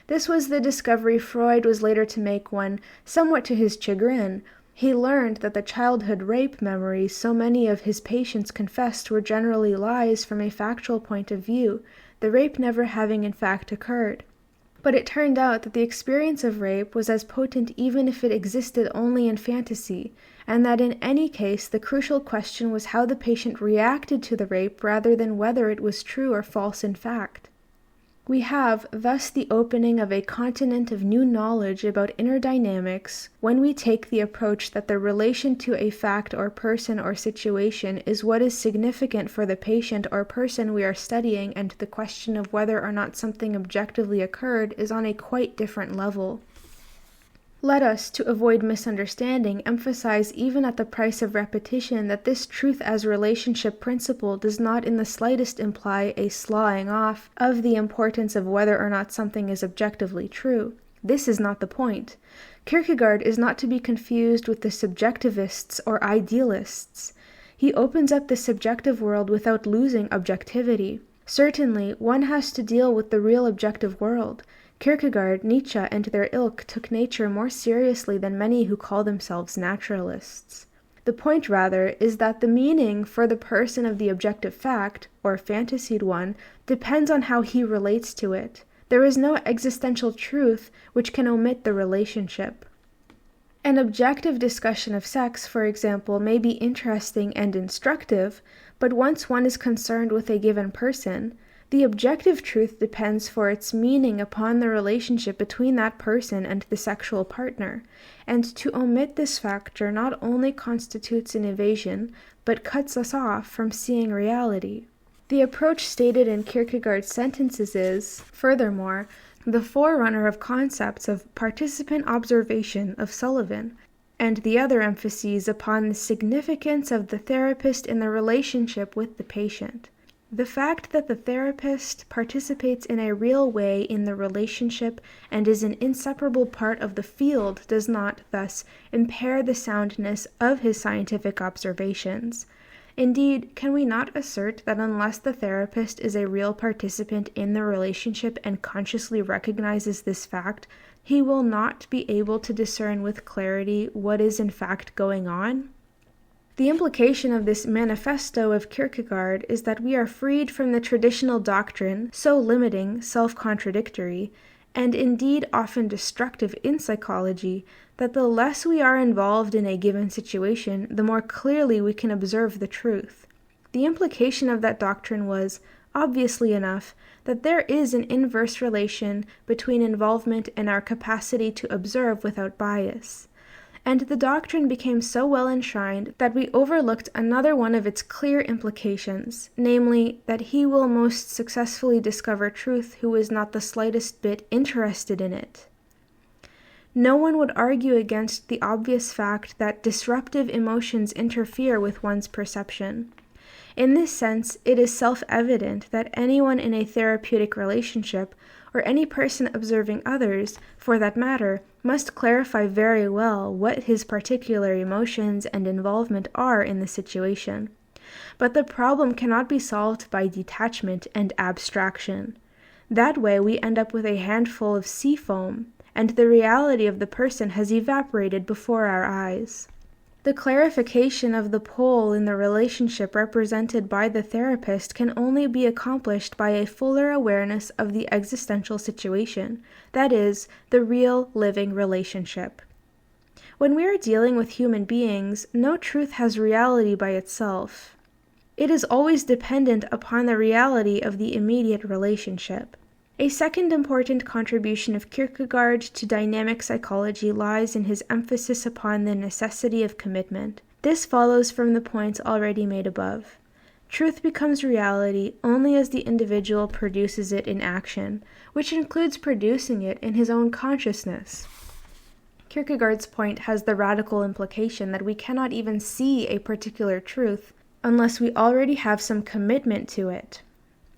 This was the discovery Freud was later to make when, somewhat to his chagrin, he learned that the childhood rape memories so many of his patients confessed were generally lies from a factual point of view, the rape never having in fact occurred. But it turned out that the experience of rape was as potent even if it existed only in fantasy, and that in any case the crucial question was how the patient reacted to the rape rather than whether it was true or false in fact. We have thus the opening of a continent of new knowledge about inner dynamics when we take the approach that the relation to a fact or person or situation is what is significant for the patient or person we are studying, and the question of whether or not something objectively occurred is on a quite different level. Let us, to avoid misunderstanding, emphasize even at the price of repetition that this truth as relationship principle does not in the slightest imply a sloughing off of the importance of whether or not something is objectively true. This is not the point. Kierkegaard is not to be confused with the subjectivists or idealists. He opens up the subjective world without losing objectivity. Certainly, one has to deal with the real objective world. Kierkegaard, Nietzsche, and their ilk took nature more seriously than many who call themselves naturalists. The point, rather, is that the meaning for the person of the objective fact, or fantasied one, depends on how he relates to it. There is no existential truth which can omit the relationship. An objective discussion of sex, for example, may be interesting and instructive, but once one is concerned with a given person, the objective truth depends for its meaning upon the relationship between that person and the sexual partner, and to omit this factor not only constitutes an evasion, but cuts us off from seeing reality. The approach stated in Kierkegaard's sentences is, furthermore, the forerunner of concepts of participant observation of Sullivan, and the other emphases upon the significance of the therapist in the relationship with the patient. The fact that the therapist participates in a real way in the relationship and is an inseparable part of the field does not, thus, impair the soundness of his scientific observations. Indeed, can we not assert that unless the therapist is a real participant in the relationship and consciously recognizes this fact, he will not be able to discern with clarity what is in fact going on? The implication of this manifesto of Kierkegaard is that we are freed from the traditional doctrine, so limiting, self-contradictory, and indeed often destructive in psychology, that the less we are involved in a given situation, the more clearly we can observe the truth. The implication of that doctrine was, obviously enough, that there is an inverse relation between involvement and our capacity to observe without bias. And the doctrine became so well enshrined that we overlooked another one of its clear implications, namely, that he will most successfully discover truth who is not the slightest bit interested in it. No one would argue against the obvious fact that disruptive emotions interfere with one's perception. In this sense, it is self-evident that anyone in a therapeutic relationship, or any person observing others, for that matter, must clarify very well what his particular emotions and involvement are in the situation. But the problem cannot be solved by detachment and abstraction. That way we end up with a handful of sea foam, and the reality of the person has evaporated before our eyes. The clarification of the pole in the relationship represented by the therapist can only be accomplished by a fuller awareness of the existential situation, that is, the real living relationship. When we are dealing with human beings, no truth has reality by itself. It is always dependent upon the reality of the immediate relationship. A second important contribution of Kierkegaard to dynamic psychology lies in his emphasis upon the necessity of commitment. This follows from the points already made above. Truth becomes reality only as the individual produces it in action, which includes producing it in his own consciousness. Kierkegaard's point has the radical implication that we cannot even see a particular truth unless we already have some commitment to it.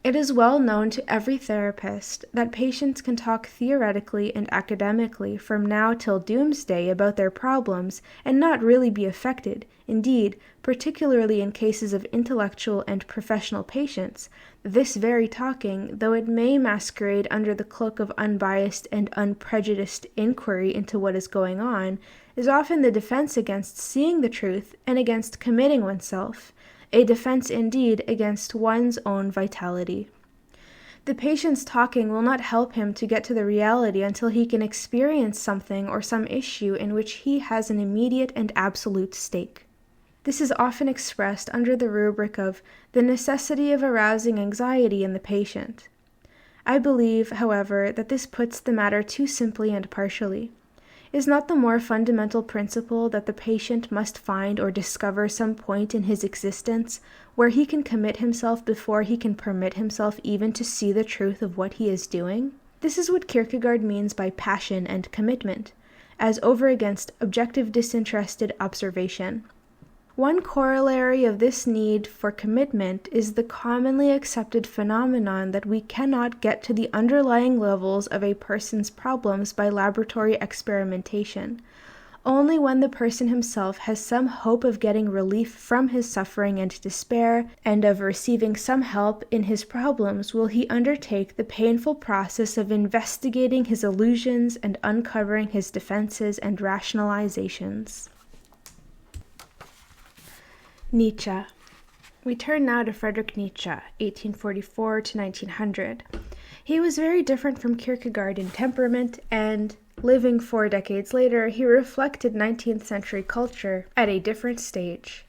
It is well known to every therapist that patients can talk theoretically and academically from now till doomsday about their problems and not really be affected. Indeed, particularly in cases of intellectual and professional patients, this very talking, though it may masquerade under the cloak of unbiased and unprejudiced inquiry into what is going on, is often the defense against seeing the truth and against committing oneself. A defense indeed against one's own vitality. The patient's talking will not help him to get to the reality until he can experience something or some issue in which he has an immediate and absolute stake. This is often expressed under the rubric of the necessity of arousing anxiety in the patient. I believe, however, that this puts the matter too simply and partially. Is not the more fundamental principle that the patient must find or discover some point in his existence where he can commit himself before he can permit himself even to see the truth of what he is doing? This is what Kierkegaard means by passion and commitment, as over against objective disinterested observation. One corollary of this need for commitment is the commonly accepted phenomenon that we cannot get to the underlying levels of a person's problems by laboratory experimentation. Only when the person himself has some hope of getting relief from his suffering and despair, and of receiving some help in his problems, will he undertake the painful process of investigating his illusions and uncovering his defenses and rationalizations. Nietzsche. We turn now to Friedrich Nietzsche, 1844 to 1900. He was very different from Kierkegaard in temperament, and, living 4 decades later, he reflected 19th century culture at a different stage.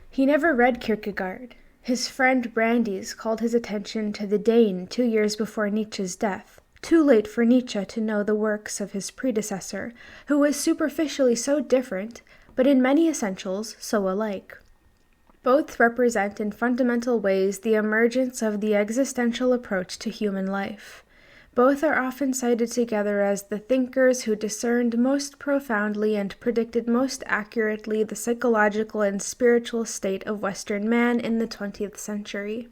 He never read Kierkegaard. His friend Brandes called his attention to the Dane 2 years before Nietzsche's death, too late for Nietzsche to know the works of his predecessor, who was superficially so different, but in many essentials so alike. Both represent in fundamental ways the emergence of the existential approach to human life. Both are often cited together as the thinkers who discerned most profoundly and predicted most accurately the psychological and spiritual state of Western man in the 20th century.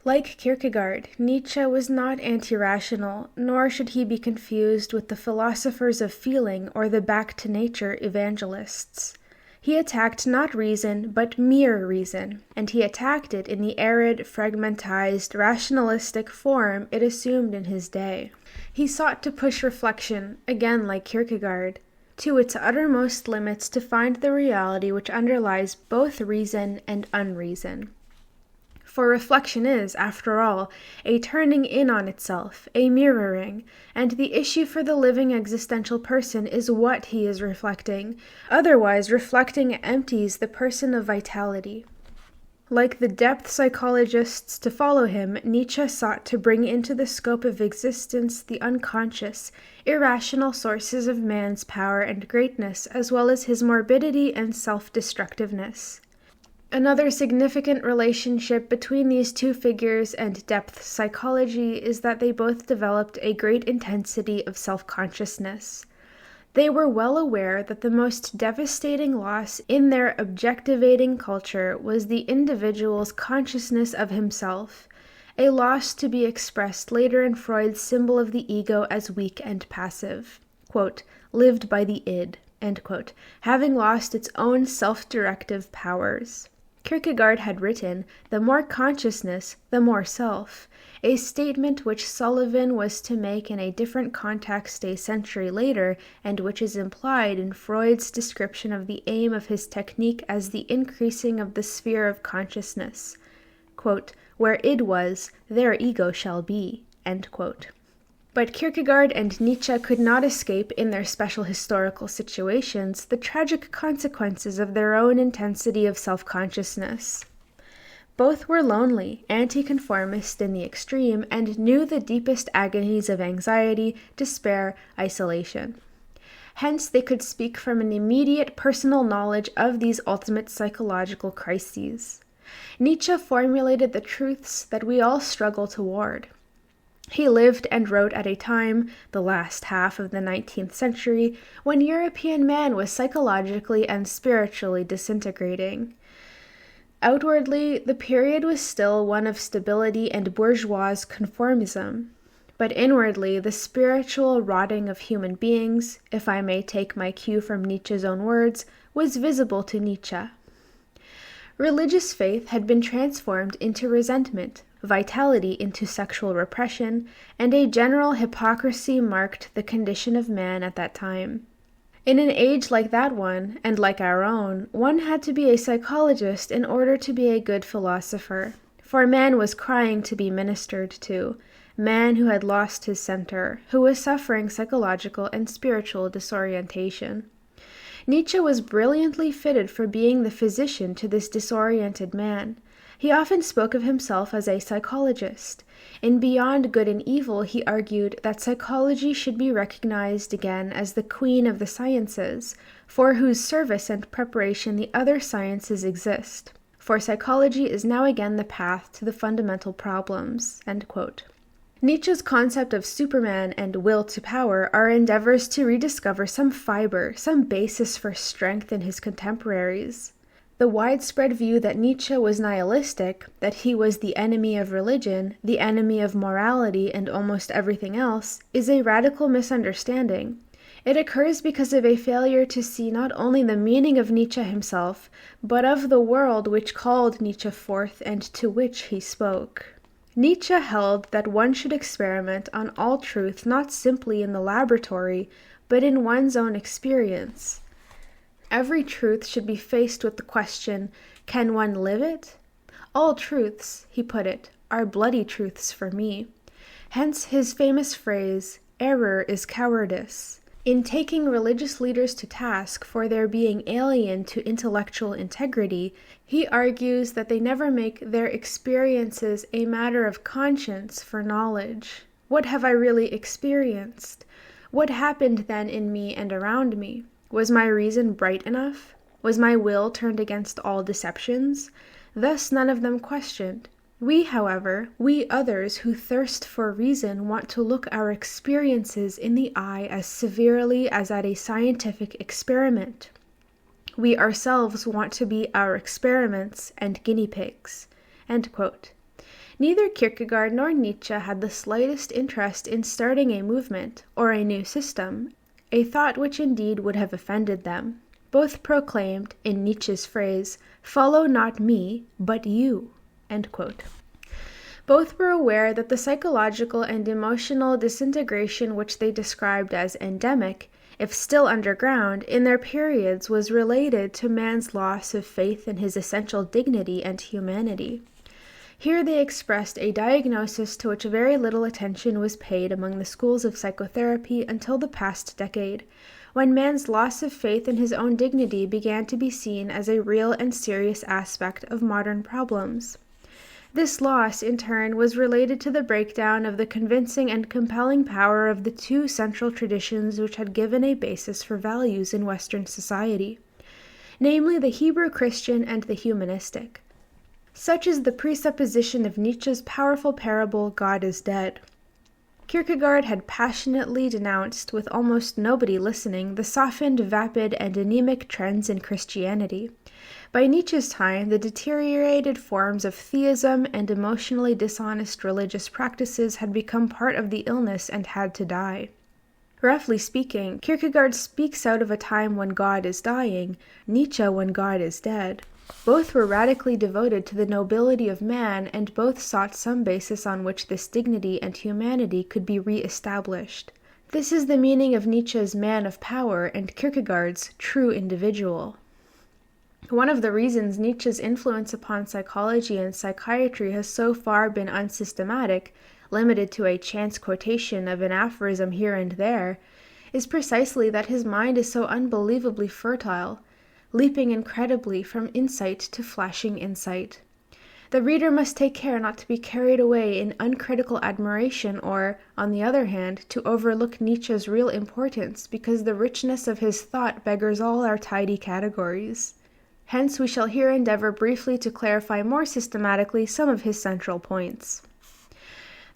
Like Kierkegaard, Nietzsche was not anti-rational, nor should he be confused with the philosophers of feeling or the back-to-nature evangelists. He attacked not reason, but mere reason, and he attacked it in the arid, fragmentized, rationalistic form it assumed in his day. He sought to push reflection, again like Kierkegaard, to its uttermost limits to find the reality which underlies both reason and unreason. For reflection is, after all, a turning in on itself, a mirroring, and the issue for the living existential person is what he is reflecting. Otherwise, reflecting empties the person of vitality. Like the depth psychologists to follow him, Nietzsche sought to bring into the scope of existence the unconscious, irrational sources of man's power and greatness, as well as his morbidity and self-destructiveness. Another significant relationship between these two figures and depth psychology is that they both developed a great intensity of self-consciousness. They were well aware that the most devastating loss in their objectivating culture was the individual's consciousness of himself, a loss to be expressed later in Freud's symbol of the ego as weak and passive, quote, lived by the id, end quote, having lost its own self-directive powers. Kierkegaard had written, "The more consciousness, the more self," a statement which Sullivan was to make in a different context a century later, and which is implied in Freud's description of the aim of his technique as the increasing of the sphere of consciousness. Quote, "Where id was, there ego shall be," end quote. But Kierkegaard and Nietzsche could not escape in their special historical situations the tragic consequences of their own intensity of self-consciousness. Both were lonely, anti-conformist in the extreme, and knew the deepest agonies of anxiety, despair, isolation. Hence, they could speak from an immediate personal knowledge of these ultimate psychological crises. Nietzsche formulated the truths that we all struggle toward. He lived and wrote at a time, the last half of the 19th century, when European man was psychologically and spiritually disintegrating. Outwardly, the period was still one of stability and bourgeois conformism, but inwardly the spiritual rotting of human beings, if I may take my cue from Nietzsche's own words, was visible to Nietzsche. Religious faith had been transformed into resentment, vitality into sexual repression, and a general hypocrisy marked the condition of man at that time. In an age like that one, and like our own, one had to be a psychologist in order to be a good philosopher, for man was crying to be ministered to, man who had lost his center, who was suffering psychological and spiritual disorientation. Nietzsche was brilliantly fitted for being the physician to this disoriented man. He often spoke of himself as a psychologist. In Beyond Good and Evil, he argued that psychology should be recognized again as the queen of the sciences, for whose service and preparation the other sciences exist. For psychology is now again the path to the fundamental problems. End quote. Nietzsche's concept of Superman and will to power are endeavors to rediscover some fiber, some basis for strength in his contemporaries. The widespread view that Nietzsche was nihilistic, that he was the enemy of religion, the enemy of morality and almost everything else, is a radical misunderstanding. It occurs because of a failure to see not only the meaning of Nietzsche himself, but of the world which called Nietzsche forth and to which he spoke. Nietzsche held that one should experiment on all truth not simply in the laboratory, but in one's own experience. Every truth should be faced with the question, can one live it? All truths, he put it, are bloody truths for me. Hence his famous phrase, error is cowardice. In taking religious leaders to task for their being alien to intellectual integrity, he argues that they never make their experiences a matter of conscience for knowledge. What have I really experienced? What happened then in me and around me? Was my reason bright enough? Was my will turned against all deceptions? Thus none of them questioned. We, however, we others who thirst for reason want to look our experiences in the eye as severely as at a scientific experiment. We ourselves want to be our experiments and guinea pigs. End quote. Neither Kierkegaard nor Nietzsche had the slightest interest in starting a movement or a new system, a thought which indeed would have offended them. Both proclaimed, in Nietzsche's phrase, "Follow not me, but you." End quote. Both were aware that the psychological and emotional disintegration which they described as endemic, if still underground, in their periods was related to man's loss of faith in his essential dignity and humanity. Here they expressed a diagnosis to which very little attention was paid among the schools of psychotherapy until the past decade, when man's loss of faith in his own dignity began to be seen as a real and serious aspect of modern problems. This loss, in turn, was related to the breakdown of the convincing and compelling power of the two central traditions which had given a basis for values in Western society, namely the Hebrew Christian and the humanistic. Such is the presupposition of Nietzsche's powerful parable, God is Dead. Kierkegaard had passionately denounced, with almost nobody listening, the softened, vapid, and anemic trends in Christianity. By Nietzsche's time, the deteriorated forms of theism and emotionally dishonest religious practices had become part of the illness and had to die. Roughly speaking, Kierkegaard speaks out of a time when God is dying, Nietzsche when God is dead. Both were radically devoted to the nobility of man, and both sought some basis on which this dignity and humanity could be re-established. This is the meaning of Nietzsche's man of power and Kierkegaard's true individual. One of the reasons Nietzsche's influence upon psychology and psychiatry has so far been unsystematic, limited to a chance quotation of an aphorism here and there, is precisely that his mind is so unbelievably fertile, leaping incredibly from insight to flashing insight. The reader must take care not to be carried away in uncritical admiration or, on the other hand, to overlook Nietzsche's real importance because the richness of his thought beggars all our tidy categories. Hence we shall here endeavor briefly to clarify more systematically some of his central points.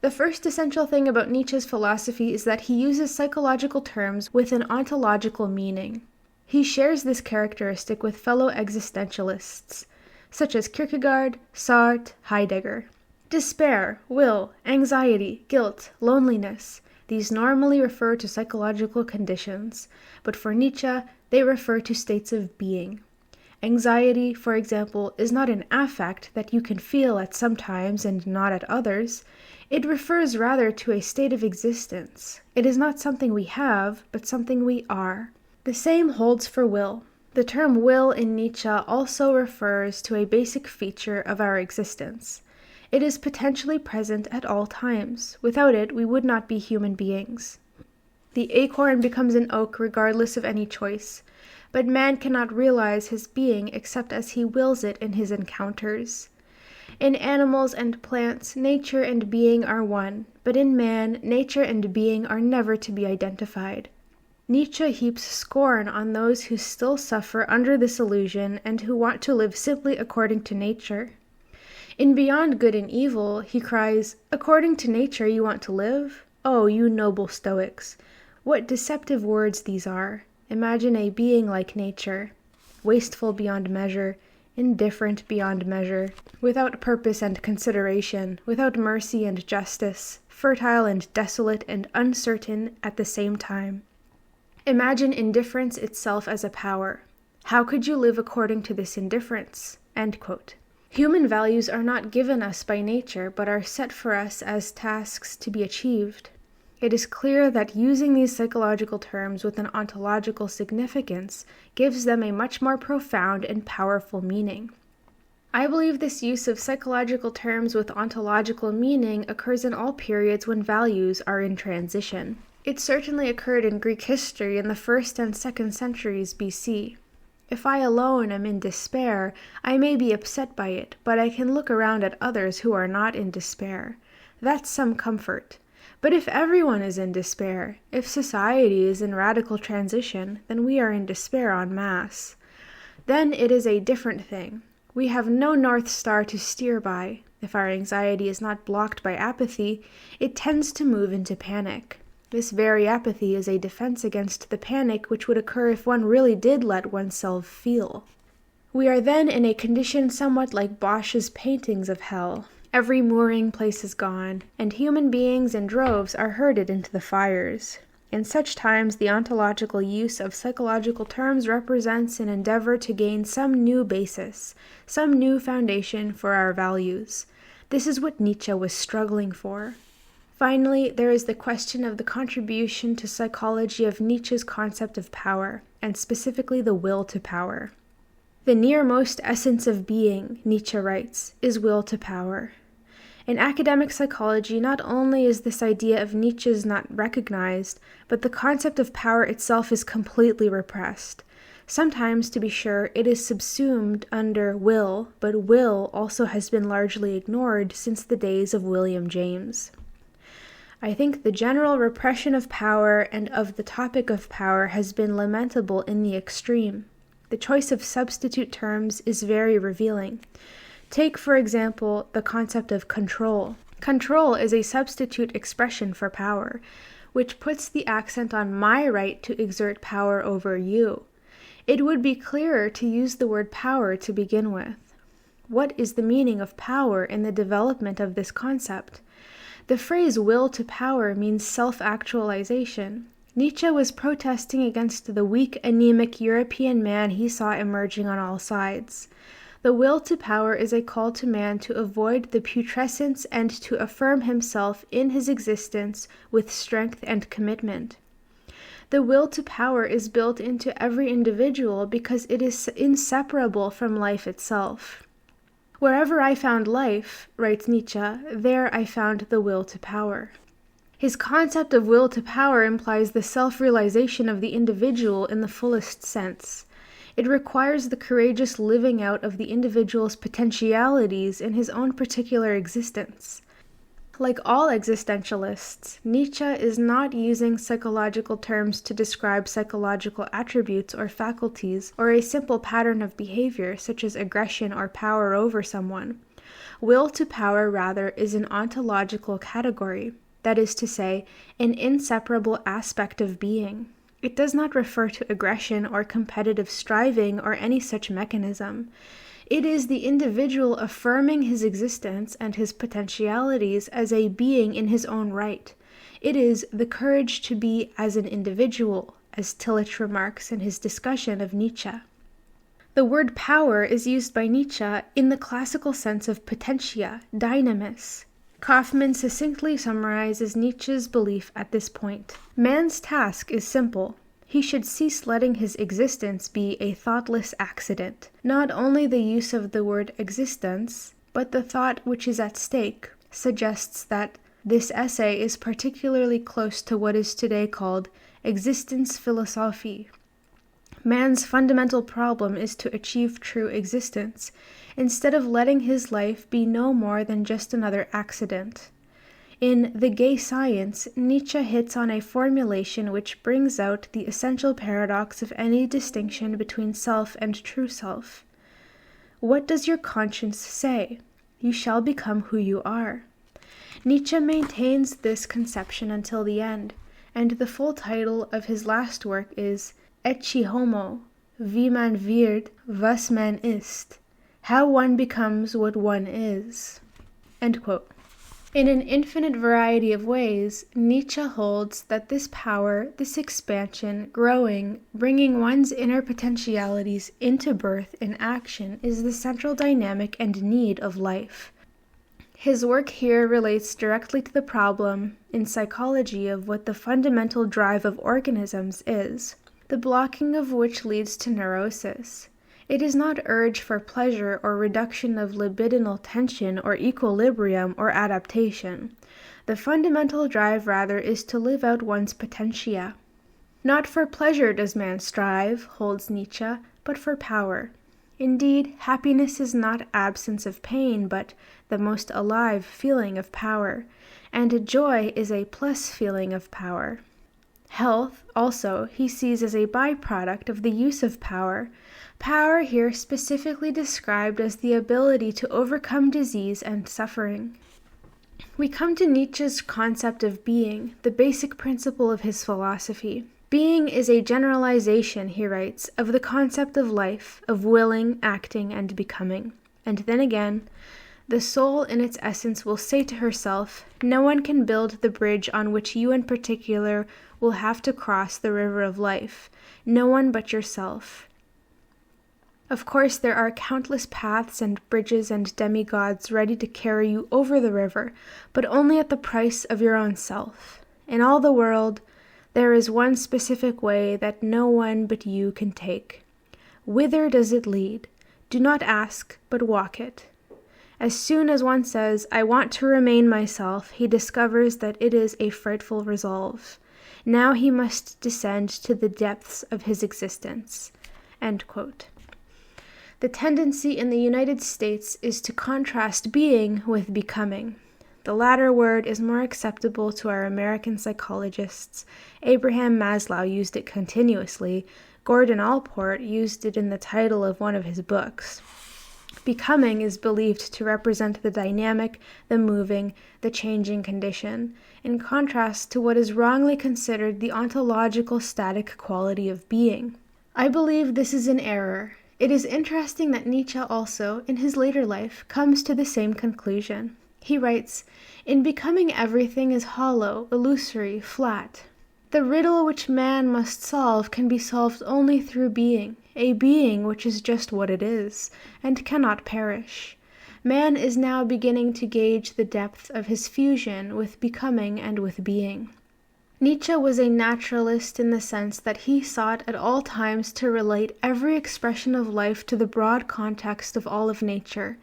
The first essential thing about Nietzsche's philosophy is that he uses psychological terms with an ontological meaning. He shares this characteristic with fellow existentialists, such as Kierkegaard, Sartre, Heidegger. Despair, will, anxiety, guilt, loneliness, these normally refer to psychological conditions, but for Nietzsche, they refer to states of being. Anxiety, for example, is not an affect that you can feel at some times and not at others. It refers rather to a state of existence. It is not something we have, but something we are. The same holds for will. The term will in Nietzsche also refers to a basic feature of our existence. It is potentially present at all times. Without it, we would not be human beings. The acorn becomes an oak regardless of any choice, but man cannot realize his being except as he wills it in his encounters. In animals and plants, nature and being are one, but in man, nature and being are never to be identified. Nietzsche heaps scorn on those who still suffer under this illusion and who want to live simply according to nature. In Beyond Good and Evil, he cries, "According to nature you want to live? Oh, you noble Stoics! What deceptive words these are! Imagine a being like nature, wasteful beyond measure, indifferent beyond measure, without purpose and consideration, without mercy and justice, fertile and desolate and uncertain at the same time. Imagine indifference itself as a power. How could you live according to this indifference?" End quote. Human values are not given us by nature, but are set for us as tasks to be achieved. It is clear that using these psychological terms with an ontological significance gives them a much more profound and powerful meaning. I believe this use of psychological terms with ontological meaning occurs in all periods when values are in transition. It certainly occurred in Greek history in the 1st and 2nd centuries BC. If I alone am in despair, I may be upset by it, but I can look around at others who are not in despair. That's some comfort. But if everyone is in despair, if society is in radical transition, then we are in despair en masse. Then it is a different thing. We have no North Star to steer by. If our anxiety is not blocked by apathy, it tends to move into panic. This very apathy is a defense against the panic which would occur if one really did let oneself feel. We are then in a condition somewhat like Bosch's paintings of hell. Every mooring place is gone, and human beings in droves are herded into the fires. In such times, the ontological use of psychological terms represents an endeavor to gain some new basis, some new foundation for our values. This is what Nietzsche was struggling for. Finally, there is the question of the contribution to psychology of Nietzsche's concept of power, and specifically the will to power. The nearmost essence of being, Nietzsche writes, is will to power. In academic psychology, not only is this idea of Nietzsche's not recognized, but the concept of power itself is completely repressed. Sometimes, to be sure, it is subsumed under will, but will also has been largely ignored since the days of William James. I think the general repression of power and of the topic of power has been lamentable in the extreme. The choice of substitute terms is very revealing. Take, for example, the concept of control. Control is a substitute expression for power, which puts the accent on my right to exert power over you. It would be clearer to use the word power to begin with. What is the meaning of power in the development of this concept? The phrase will to power means self-actualization. Nietzsche was protesting against the weak, anemic European man he saw emerging on all sides. The will to power is a call to man to avoid the putrescence and to affirm himself in his existence with strength and commitment. The will to power is built into every individual because it is inseparable from life itself. Wherever I found life, writes Nietzsche, there I found the will to power. His concept of will to power implies the self-realization of the individual in the fullest sense. It requires the courageous living out of the individual's potentialities in his own particular existence. Like all existentialists, Nietzsche is not using psychological terms to describe psychological attributes or faculties or a simple pattern of behavior such as aggression or power over someone. Will to power, rather, is an ontological category, that is to say, an inseparable aspect of being. It does not refer to aggression or competitive striving or any such mechanism. It is the individual affirming his existence and his potentialities as a being in his own right. It is the courage to be as an individual, as Tillich remarks in his discussion of Nietzsche. The word power is used by Nietzsche in the classical sense of potentia, dynamis. Kaufmann succinctly summarizes Nietzsche's belief at this point. Man's task is simple. He should cease letting his existence be a thoughtless accident. Not only the use of the word existence, but the thought which is at stake, suggests that this essay is particularly close to what is today called existence philosophy. Man's fundamental problem is to achieve true existence, instead of letting his life be no more than just another accident. In The Gay Science, Nietzsche hits on a formulation which brings out the essential paradox of any distinction between self and true self. What does your conscience say? You shall become who you are. Nietzsche maintains this conception until the end, and the full title of his last work is Ecce Homo, wie man wird, was man ist, how one becomes what one is. End quote. In an infinite variety of ways, Nietzsche holds that this power, this expansion, growing, bringing one's inner potentialities into birth in action is the central dynamic and need of life. His work here relates directly to the problem in psychology of what the fundamental drive of organisms is, the blocking of which leads to neurosis. It is not urge for pleasure or reduction of libidinal tension or equilibrium or adaptation. The fundamental drive, rather, is to live out one's potentia. Not for pleasure does man strive, holds Nietzsche, but for power. Indeed, happiness is not absence of pain, but the most alive feeling of power, and joy is a plus feeling of power. Health, also, he sees as a byproduct of the use of power. Power here specifically described as the ability to overcome disease and suffering. We come to Nietzsche's concept of being, the basic principle of his philosophy. Being is a generalization, he writes, of the concept of life, of willing, acting, and becoming. And then again, the soul in its essence will say to herself, no one can build the bridge on which you in particular will have to cross the river of life, no one but yourself. Of course, there are countless paths and bridges and demigods ready to carry you over the river, but only at the price of your own self. In all the world, there is one specific way that no one but you can take. Whither does it lead? Do not ask, but walk it. As soon as one says, I want to remain myself, he discovers that it is a frightful resolve. Now he must descend to the depths of his existence. End quote. The tendency in the United States is to contrast being with becoming. The latter word is more acceptable to our American psychologists. Abraham Maslow used it continuously. Gordon Allport used it in the title of one of his books. Becoming is believed to represent the dynamic, the moving, the changing condition, in contrast to what is wrongly considered the ontological static quality of being. I believe this is an error. It is interesting that Nietzsche also, in his later life, comes to the same conclusion. He writes, "In becoming everything is hollow, illusory, flat. The riddle which man must solve can be solved only through being, a being which is just what it is, and cannot perish. Man is now beginning to gauge the depth of his fusion with becoming and with being." Nietzsche was a naturalist in the sense that he sought at all times to relate every expression of life to the broad context of all of nature,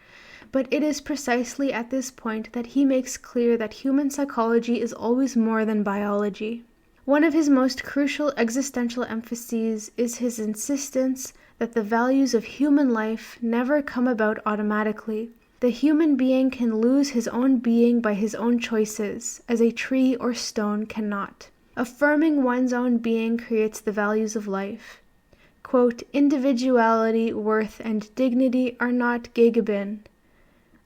but it is precisely at this point that he makes clear that human psychology is always more than biology. One of his most crucial existential emphases is his insistence that the values of human life never come about automatically. The human being can lose his own being by his own choices, as a tree or stone cannot. Affirming one's own being creates the values of life. Quote, "Individuality, worth, and dignity are not gegeben,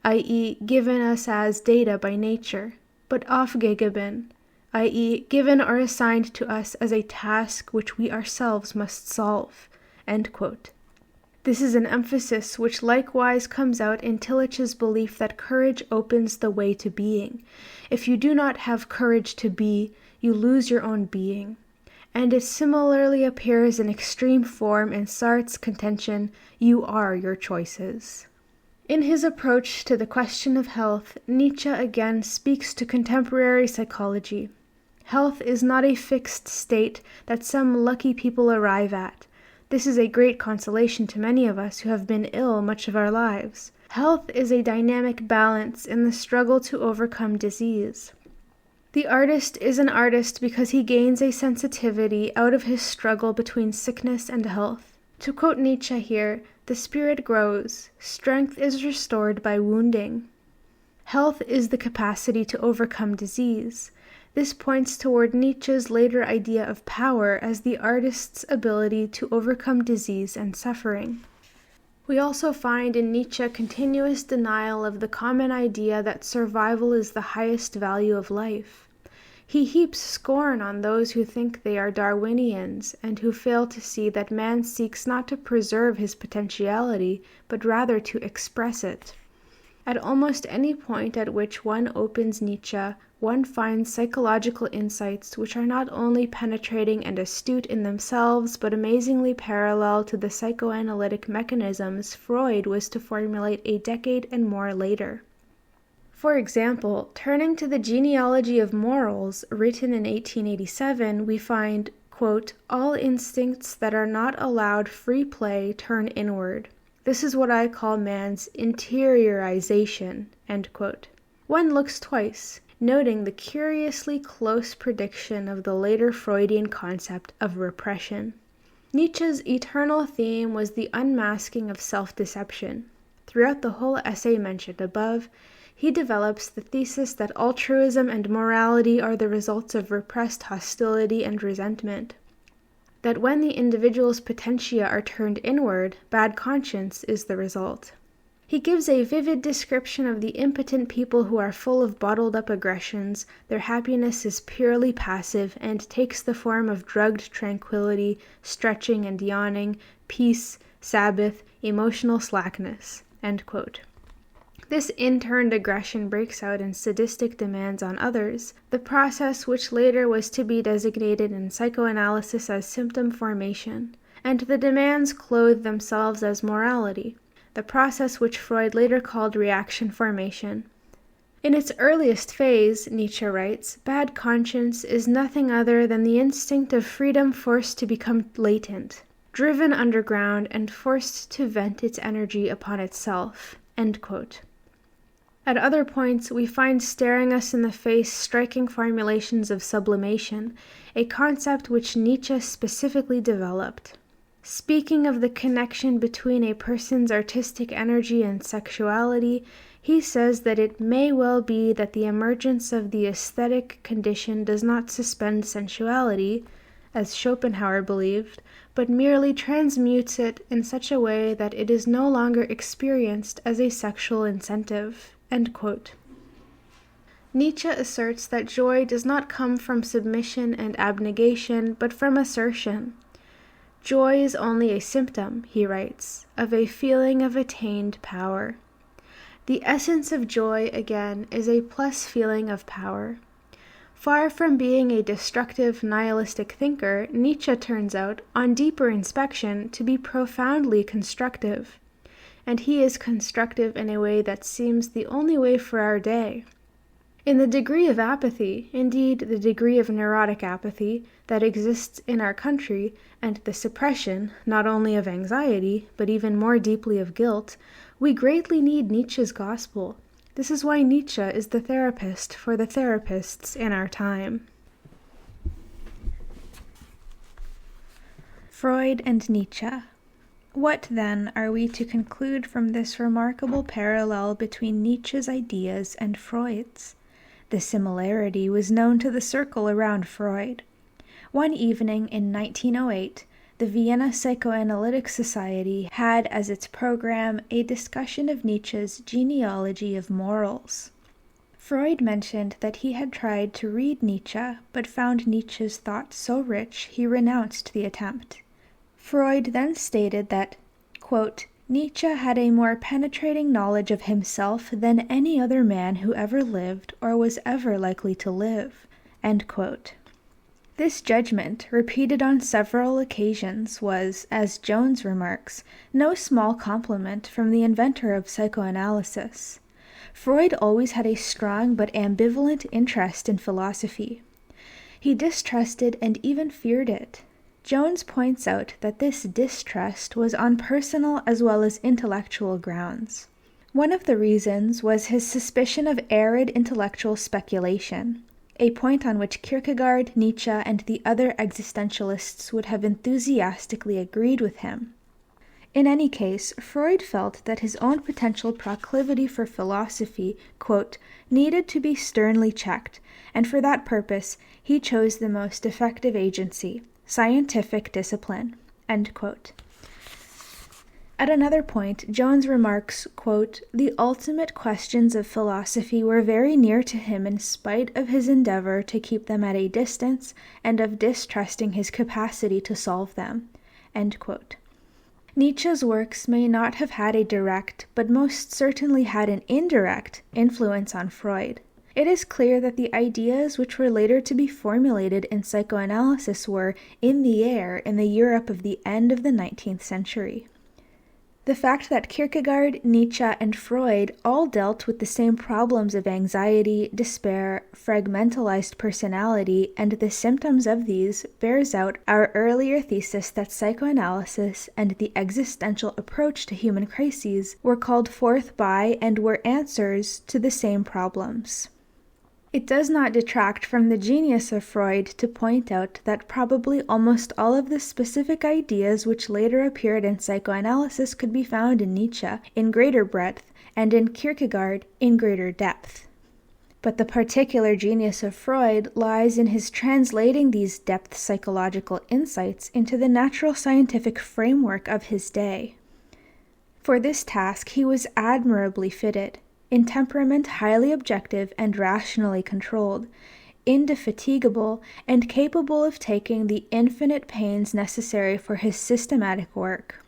i.e. given us as data by nature, but aufgegeben, i.e. given or assigned to us as a task which we ourselves must solve." End quote. This is an emphasis which likewise comes out in Tillich's belief that courage opens the way to being. If you do not have courage to be, you lose your own being. And it similarly appears in extreme form in Sartre's contention, "You are your choices." In his approach to the question of health, Nietzsche again speaks to contemporary psychology. Health is not a fixed state that some lucky people arrive at. This is a great consolation to many of us who have been ill much of our lives. Health is a dynamic balance in the struggle to overcome disease. The artist is an artist because he gains a sensitivity out of his struggle between sickness and health. To quote Nietzsche here, "The spirit grows, strength is restored by wounding." Health is the capacity to overcome disease. This points toward Nietzsche's later idea of power as the artist's ability to overcome disease and suffering. We also find in Nietzsche continuous denial of the common idea that survival is the highest value of life. He heaps scorn on those who think they are Darwinians and who fail to see that man seeks not to preserve his potentiality, but rather to express it. At almost any point at which one opens Nietzsche, one finds psychological insights which are not only penetrating and astute in themselves, but amazingly parallel to the psychoanalytic mechanisms Freud was to formulate a decade and more later. For example, turning to the Genealogy of Morals, written in 1887, we find, quote, "All instincts that are not allowed free play turn inward. This is what I call man's interiorization." End quote. One looks twice, noting the curiously close prediction of the later Freudian concept of repression. Nietzsche's eternal theme was the unmasking of self-deception. Throughout the whole essay mentioned above, he develops the thesis that altruism and morality are the results of repressed hostility and resentment. That when the individual's potentia are turned inward, bad conscience is the result. He gives a vivid description of the impotent people who are full of bottled-up aggressions. Their happiness is purely passive and takes the form of drugged tranquility, stretching and yawning, peace, Sabbath, emotional slackness. End quote. This interned aggression breaks out in sadistic demands on others, the process which later was to be designated in psychoanalysis as symptom formation, and the demands clothe themselves as morality, the process which Freud later called reaction formation. In its earliest phase, Nietzsche writes, bad conscience is nothing other than the instinct of freedom forced to become latent, driven underground and forced to vent its energy upon itself. End quote. At other points, we find staring us in the face striking formulations of sublimation, a concept which Nietzsche specifically developed. Speaking of the connection between a person's artistic energy and sexuality, he says that it may well be that the emergence of the aesthetic condition does not suspend sensuality, as Schopenhauer believed, but merely transmutes it in such a way that it is no longer experienced as a sexual incentive." End quote. Nietzsche asserts that joy does not come from submission and abnegation, but from assertion. "Joy is only a symptom," he writes, "of a feeling of attained power." The essence of joy, again, is a plus feeling of power. Far from being a destructive, nihilistic thinker, Nietzsche turns out, on deeper inspection, to be profoundly constructive. And he is constructive in a way that seems the only way for our day. In the degree of apathy, indeed the degree of neurotic apathy, that exists in our country, and the suppression, not only of anxiety, but even more deeply of guilt, we greatly need Nietzsche's gospel. This is why Nietzsche is the therapist for the therapists in our time. Freud and Nietzsche. What, then, are we to conclude from this remarkable parallel between Nietzsche's ideas and Freud's? The similarity was known to the circle around Freud. One evening in 1908, the Vienna Psychoanalytic Society had as its program a discussion of Nietzsche's genealogy of morals. Freud mentioned that he had tried to read Nietzsche, but found Nietzsche's thought so rich he renounced the attempt. Freud then stated that, quote, "Nietzsche had a more penetrating knowledge of himself than any other man who ever lived or was ever likely to live." End quote. This judgment, repeated on several occasions, was, as Jones remarks, no small compliment from the inventor of psychoanalysis. Freud always had a strong but ambivalent interest in philosophy. He distrusted and even feared it. Jones points out that this distrust was on personal as well as intellectual grounds. One of the reasons was his suspicion of arid intellectual speculation, a point on which Kierkegaard, Nietzsche, and the other existentialists would have enthusiastically agreed with him. In any case, Freud felt that his own potential proclivity for philosophy, quote, "needed to be sternly checked, and for that purpose he chose the most effective agency, scientific discipline." End quote. At another point, Jones remarks, quote, "The ultimate questions of philosophy were very near to him in spite of his endeavor to keep them at a distance and of distrusting his capacity to solve them." End quote. Nietzsche's works may not have had a direct, but most certainly had an indirect, influence on Freud. It is clear that the ideas which were later to be formulated in psychoanalysis were in the air in the Europe of the end of the 19th century. The fact that Kierkegaard, Nietzsche, and Freud all dealt with the same problems of anxiety, despair, fragmentalized personality, and the symptoms of these bears out our earlier thesis that psychoanalysis and the existential approach to human crises were called forth by and were answers to the same problems. It does not detract from the genius of Freud to point out that probably almost all of the specific ideas which later appeared in psychoanalysis could be found in Nietzsche in greater breadth and in Kierkegaard in greater depth. But the particular genius of Freud lies in his translating these depth psychological insights into the natural scientific framework of his day. For this task he was admirably fitted. In temperament highly objective and rationally controlled, indefatigable, and capable of taking the infinite pains necessary for his systematic work.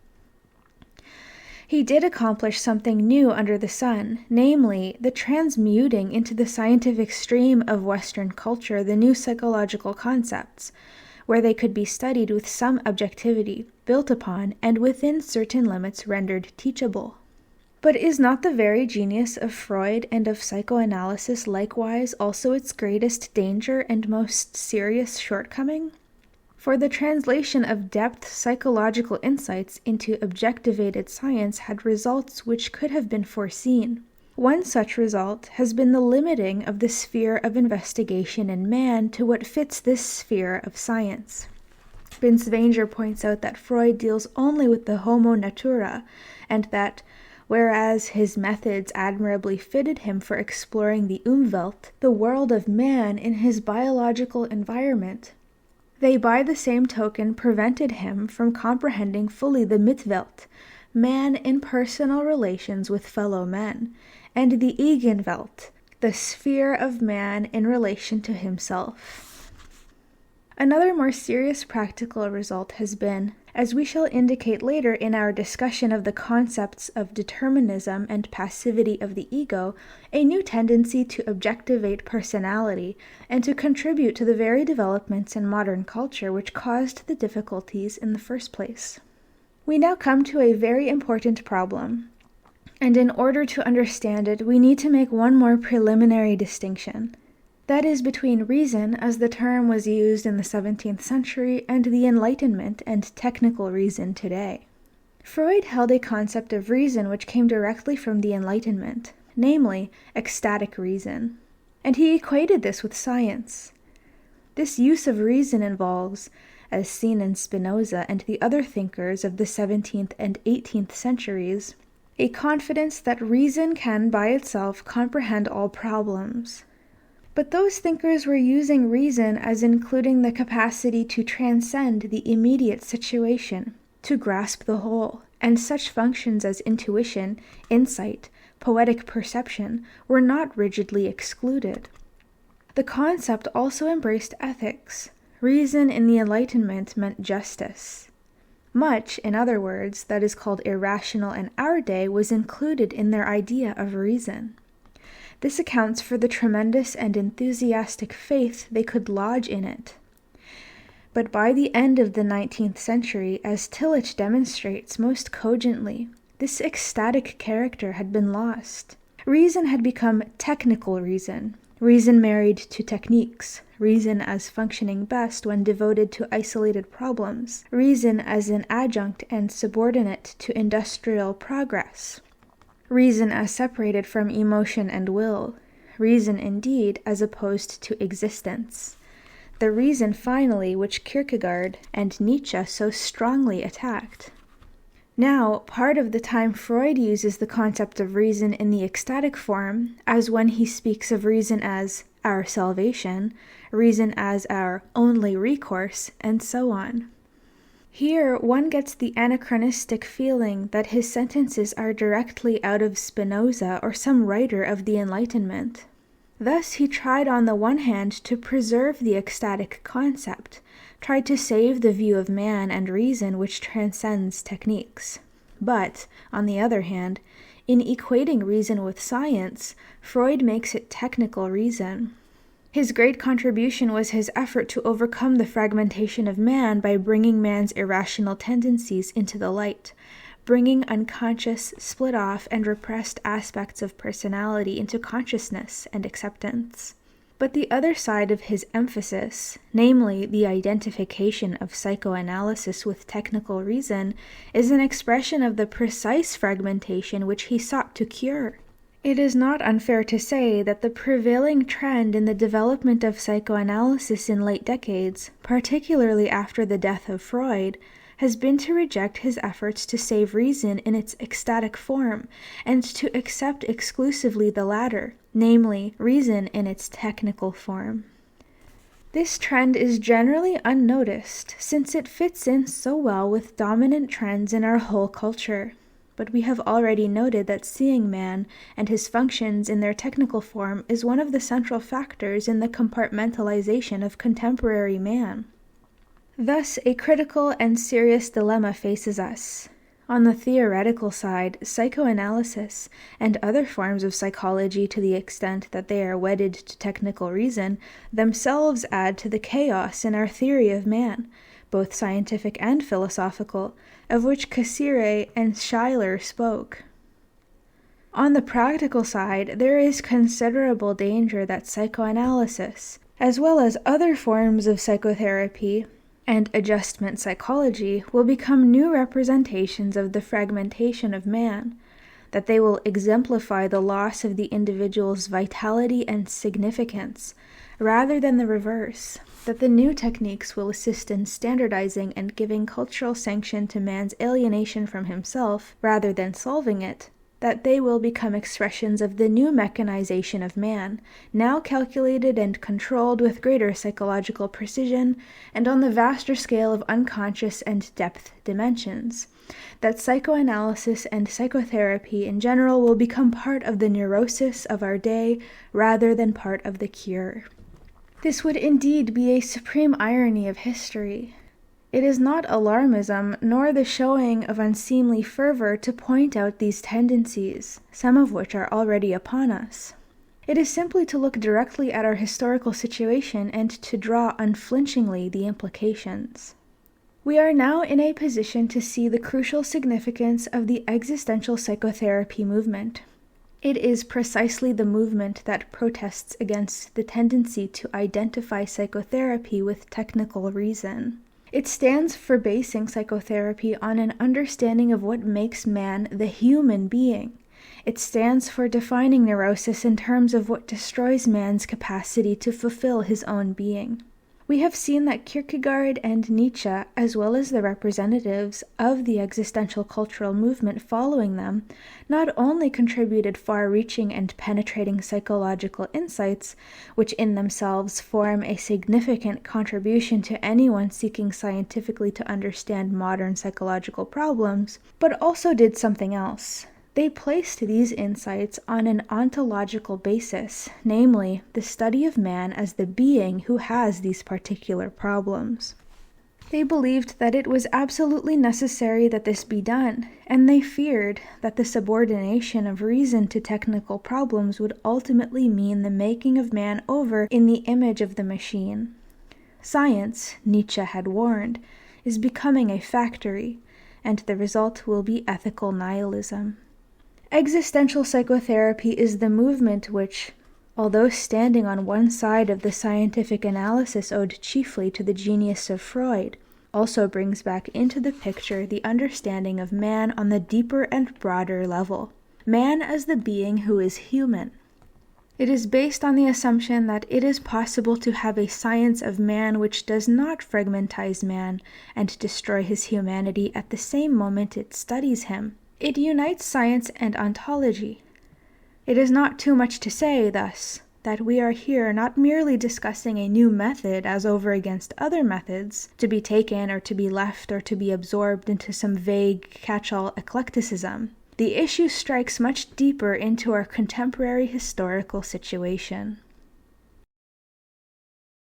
He did accomplish something new under the sun, namely, the transmuting into the scientific stream of Western culture the new psychological concepts, where they could be studied with some objectivity, built upon, and within certain limits rendered teachable. But is not the very genius of Freud and of psychoanalysis likewise also its greatest danger and most serious shortcoming? For the translation of depth psychological insights into objectivated science had results which could have been foreseen. One such result has been the limiting of the sphere of investigation in man to what fits this sphere of science. Binswanger points out that Freud deals only with the homo natura, and that, whereas his methods admirably fitted him for exploring the Umwelt, the world of man in his biological environment, They by the same token prevented him from comprehending fully the Mitwelt, man in personal relations with fellow men, and the Eigenwelt, the sphere of man in relation to himself. Another more serious practical result has been, as we shall indicate later in our discussion of the concepts of determinism and passivity of the ego, a new tendency to objectivate personality and to contribute to the very developments in modern culture which caused the difficulties in the first place. We now come to a very important problem, and in order to understand it, we need to make one more preliminary distinction. That is between reason, as the term was used in the 17th century, and the Enlightenment and technical reason today. Freud held a concept of reason which came directly from the Enlightenment, namely, ecstatic reason, and he equated this with science. This use of reason involves, as seen in Spinoza and the other thinkers of the 17th and 18th centuries, a confidence that reason can by itself comprehend all problems. But those thinkers were using reason as including the capacity to transcend the immediate situation, to grasp the whole, and such functions as intuition, insight, poetic perception were not rigidly excluded. The concept also embraced ethics. Reason in the Enlightenment meant justice. Much, in other words, that is called irrational in our day was included in their idea of reason. This accounts for the tremendous and enthusiastic faith they could lodge in it. But by the end of the 19th century, as Tillich demonstrates most cogently, this ecstatic character had been lost. Reason had become technical reason, reason married to techniques, reason as functioning best when devoted to isolated problems, reason as an adjunct and subordinate to industrial progress. Reason as separated from emotion and will, reason indeed as opposed to existence. The reason finally which Kierkegaard and Nietzsche so strongly attacked. Now, part of the time Freud uses the concept of reason in the ecstatic form, as when he speaks of reason as our salvation, reason as our only recourse, and so on. Here, one gets the anachronistic feeling that his sentences are directly out of Spinoza or some writer of the Enlightenment. Thus, he tried on the one hand to preserve the ecstatic concept, tried to save the view of man and reason which transcends techniques. But, on the other hand, in equating reason with science, Freud makes it technical reason. His great contribution was his effort to overcome the fragmentation of man by bringing man's irrational tendencies into the light, bringing unconscious, split-off, and repressed aspects of personality into consciousness and acceptance. But the other side of his emphasis, namely the identification of psychoanalysis with technical reason, is an expression of the precise fragmentation which he sought to cure. It is not unfair to say that the prevailing trend in the development of psychoanalysis in late decades, particularly after the death of Freud, has been to reject his efforts to save reason in its ecstatic form, and to accept exclusively the latter, namely, reason in its technical form. This trend is generally unnoticed, since it fits in so well with dominant trends in our whole culture. But we have already noted that seeing man and his functions in their technical form is one of the central factors in the compartmentalization of contemporary man. Thus, a critical and serious dilemma faces us. On the theoretical side, psychoanalysis and other forms of psychology, to the extent that they are wedded to technical reason, themselves add to the chaos in our theory of man, both scientific and philosophical, of which Cassirer and Schiller spoke. On the practical side, there is considerable danger that psychoanalysis, as well as other forms of psychotherapy and adjustment psychology, will become new representations of the fragmentation of man, that they will exemplify the loss of the individual's vitality and significance, rather than the reverse, that the new techniques will assist in standardizing and giving cultural sanction to man's alienation from himself, rather than solving it, that they will become expressions of the new mechanization of man, now calculated and controlled with greater psychological precision and on the vaster scale of unconscious and depth dimensions. That psychoanalysis and psychotherapy in general will become part of the neurosis of our day rather than part of the cure. This would indeed be a supreme irony of history. It is not alarmism, nor the showing of unseemly fervor to point out these tendencies, some of which are already upon us. It is simply to look directly at our historical situation and to draw unflinchingly the implications. We are now in a position to see the crucial significance of the existential psychotherapy movement. It is precisely the movement that protests against the tendency to identify psychotherapy with technical reason. It stands for basing psychotherapy on an understanding of what makes man the human being. It stands for defining neurosis in terms of what destroys man's capacity to fulfill his own being. We have seen that Kierkegaard and Nietzsche, as well as the representatives of the existential cultural movement following them, not only contributed far-reaching and penetrating psychological insights, which in themselves form a significant contribution to anyone seeking scientifically to understand modern psychological problems, but also did something else. They placed these insights on an ontological basis, namely, the study of man as the being who has these particular problems. They believed that it was absolutely necessary that this be done, and they feared that the subordination of reason to technical problems would ultimately mean the making of man over in the image of the machine. Science, Nietzsche had warned, is becoming a factory, and the result will be ethical nihilism. Existential psychotherapy is the movement which, although standing on one side of the scientific analysis owed chiefly to the genius of Freud, also brings back into the picture the understanding of man on the deeper and broader level, man as the being who is human. It is based on the assumption that it is possible to have a science of man which does not fragmentize man and destroy his humanity at the same moment it studies him. It unites science and ontology. It is not too much to say, thus, that we are here not merely discussing a new method as over against other methods, to be taken or to be left or to be absorbed into some vague catch-all eclecticism. The issue strikes much deeper into our contemporary historical situation.